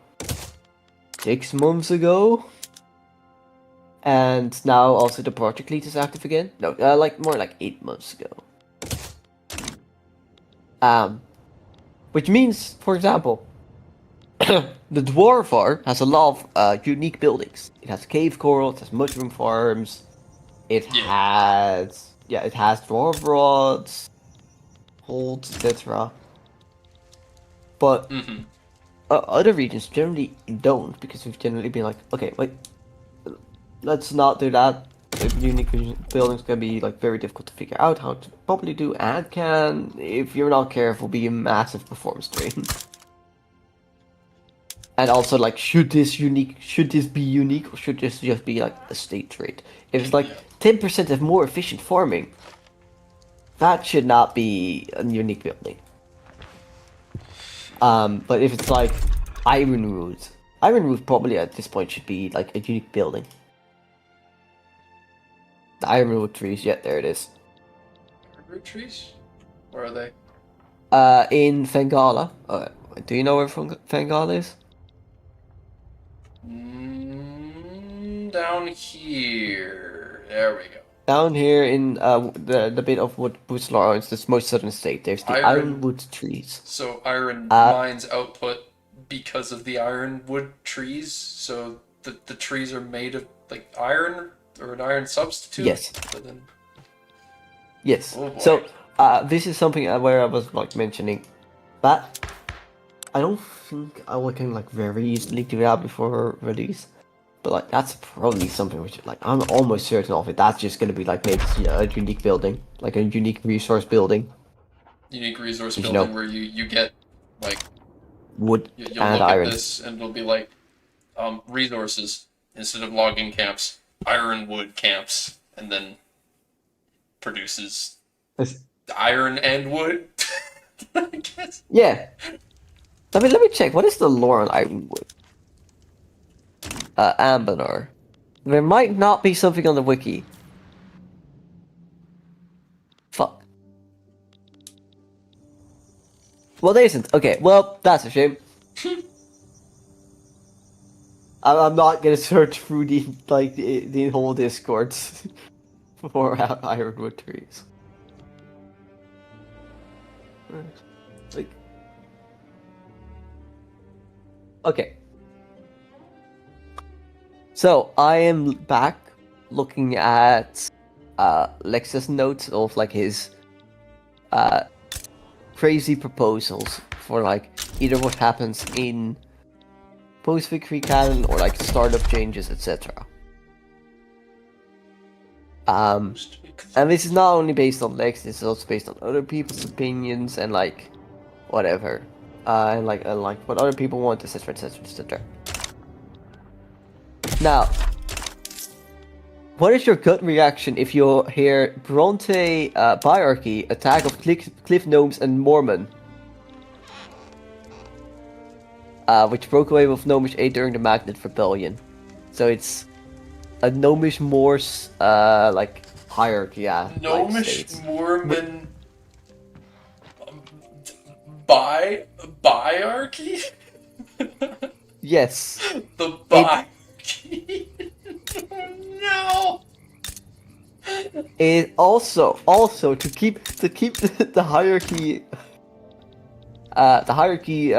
6 months ago. And now also the project lead is active again. No, more like 8 months ago. Which means, for example, the Dwarvar has a lot of unique buildings. It has cave coral, it has mushroom farms, it has dwarf rods, holds, etc. But other regions generally don't, because we've generally been like, okay, wait, let's not do that. Unique buildings can be like very difficult to figure out how to properly do, and can, if you're not careful, be a massive performance drain. And also, like, should this be unique, or should this just be like a state trait? If it's like 10% of more efficient farming, that should not be a unique building. But if it's like Ironwood probably at this point should be like a unique building. The Ironwood trees, yeah, there it is. Ironwood trees? Where are they? In Fengala. Do you know where Fengala is? Down here. There we go. Down here in the bit of what Buslar owns, this most southern state, there's the Ironwood trees. So iron mines output because of the ironwood trees. So the trees are made of like iron or an iron substitute. Yes. But then... Yes. Oh, so this is something where I was like mentioning that I don't think I can like very easily do that before release. But like that's probably something which like I'm almost certain of it. That's just gonna be like maybe a unique building, like a unique resource building. Unique resource building where you get like wood you'll and look iron. At this and it'll be like resources instead of logging camps, ironwood camps, and then produces iron and wood. I guess. Yeah. Let me check. What is the lore on ironwood? Anbennar. There might not be something on the wiki. Fuck. Well, there isn't. Okay, well, that's a shame. I'm not gonna search through the whole Discord for ironwood trees. Like, okay. So I am back looking at Lex's notes of like his crazy proposals for like either what happens in post-victory canon or like startup changes, etc. And this is not only based on Lex, this is also based on other people's opinions and like whatever, and like what other people want, etc., etc., etc. Now, what is your gut reaction if you hear Bronte Biarchy, Attack of Cliff Gnomes and Mormon, which broke away with Gnomish 8 during the Magnet Rebellion? So it's a Gnomish Morse like hierarchy, yeah. Gnomish Mormon biarchy? Yes. The biarchy. No. It also to keep the hierarchy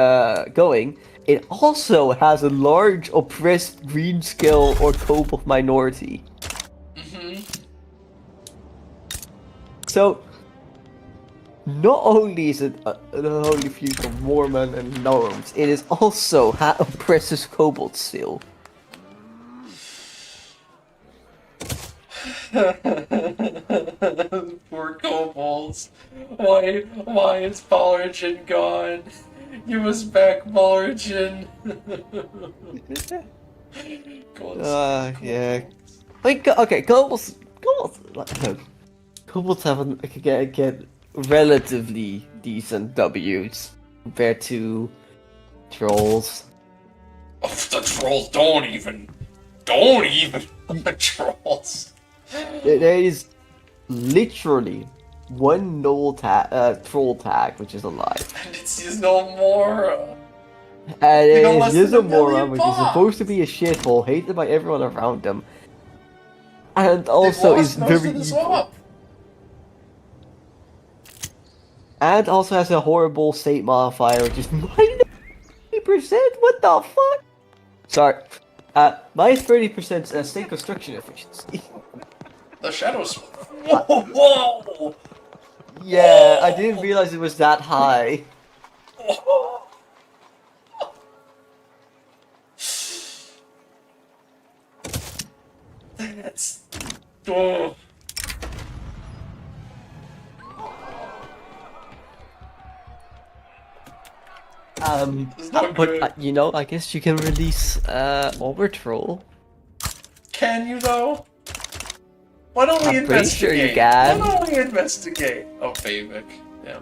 going. It also has a large oppressed green skill or kobold minority. So not only is it an holy feud of Mormon and Gnomes, it is also oppresses kobolds still. Poor kobolds. Why is Balrogin gone? You was back, Balrogin. Yeah. Like, okay, kobolds get relatively decent W's compared to trolls. Oh, the trolls don't even the trolls. There is literally one troll tag which is alive. And it's Yznomora. And it is Yznomora, which is supposed to be a shithole, hated by everyone around them. and They've also lost is most very of the evil. swamp. And also has a horrible state modifier, which is -30%. What the fuck? Sorry. -30% state construction efficiency. The shadows. Uh, Whoa! Whoa! yeah, I didn't realize it was that high. Whoa. That's. Oh. It's not But good. you know, I guess you can release Overtroll. Can you though? Why don't we I'm pretty sure investigate? you can. Why don't we investigate? Oh, Favik. Yeah.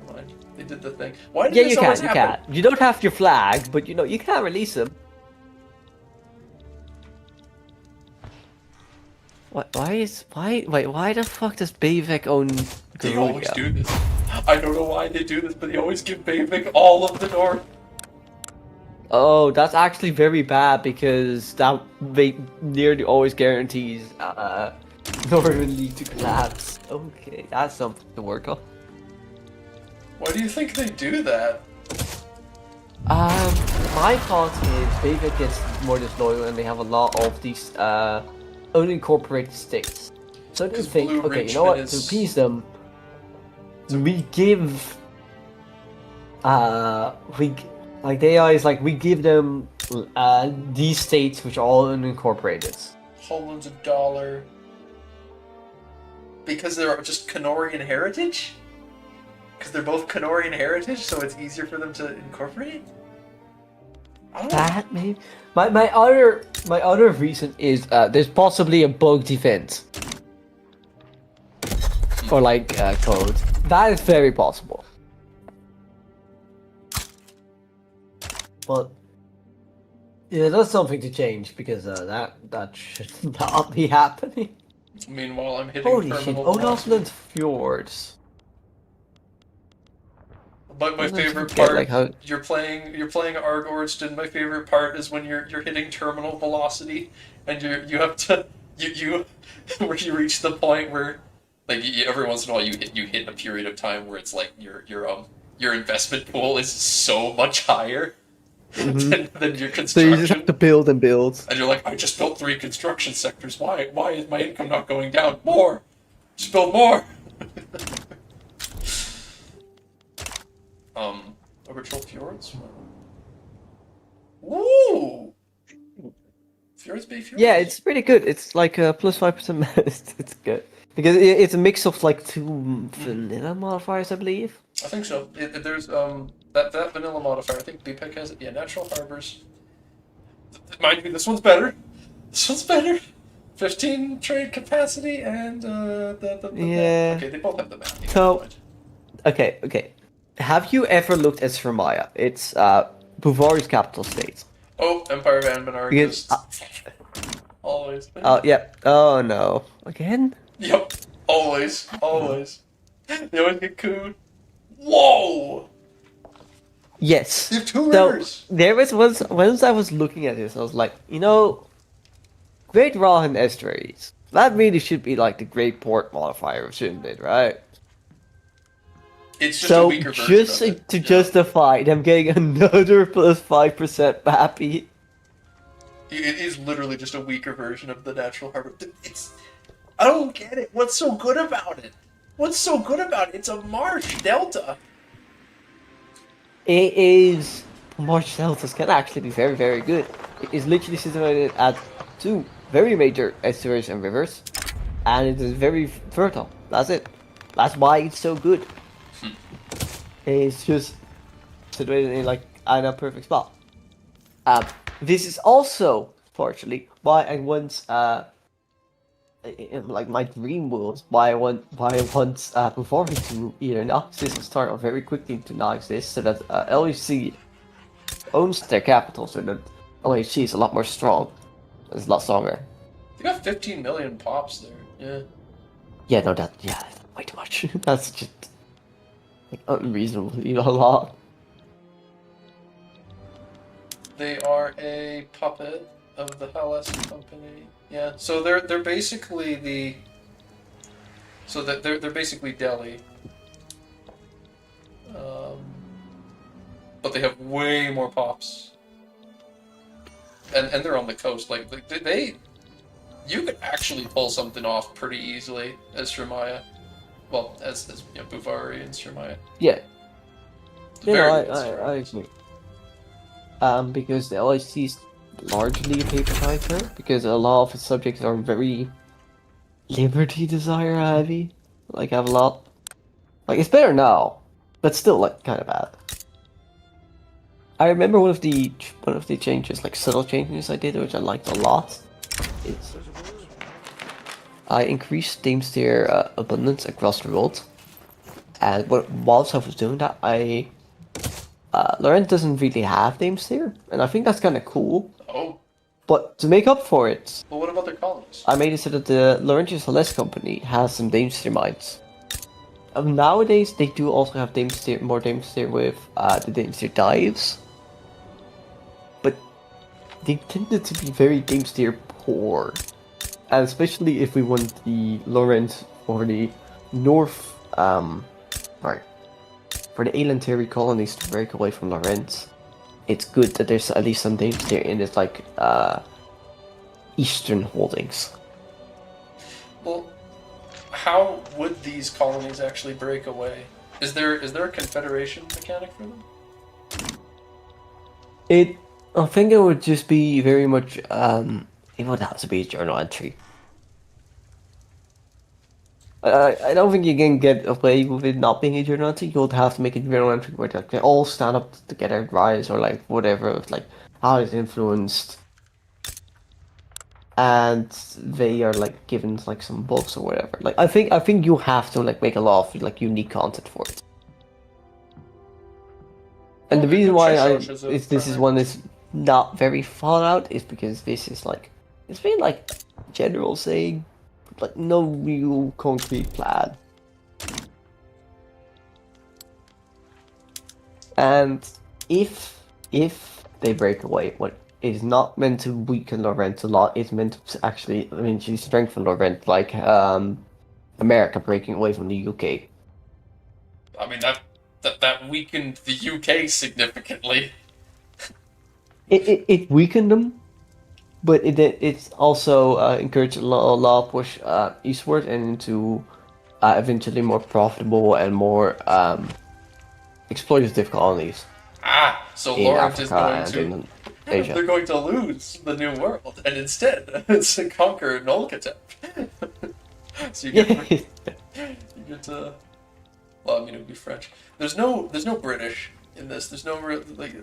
Never mind. They did the thing. Why did Yeah, this you always can. You happen? can. You don't have your flag, but you know you can release them. What? Why the fuck does Bayvik own They always Garulia? do this. I don't know why they do this, but they always give Favik all of the north. Oh, that's actually very bad because that nearly always guarantees Northern League to collapse. Okay, that's something to work on. Why do you think they do that? My thought is Bayvik gets more disloyal and they have a lot of these unincorporated states. So I do 'Cause think, Blue okay, you know what? Richmond To is- appease them, we give like the AI is like we give them these states which are all unincorporated. Whole loads of dollar. Because they're just Canorian heritage? Because they're both Canorian heritage, so it's easier for them to incorporate? I don't know. That maybe my other reason is there's possibly a bug defense or like code. That is very possible. But yeah, that's something to change because that should not be happening. Meanwhile, I'm hitting Holy shit! terminal velocity. Olafland Fjords. But my I'd like to favorite forget, part, like, how- you're playing Arg Ordsun. My favorite part is when you're hitting terminal velocity, and you have to you where you reach the point where like every once in a while you hit a period of time where it's like your investment pool is so much higher than your So construction. you just have to build and build. And you're like, I just built 3 construction sectors. Why is my income not going down? More! Just build more! Overtroll Fjords? Woo! Fjords Bay Fjords? Yeah, it's pretty good. It's like a +5%. It's good because it's a mix of like 2 vanilla modifiers, I believe. I think so. There's that vanilla modifier. I think BPEC has it. Yeah, natural harbors. Mind you, this one's better. This one's better. 15 trade capacity and the Yeah. Okay, they both have the map. So- Okay. Have you ever looked at Svermaya? It's Bavaria's capital state. Oh, Empire of Anbennar. Because- Always. Oh yeah. Oh no. Again? Yep. Always. They always get cooed. Whoa! Yes. You have 2 So rivers. there was once I was looking at this, I was like, you know, Great Rahan Estuaries. That really should be like the Great Port modifier, shouldn't it? Right? It's just a So weaker version just of it. to Yeah. justify them getting another +5% happy. It is literally just a weaker version of the natural harbor. I don't get it. What's so good about it? It's a marsh delta. It is Marsh Deltas can actually be very, very good. It is literally situated at 2 very major estuaries and rivers, and it is very fertile. That's it. That's why it's so good. It's just situated in like in a perfect spot. This is also partially why I once like my dream was why I want performing to either knock this and start off very quickly to knock this so that LEC owns their capital so that LEC is a lot more strong. It's a lot stronger. You got 15 million pops there. Yeah. Yeah, no, that's way too much. That's just like unreasonably a lot. They are a puppet, of the Hellas company. Yeah, so they're basically they're basically Delhi. But they have way more pops. And they're on the coast. Like you could actually pull something off pretty easily as Shremaya. Well, as you know, Buvari and Shremaya. Yeah. Very I agree. Because the LIC is largely a paper title, because a lot of its subjects are very liberty desire heavy. Like, have a lot. Like, it's better now, but still, like, kind of bad. I remember one of the changes, like subtle changes I did, which I liked a lot, is I increased Daemstair abundance across the world. And whilst I was doing that, Laurent doesn't really have Daemstair, and I think that's kind of cool. Oh. But to make up for it, Well, what about their colonies? I made it so that the Laurentian Celeste company has some Daemstair mines. Nowadays, they do also have more Daemstair with the Daemstair dives. But they tended to be very Daemstair poor. And especially if we want the Laurent or the North, for the Elantary colonies to break away from Laurent, it's good that there's at least some Daemstair in its, like, eastern holdings. Well, how would these colonies actually break away? Is there a confederation mechanic for them? I think it would just be very much, it would have to be a journal entry. I don't think you can get away with it not being a journal entry. You would have to make a journal entry where they all stand up together and rise, or like whatever, like how it's influenced, and they are like given like some books or whatever. Like I think you have to like make a lot of like unique content for it. And the reason why this is one that's not very thought out is because this is like it's been like general saying. Like no real concrete plan. And if they break away, what is not meant to weaken Laurent a lot, it's meant to actually eventually strengthen Laurent, like America breaking away from the UK. I mean that weakened the UK significantly. It weakened them. But it's also encouraged a lot push eastward and into eventually more profitable and more exploitative colonies. So Laurent is going to Asia. They're going to lose the New World, and instead it's to conquer Nolkatep. So you get to. Well, I mean it would be French. There's no British in this. There's no real like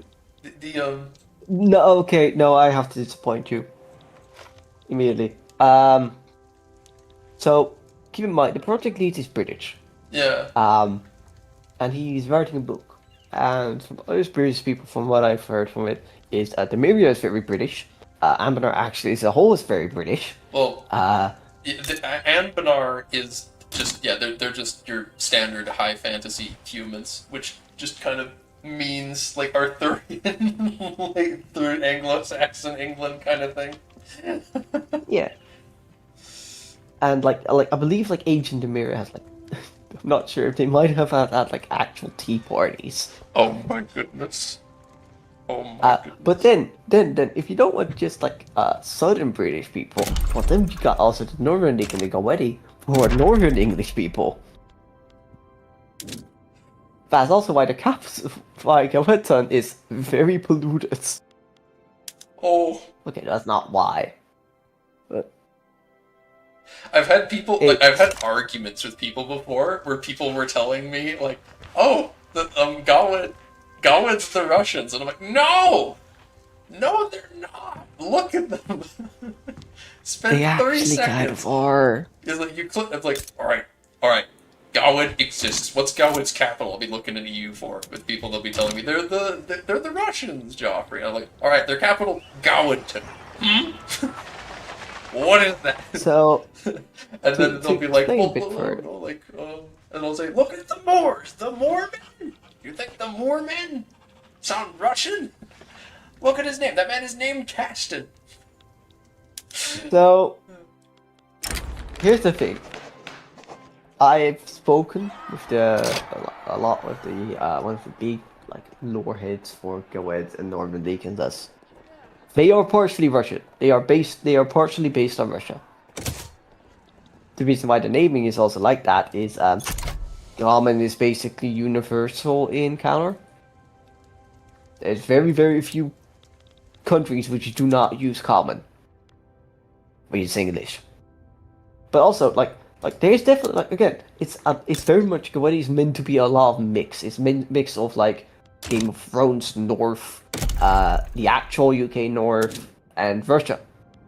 the. No, okay, no, I have to disappoint you. Immediately. So, keep in mind, the project lead is British. Yeah. And he's writing a book. And from other British people, from what I've heard from it, is the Miria is very British. Anbennar actually as a whole is very British. Well, Anbennar is just, they're just your standard high fantasy humans, which just kind of means like Arthurian, like through Anglo-Saxon England kind of thing. Yeah. And like I believe like Agent Demira has like I'm not sure if they might have had like actual tea parties. Oh my goodness. Oh my goodness. But then if you don't want just like southern British people, well then you got also the northern Igawedi, who are northern English people. That's also why the capital, why Gawetan is very polluted. Oh. Okay, that's not why. But I've had people, like, I've had arguments with people before where people were telling me, like, oh, Gawen's the Russians. And I'm like, no! No, they're not! Look at them! Spend they 30 actually seconds. kind of are. It's like, you click, it's like, alright. Gawen exists. What's Gawen's capital? I'll be looking into you for. With people, they'll be telling me, they're the Russians, Joffrey. I'm like, alright, their capital, Gawenton. What is that? So, and then they'll be like, and they'll say, look at the Moors, the Moormen. You think the Moormen sound Russian? Look at his name. That man is named Caston. So here's the thing. I've spoken with a lot with the one of the big like lore heads for Goed and Northern Legion. Thus, they are partially Russian. They are partially based on Russia. The reason why the naming is also like that is Ramen is basically universal in counter. There's very, very few countries which do not use common when you say English. But also, like there's definitely, like, again, it's very much, what is meant to be a lot of mix. It's mix of, like, Game of Thrones North, the actual UK North, and Russia.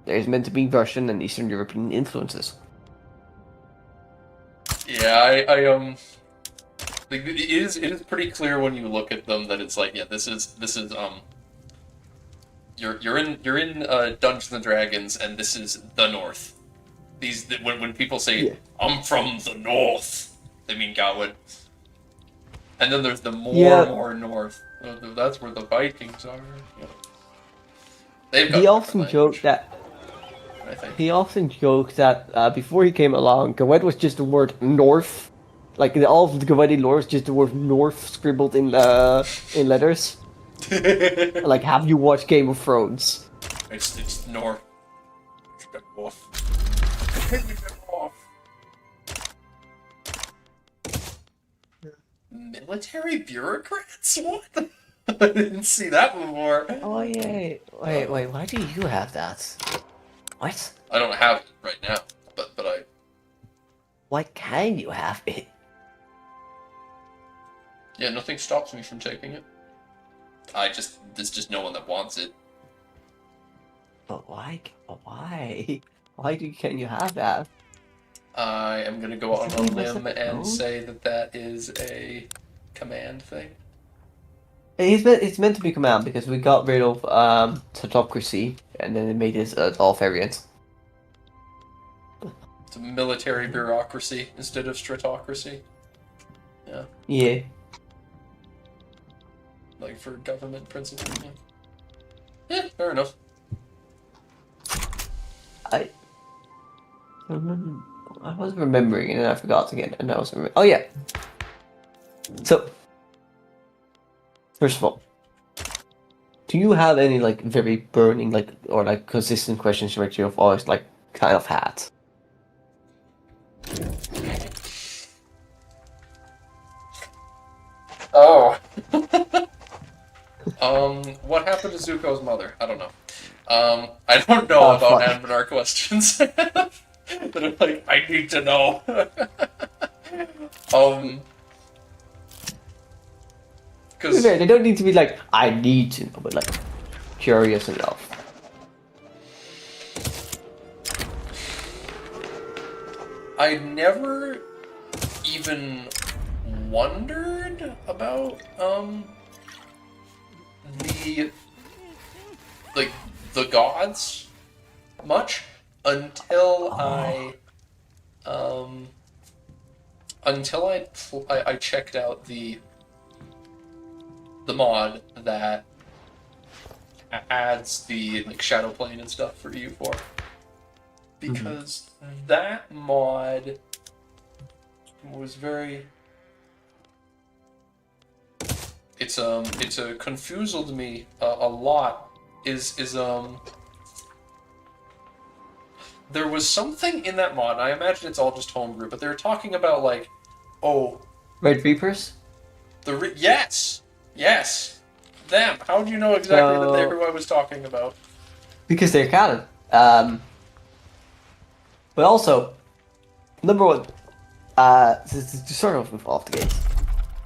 There's meant to be Russian and Eastern European influences. Yeah, like, it is pretty clear when you look at them that it's like, yeah, this is you're in Dungeons and Dragons, and this is the North. When people say, yeah, I'm from the North, they mean Gawain. And then there's the more north. That's where the Vikings are. Yeah. They've got he often joked that. He often joked that before he came along, Gawain was just the word North. Like, all of the Gawain lore is just the word North scribbled in letters. Like, have you watched Game of Thrones? It's North. North. Military bureaucrats? What? I didn't see that before. Oh yeah. Wait. Why do you have that? What? I don't have it right now, but I. Why can you have it? Yeah, nothing stops me from taking it. There's just no one that wants it. But why? Can you have that? I am gonna go out on a limb and say that is a command thing. It's meant to be command because we got rid of Satocracy and then it made it all variants. It's a military bureaucracy instead of stratocracy. Yeah. Yeah. Like for government principles. Yeah, fair enough. I was remembering and then I forgot again, and I was remembering. Oh yeah. So, first of all, do you have any like very burning or consistent questions which you've always kind of had? Oh. What happened to Zuko's mother? I don't know. I don't know about Anbennar questions. That are like, I need to know. Because they don't need to be like, I need to know, but like, curious enough. I never even wondered about, the gods much until I checked out the mod that adds the shadow plane and stuff for EU4, because that mod was very. It's confused me a lot. There was something in that mod, and I imagine it's all just homebrew, but they were talking about Red Reapers? Yes! Them! How do you know exactly that they're who I was talking about? Because they're canon. But also, number one, to sort of move off the gates,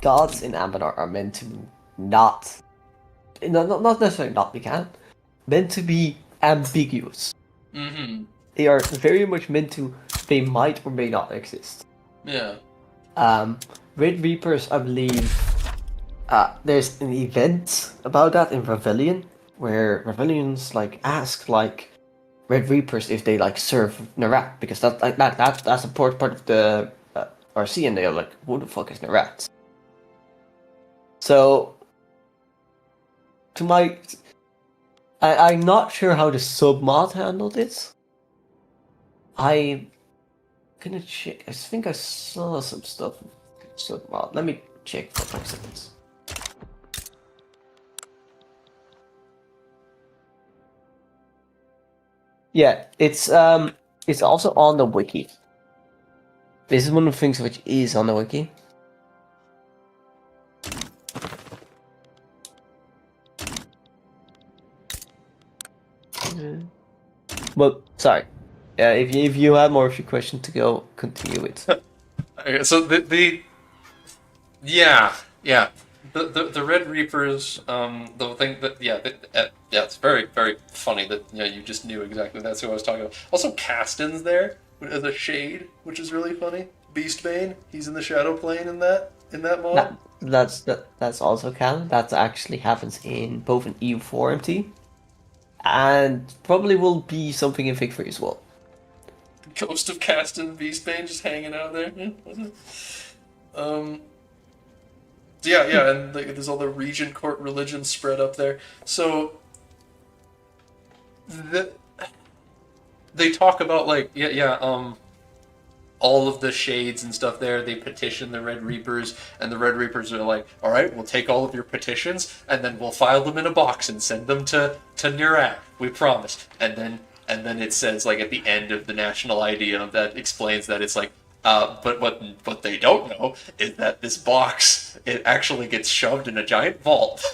gods in Anbennar are meant to not necessarily not be canon, meant to be ambiguous. Mm-hmm. They are very much meant to, they might or may not exist. Yeah. Red Reapers, I believe, there's an event about that in Ravelion, where Ravelians ask Red Reapers if they serve Narat, because that's a part of the RC, and they're like, who the fuck is Narat? So, I'm not sure how the sub mod handled it, I'm gonna check. I think I saw some stuff. So, well, let me check for 5 seconds. Yeah, it's also on the wiki. This is one of the things which is on the wiki. Well, sorry. If you have more of your question to go, continue it. Okay, so the Red Reapers, the thing that it's very very funny that you just knew exactly that's who I was talking about. Also, Caston's there as a shade, which is really funny. Beastbane, he's in the Shadow Plane in that mod. That's also canon. That actually happens in both an EU4 MT, and probably will be something in Fig 3 as well. Ghost of Caston, Beastbane just hanging out there. And there's all the Regent Court religion spread up there. So they talk about all of the shades and stuff there. They petition the Red Reapers, and the Red Reapers are like, all right, we'll take all of your petitions, and then we'll file them in a box and send them to Nurak. We promise. And then it says, like, at the end of the national idea that explains that it's like, but what they don't know is that this box, it actually gets shoved in a giant vault.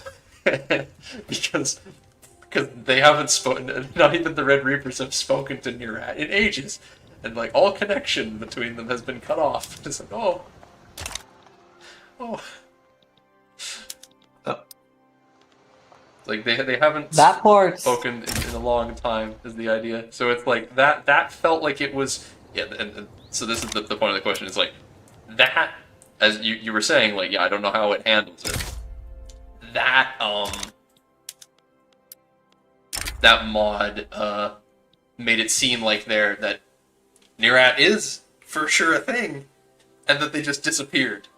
because they haven't spoken, not even the Red Reapers have spoken to Nurak in ages. And, like, all connection between them has been cut off. It's like, oh. Like, they haven't that part spoken in a long time, is the idea. So it's like, that felt like it was... Yeah, and so this is the point of the question, is like, that, as you were saying, like, I don't know how it handles it. That mod, made it seem like that Nerat is for sure a thing, and that they just disappeared.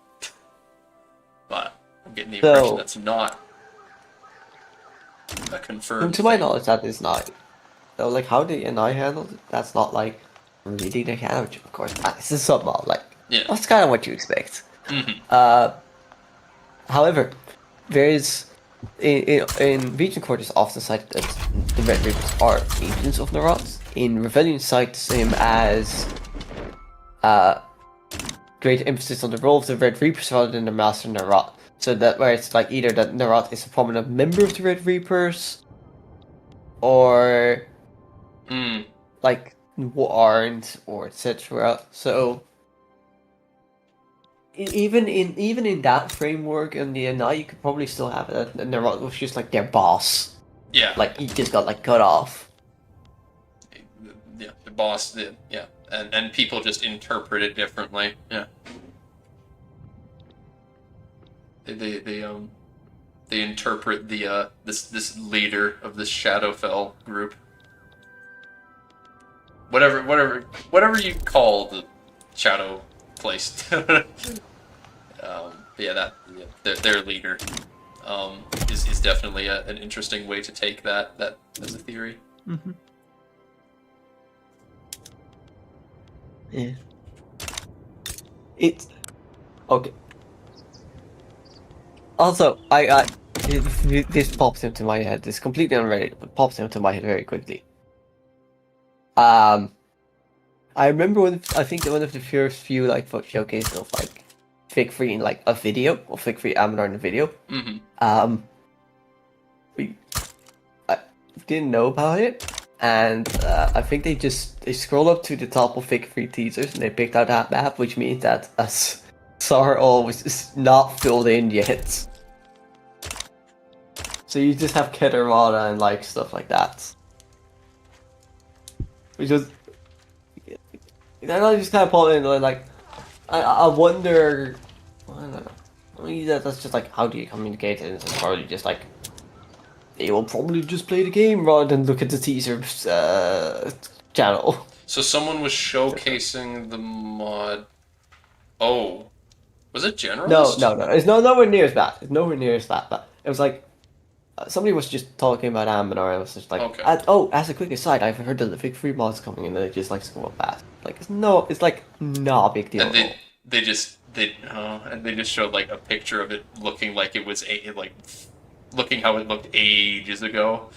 But I'm getting the impression that's not a confirmed to my thing. knowledge, that is not. So, like, how the NI handled it, that's not, like, really the canon, of course. This is some mod, like, that's kind of what you expect. Mm-hmm. However, there is... In Regent Court is often cited that the Red Reapers are agents of Nerat. In Rebellion cites him as great emphasis on the role of the Red Reapers rather than the Master Nerat. So that where it's like either that Nerat is a prominent member of the Red Reapers, or like aren't, or etc. So even in that framework and the NI, you could probably still have it. And Nerat was just like their boss. Yeah. Like he just got like cut off. Yeah, the boss did. Yeah, and people just interpret it differently. Yeah. They interpret the this leader of this Shadowfell group. Whatever you call the shadow place. Their leader is definitely an interesting way to take that as a theory. Mm-hmm. Yeah. It's okay. Also, this pops into my head. It's completely unrelated, but pops into my head very quickly. I remember I think one of the first few like showcases of like Fig 3 in like a video, or Fig 3 Anbennar in a video. Mm-hmm. I didn't know about it, and I think they scrolled up to the top of Fig 3 teasers and they picked out that map, which means that Sarl was not filled in yet. So you just have Keterada and like stuff like that. Which was... And I just kind of pulled in like... I wonder... I don't know. I mean, that's just like, how do you communicate it? It's probably just like... They will probably just play the game rather than look at the teaser channel. So someone was showcasing the mod... Oh. Was it Generalist? No. It's nowhere near as bad. It's nowhere near as bad, but it was like... somebody was just talking about Anbennar, and I was just like, Okay. as a quick aside, I've heard that the big free mod's coming, and it just like scroll past. Like it's like not a big deal And at all. and they just showed like a picture of it looking like it was looking how it looked ages ago.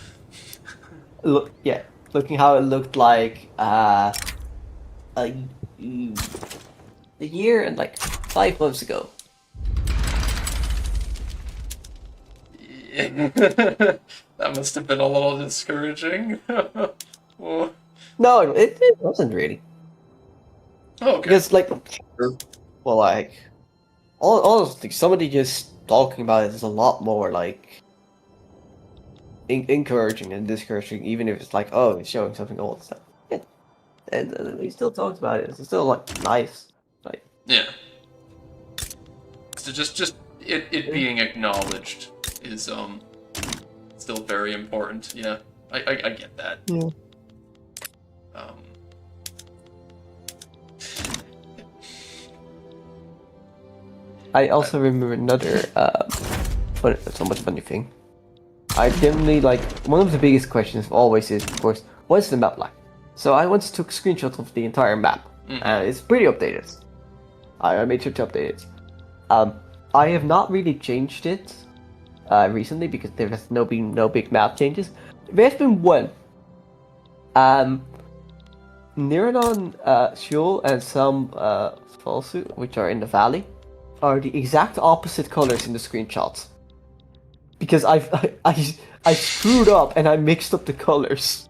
Look, yeah, looking how it looked like a, a year and like 5 months ago. That must have been a little discouraging. Well, No, it wasn't really. okay. Because like, well, like, honestly, somebody just talking about it is a lot more like encouraging than discouraging, even if it's like, oh, it's showing something old stuff. Yeah. And he still talks about it. It's still like nice, like Yeah. So just it being acknowledged is still very important. Yeah, I get that. yeah. Um, I also remember another somewhat funny thing. I generally like one of the biggest questions always is, of course, what's the map like? So I once took screenshots of the entire map, and it's pretty updated. I made sure to update it. I have not really changed it recently because there has been no big map changes. There has been one. Niradon, Shul, and some Falsu, which are in the valley, are the exact opposite colors in the screenshots. Because I screwed up and I mixed up the colors.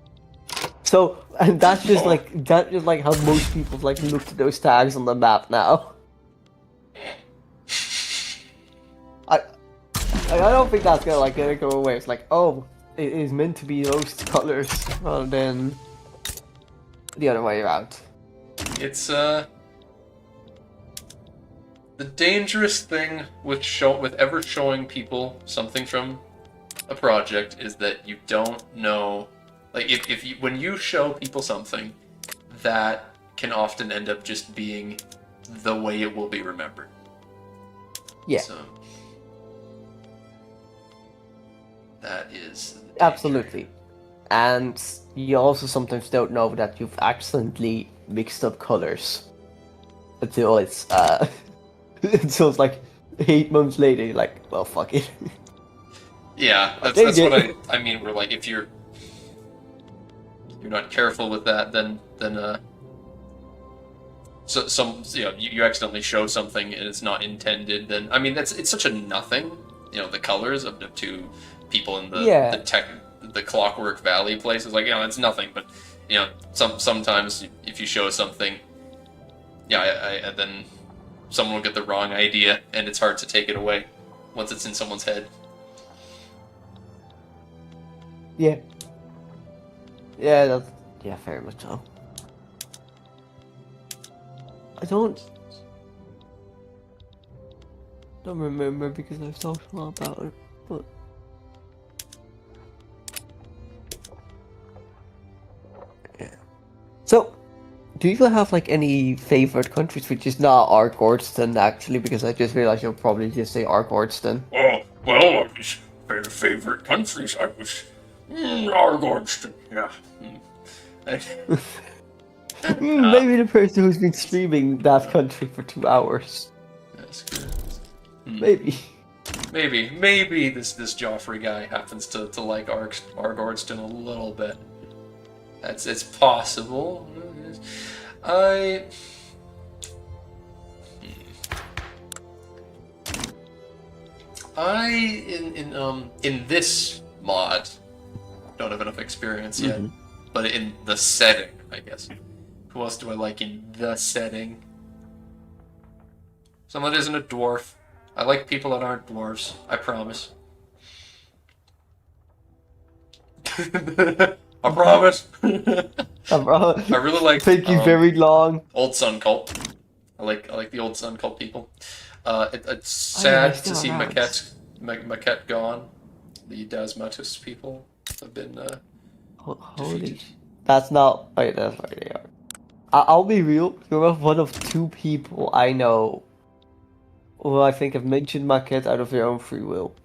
So and that's just like how most people like look at those tags on the map now. I don't think that's gonna go away. It's like, oh, it is meant to be those colors rather than the other way around. it's the dangerous thing with ever showing people something from a project is that you don't know, like if you when you show people something, that can often end up just being the way it will be remembered. Yeah. So that is the danger. Absolutely. And you also sometimes don't know that you've accidentally mixed up colors until it's until it's like 8 months later. You're like, well, fuck it. Yeah, that's what I mean. We're like, if you're not careful with that, then so you accidentally show something and it's not intended. Then I mean it's such a nothing. The colors of the two people in the Clockwork Valley place is like, it's nothing. But sometimes if you show something, and then someone will get the wrong idea, and it's hard to take it away once it's in someone's head. Yeah. Yeah, very much so. I don't remember because I've talked a lot about it, but yeah. So, do you have like any favorite countries which is not Ark Ordsun actually? Because I just realized you'll probably just say Ark Ordsun. Oh, well, favorite countries, I was Ordsun, yeah. Maybe the person who's been streaming that country for 2 hours. That's good. Maybe. Maybe this Joffrey guy happens to like Ordsun a little bit. It's possible. In this mod don't have enough experience yet, but in the setting, I guess. Who else do I like in the setting? Someone that isn't a dwarf. I like people that aren't dwarves. I promise. I promise. I really like. Thank you very long. Old Sun Cult. I like the Old Sun Cult people. It's sad to see Maquette gone. The Dasmatus people have been defeated. That's not. Wait, that's where they are. I'll be real. You're one of 2 people I know who I think have mentioned Maquette out of their own free will.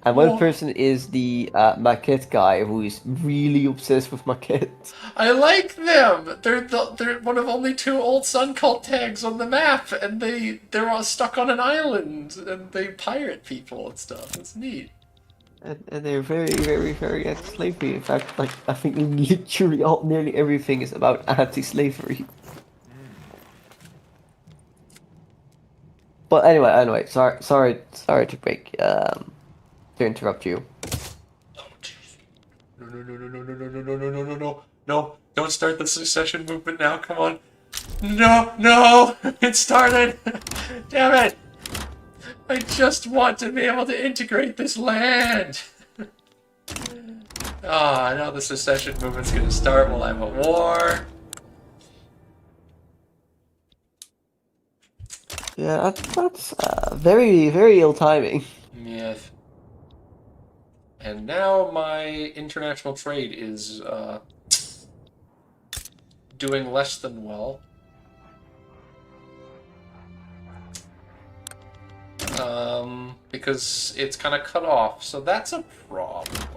And one Oh. person is the maquette guy who is really obsessed with maquettes. I like them. They're one of only 2 old Sun cult tags on the map, and they're all stuck on an island, and they pirate people and stuff. It's neat. And they're very, very, very anti-slavery. In fact, like I think literally nearly everything is about anti-slavery. But anyway, sorry to interrupt you. Oh jeez. No. No, don't start the secession movement now. Come on. No, it started. Damn it. I just want to be able to integrate this land. Now the secession movement's gonna start while I'm at war. Yeah, that's very, very ill timing. Yes. And now my international trade is doing less than well. Because it's kind of cut off, so that's a problem.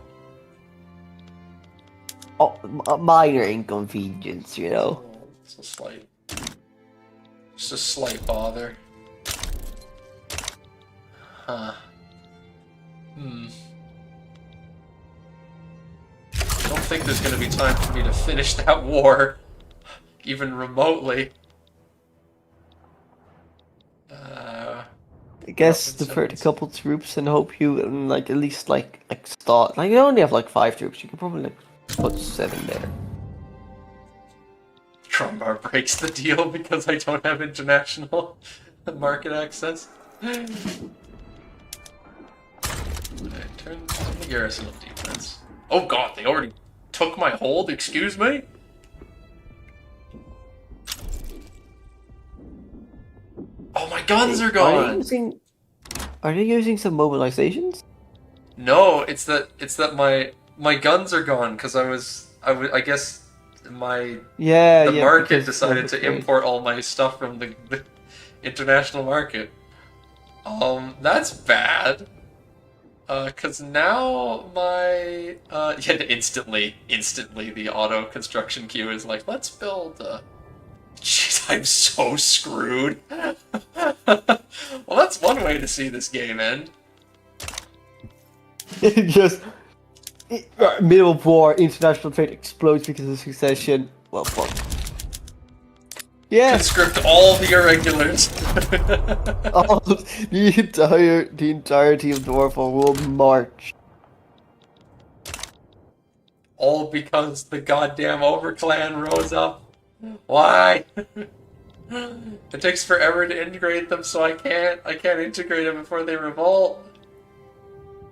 Oh, a minor inconvenience, you know. Oh, it's just a slight bother. Huh. I don't think there's gonna be time for me to finish that war, even remotely. I guess defer a couple troops and hope you can like at least like start. Like you only have like 5 troops, you can probably like put 7 there. Trumbar breaks the deal because I don't have international market access. Alright, turn the garrison of defense. Oh god, they already took my hold, excuse me? Oh, my guns are gone! Are they using some mobilizations? No, it's that my guns are gone because I guess the market decided to import all my stuff from the international market. That's bad. Cause now my instantly the auto construction queue is like, let's build Jeez, I'm so screwed. Well, that's one way to see this game end. Just middle of war, international trade explodes because of succession. Well, fuck. Yeah. Conscript all the irregulars. All the entirety of Dwarfall will march. All because the goddamn Overclan rose up. Why? It takes forever to integrate them, so I can't integrate them before they revolt.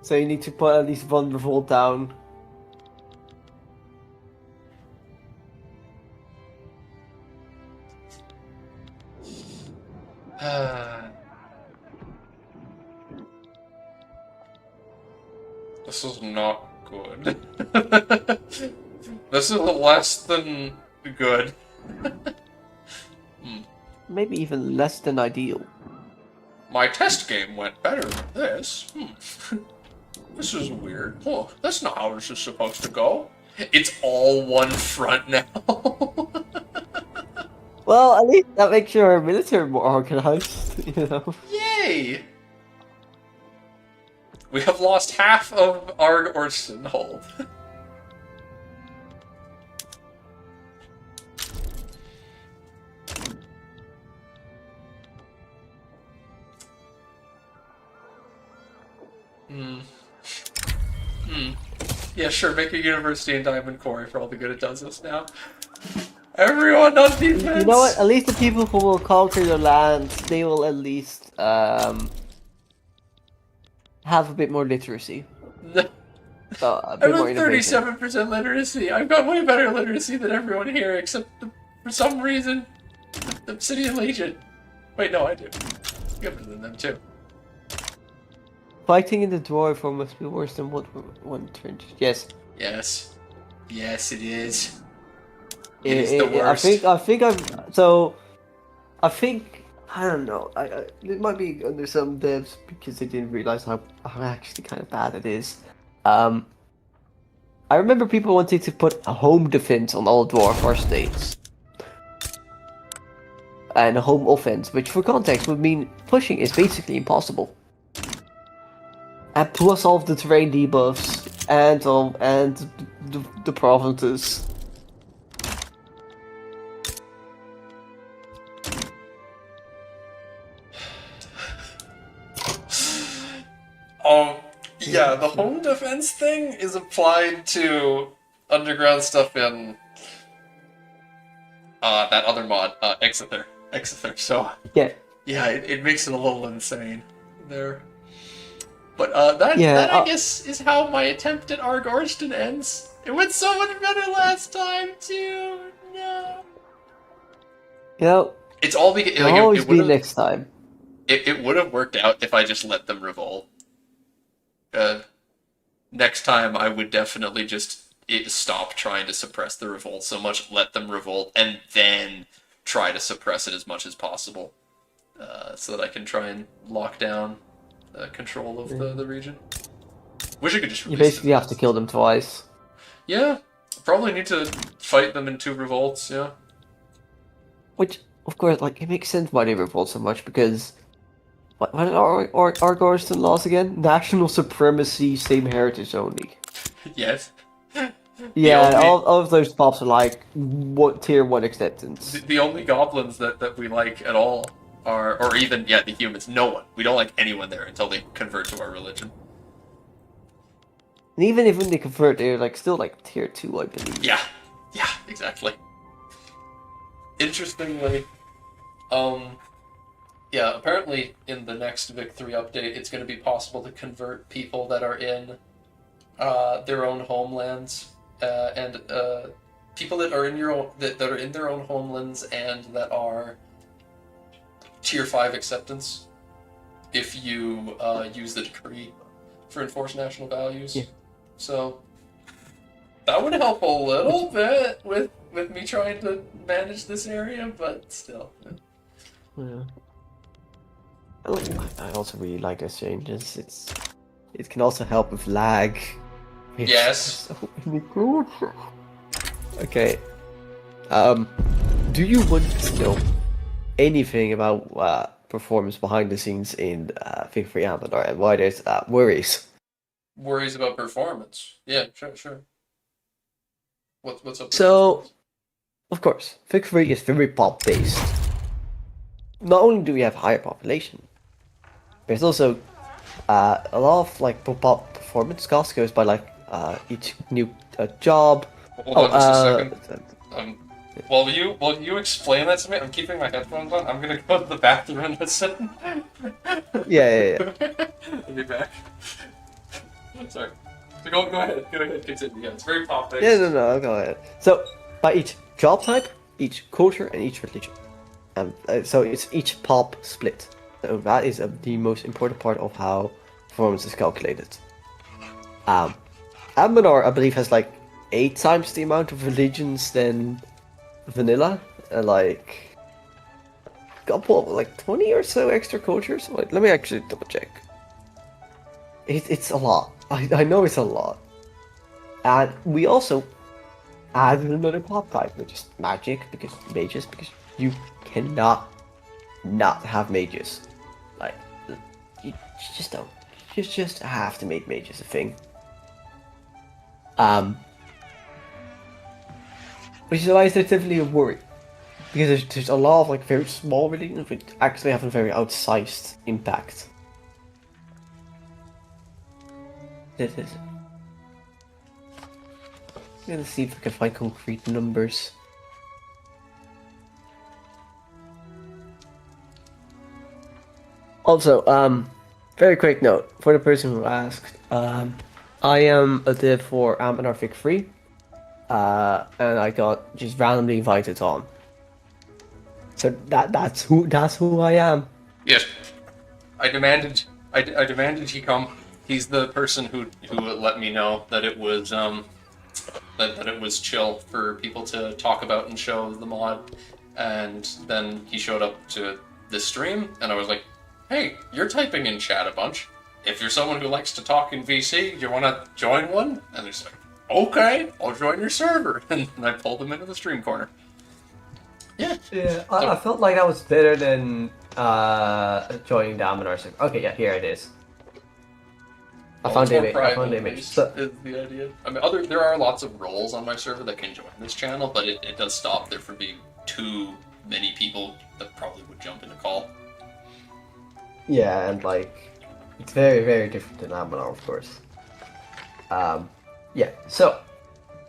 So you need to put at least one revolt down. This is not good. This is less than good. Maybe even less than ideal. My test game went better than this. This is weird. Oh, that's not how this is supposed to go. It's all one front now. Well, at least that makes your military more organized, you know. Yay! We have lost half of our Ordsun hold. Yeah, sure, make a university in Diamond Quarry for all the good it does us now. Everyone on defense! You know what? At least the people who will conquer the lands, they will at least have a bit more literacy. So, a bit I'm more at innovation. 37% literacy. I've got way better literacy than everyone here, except for some reason, the Obsidian Legion. Wait, no, I do. I'm better than them too. Fighting in the dwarf form must be worse than one turned. Yes. Yes. Yes, it is. It is the worst. I think I don't know. It might be under some devs because they didn't realize how actually kind of bad it is. Um, I remember people wanting to put a home defense on all dwarf arsenals and a home offense, which for context would mean pushing is basically impossible. And plus all of the terrain debuffs and the provinces. Yeah, the home defense thing is applied to underground stuff in that other mod, Exether. So Yeah. yeah, it makes it a little insane there. But that I guess is how my attempt at Ordsun ends. It went so much better last time too. No. You know, It's all because it'll always be next time. It would have worked out if I just let them revolt. Next time I would definitely just stop trying to suppress the revolt so much, let them revolt, and then try to suppress it as much as possible, so that I can try and lock down control of the region. Wish I could just. You basically have to kill them twice. Yeah, probably need to fight them in 2 revolts. Yeah. Which, of course, like it makes sense why they revolt so much because. What are Ordsun laws again? National supremacy, same heritage only. Yes. Yeah, all of those pops are like tier 1 acceptance. The only goblins that we like at all are, or even, the humans. No one. We don't like anyone there until they convert to our religion. And even if when they convert, they're like still like tier 2, I believe. Yeah, exactly. Interestingly, yeah, apparently in the next Vic 3 update, it's going to be possible to convert people that are in their own homelands, and people that are in your own that are in their own homelands and that are tier 5 acceptance. If you use the decree for enforced national values, so that would help a little bit with me trying to manage this area, but still. Yeah. I also really like those changes. It can also help with lag. Yes. So many good. Okay. Do you want to know anything about performance behind the scenes in Fig 3 Anbennar and why there's worries? Worries about performance? Yeah, sure. What's up? So, of course, Fig 3 is very pop based. Not only do we have higher population, there's also a lot of like pop performance cost goes by like each new job. Hold on just a second. While you explain that to me, I'm keeping my headphones on. I'm gonna go to the bathroom and listen. Yeah. I'll be back. Sorry. So go ahead, continue. Yeah, it's very pop based. Yeah, no, go ahead. So by each job type, each culture, and each religion. So it's each pop split. So that is the most important part of how performance is calculated. Anbennar, I believe, has like 8 times the amount of religions than vanilla, and like a couple of like 20 or so extra cultures. Wait, let me actually double check. It's a lot. I know it's a lot. And we also added another pop type, which is magic, because you cannot not have mages. Like, you just don't. You just have to make mages a thing. Which is why it's definitely a worry. Because there's a lot of like very small religions which actually have a very outsized impact. This is. I'm gonna see if I can find concrete numbers. Also, very quick note for the person who asked. I am a dev for Anbennar Fig 3, and I got just randomly invited on. So that's who I am. Yes, I demanded he come. He's the person who let me know that it was that it was chill for people to talk about and show the mod, and then he showed up to this stream, and I was like, hey, you're typing in chat a bunch. If you're someone who likes to talk in VC, you want to join one? And they're just like, okay, I'll join your server. And I pulled them into the stream corner. Yeah. Yeah, I felt like that was better than joining the Anbennar server. Okay, yeah, here it is. I found the image. So, is the idea. I mean, there are lots of roles on my server that can join this channel, but it does stop there from being too many people that probably would jump in a call. Yeah, and like, it's very, very different than Anbennar, of course. Yeah, so,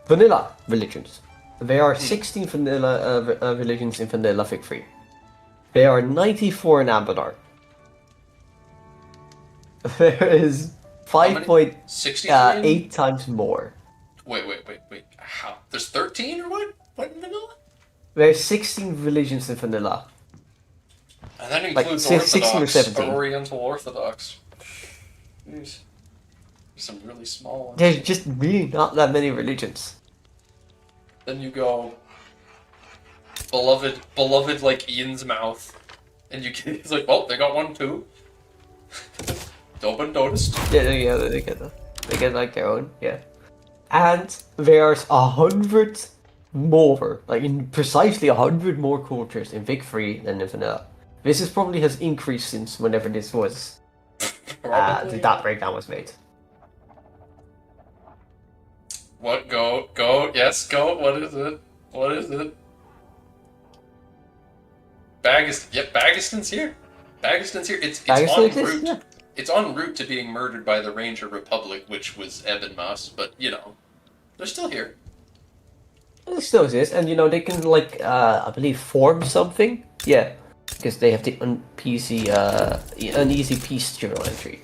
vanilla religions. There are 16 vanilla religions in vanilla Fig Free. There are 94 in Anbennar. There is 5.8 times more. Wait. How? There's 13 or what? What in vanilla? There's 16 religions in vanilla. And that includes like, Orthodox, 16 or 17. Oriental Orthodox. Jeez. Some really small ones. There's just really not that many religions. Then you go, beloved like Ian's mouth, and you get, it's like, well, they got one too. Nobody noticed. Yeah, they get like their own, yeah. And there's 100 more, like precisely 100 more cultures in Fig Free than in vanilla. This is probably has increased since whenever this was, that breakdown was made. What? Go, yes, go, what is it? Bagiston's here. It's en route. Yeah. It's en route to being murdered by the Ranger Republic, which was Ebonmas, but, you know, they're still here. It still exists, and, you know, they can, like, I believe form something? Yeah, because they have the uneasy peace journal entry.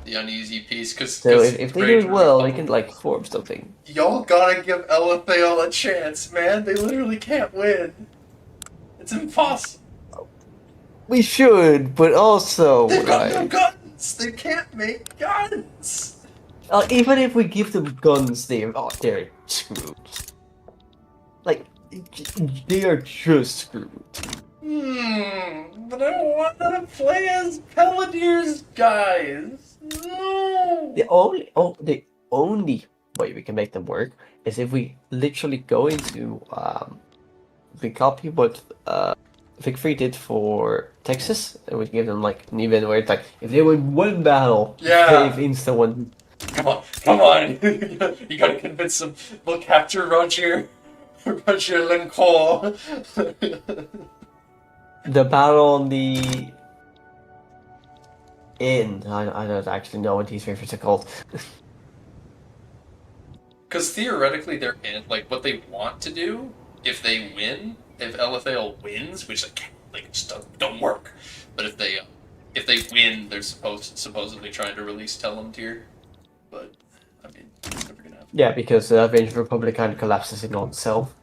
The uneasy peace, because so if they do it well, they can like form something. Y'all gotta give LFAL a chance, man. They literally can't win. It's impossible. We should, but also they've got no guns. They can't make guns. Even if we give them guns, they're screwed. Like they are just screwed. But I want to play as Peladiers, guys. No. The only way we can make them work is if we literally go into we copy what Fig Free did for Texas, and we give them like an event where it's like if they win one battle, they've insta won. Come on! You gotta convince them. We'll capture Roger Lincoln. The battle on the inn. I don't actually know what these favorites are called. Because theoretically, they're in. Like what they want to do, if they win, if LFAL wins, which like just don't work. But if they win, they're supposedly trying to release Telomtir. But I mean, it's never gonna happen. Yeah, because Ranger Republic kind of collapses in on itself.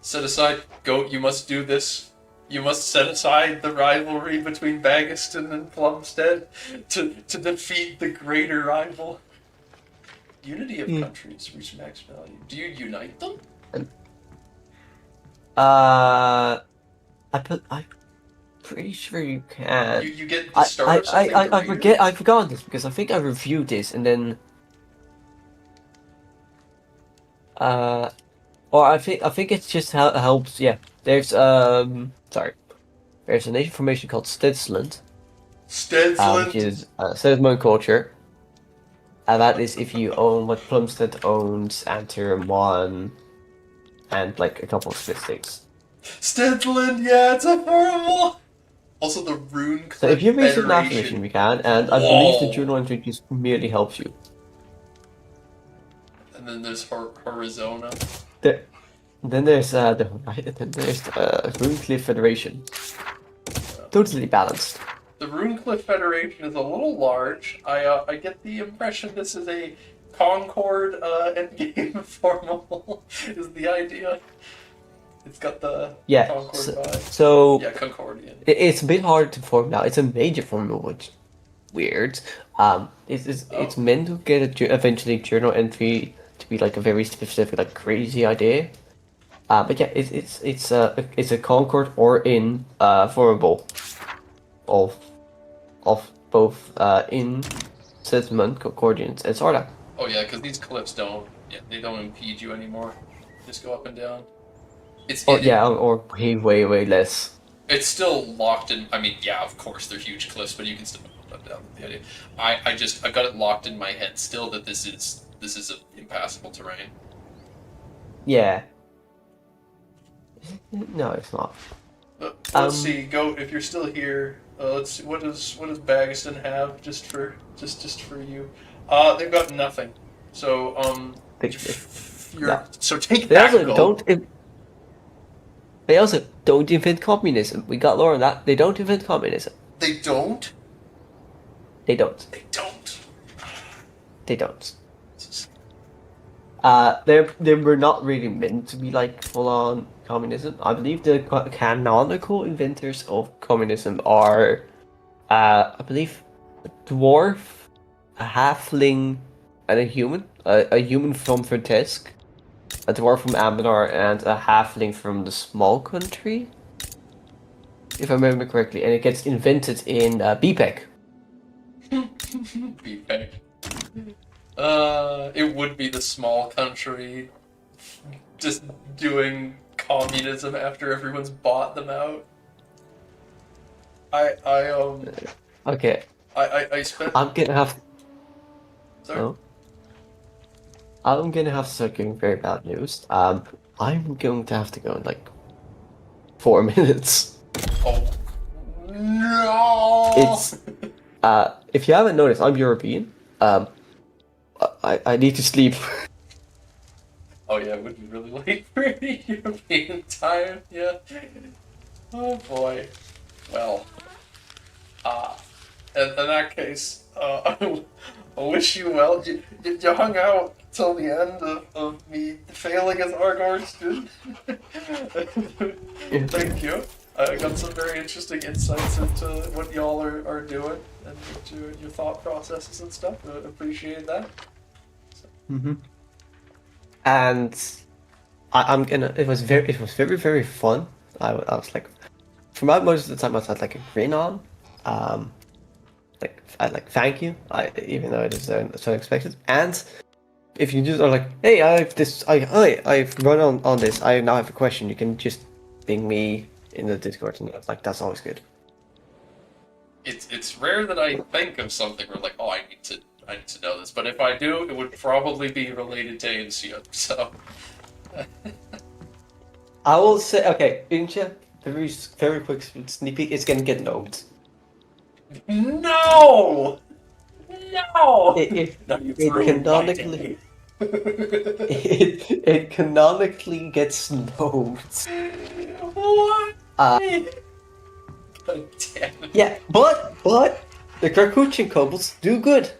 Set aside. Go. You must do this. You must set aside the rivalry between Bagiston and Plumstead to defeat the greater rival. Unity of countries reach max value. Do you unite them? I'm pretty sure you can. You get the start. I forgot this because I think I reviewed this and then. Or I think it's just how it helps. Yeah, there's there's a nation formation called Stedsland. Which is settlement culture. And that is if you own what Plumstead owns, Antrim 1, and like a couple of split states. Stedsland, yeah, it's horrible. Also, the Rune Cliff So if you read the navigation, we can, and I believe the journal entry just merely helps you. And then there's Horizona. Then there's Rune Cliff Federation. Totally balanced. The Rune Cliff Federation is a little large. I get the impression this is a Concord endgame formal is the idea. It's got the Concord vibe. So yeah, Concordian. It's a bit hard to form now. It's a major formal, which weird. It's meant to get eventually journal entry to be like a very specific, like crazy idea. But yeah, it's a concord or in formable of both in settlement, coordinates, and sorta. Oh yeah, because these cliffs don't. Yeah, they don't impede you anymore. Just go up and down. Or way less. It's still locked in. I mean, yeah, of course they're huge cliffs, but you can still go up and down. The idea. I got it locked in my head still that this is a impassable terrain. Yeah. No, it's not. Let's see, Goat. If you're still here, let's see. What does Bagaston have just for you? They've got nothing. So so take They that. also Goat. They also don't invent communism. We got lore on that. They don't invent communism. They don't. They don't. They don't. They don't. They were not really meant to be like full on communism. I believe the canonical inventors of communism are, I believe, a dwarf, a halfling, and a human. A human from Vertesk, a dwarf from Anbennar, and a halfling from the Small Country, if I remember correctly. And it gets invented in BPEC. BPEC. It would be the Small Country just doing communism after everyone's bought them out. Okay. I spent. I'm gonna have. Sorry? Oh. I'm gonna have to start giving very bad news. I'm going to have to go in like 4 minutes. Oh no! It's if you haven't noticed, I'm European. I need to sleep. Oh yeah, it would be really late for the European time. Yeah. Oh boy. Well. In that case, I wish you well. You hung out till the end of me failing as Argurston. Thank you. I got some very interesting insights into what y'all are doing and into your thought processes and stuff. I appreciate that. Mm-hmm. And I'm gonna. It was very fun. I was like, for most of the time I had like a grin on. Thank you. Even though it is so unexpected. And if you just are like, hey, I've run on this. I now have a question. You can just ping me in the Discord, and that's always good. It's rare that I think of something where like, oh, I need to know this, but if I do, it would probably be related to Ancient, so. I will say, okay, Incha, very quick sneak peek, it's gonna get gnomed. No! No! It canonically... it canonically gets gnomed. What? God damn it. Yeah, but the Krakouchan kobolds do good.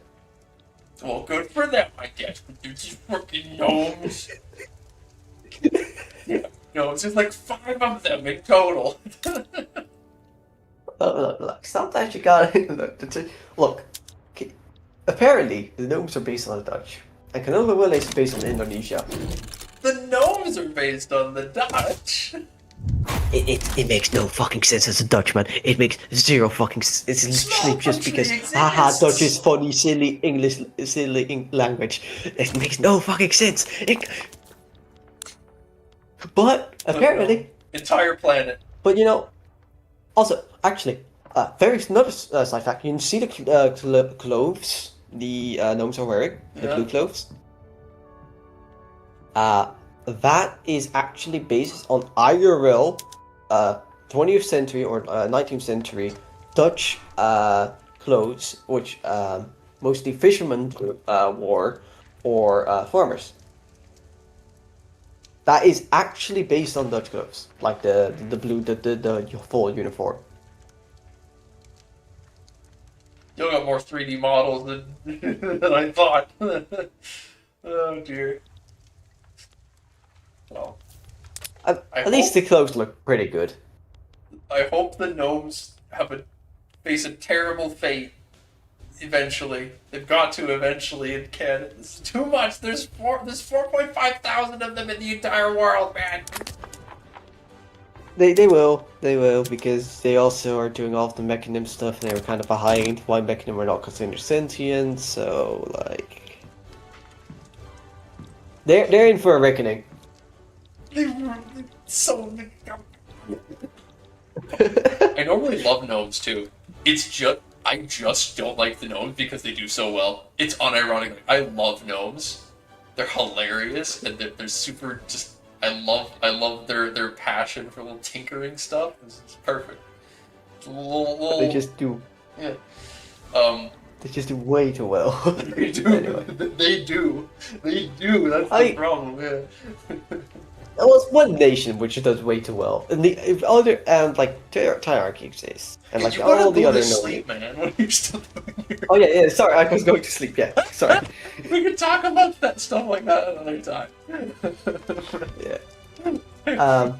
Well, good for them, I guess. They're just freaking gnomes. Yeah, gnomes. There's like 5 of them in total. Look. Sometimes you gotta look. Apparently, the gnomes are based on the Dutch, and Canova Will is based on Indonesia. The gnomes are based on the Dutch. It makes no fucking sense as a Dutchman. It makes zero fucking sense. It's literally just because haha, Dutch is funny, silly English, language. It makes no fucking sense. But apparently, entire planet. But you know, also actually, another side fact. You can see the clothes the gnomes are wearing, the blue clothes. That is actually based on IRL, 20th century or 19th century Dutch clothes, which mostly fishermen wore, or farmers. That is actually based on Dutch clothes, like the blue, the full uniform. You got more 3D models than I thought. Oh dear. Well, at least the clothes look pretty good. I hope the gnomes face a terrible fate Eventually. They've got to eventually in Canada. It's too much. There's 4.5 thousand of them in the entire world, man. They will, because they also are doing all of the mechanism stuff, and they were kind of behind. Why mechanism were not considered sentient, so like they're in for a reckoning. They were so. I normally love gnomes too. I just don't like the gnomes because they do so well. It's unironic. I love gnomes. They're hilarious and they're super just. I love their passion for little tinkering stuff. It's perfect. Little, They just do. Yeah. They just do way too well. They do. Anyway. They do. They do. That's the problem. Yeah. There was one nation which does way too well, and the other like Tyrarchy exists, and like you all the other sleep, man. What are you still doing here? Oh yeah, sorry, I was going to sleep. Yeah, sorry. We can talk about that stuff like that another time. Yeah. Yeah.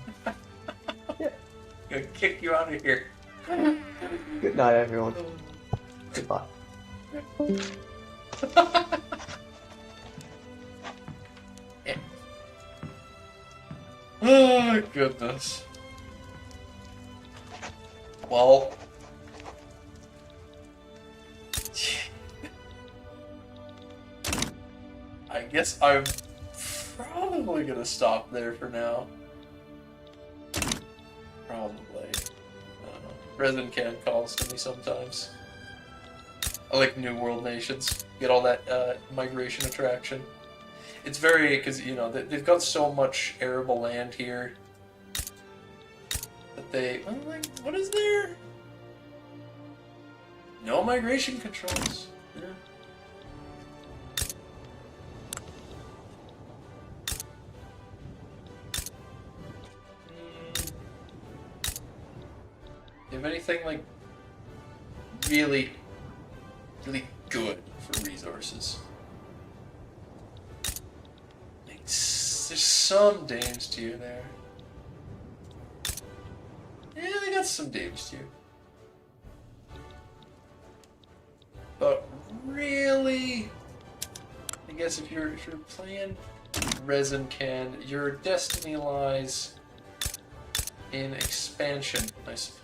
Gonna kick you out of here. Good night, everyone. Goodbye. Yeah. Oh goodness. Well. I guess I'm probably gonna stop there for now. Probably. I don't know. Resin Can calls to me sometimes. I like New World Nations. Get all that migration attraction. It's very, because, you know, they've got so much arable land here that they... I'm like, what is there? No migration controls. Yeah. Do you have anything, like, really good for resources? Like, there's some Dames tier there. Yeah, they got some Dames tier. But really, I guess if you're playing Resin Can, your destiny lies in expansion, I suppose.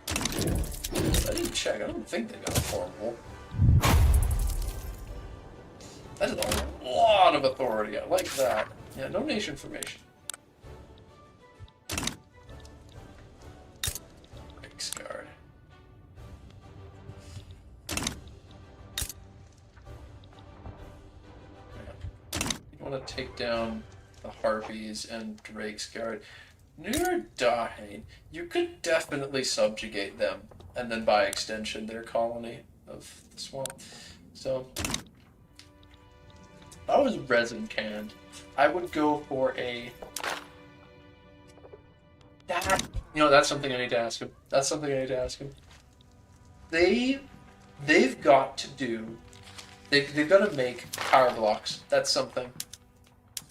I didn't check. I don't think they got a formable. That is a lot of authority. I like that. Yeah, no nation formation. X-Guard. You want to take down the Harpies and Drake's Guard. Near Dahain, you could definitely subjugate them, and then by extension their colony of the swamp. So, if I was Resin Canned, I would go for a... That, you know, that's something I need to ask him. That's something I need to ask him. They've got to do... They've got to make power blocks. That's something.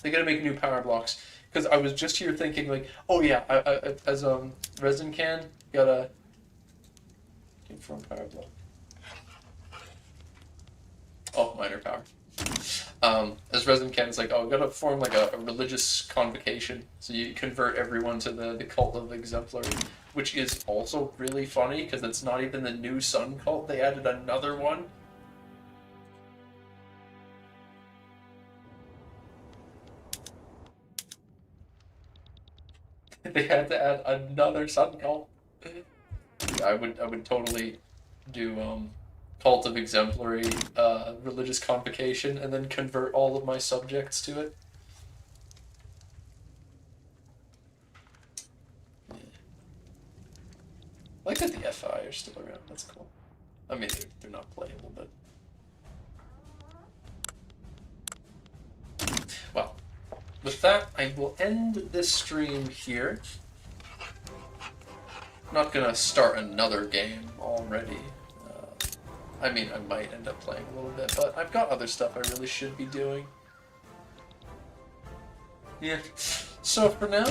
They got to make new power blocks. Because I was just here thinking, like, oh yeah, I as Resin Can, gotta inform power block. Oh, minor power. As Resin Can, it's like, oh, gotta form like a religious convocation, so you convert everyone to the cult of Exemplary, which is also really funny because it's not even the new Sun cult. They added another one. They had to add another Sun cult. Yeah, I would totally do cult of Exemplary religious convocation and then convert all of my subjects to it. Yeah. I like that the FI are still around. That's cool. I mean, they're not playable, but well. With that, I will end this stream here. I'm not gonna start another game already. I mean, I might end up playing a little bit, but I've got other stuff I really should be doing. Yeah. So for now,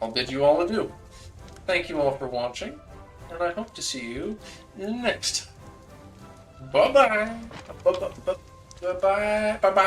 I'll bid you all adieu. Thank you all for watching. and I hope to see you next time. Bye-bye. Bye-bye. Bye-bye. Bye-bye.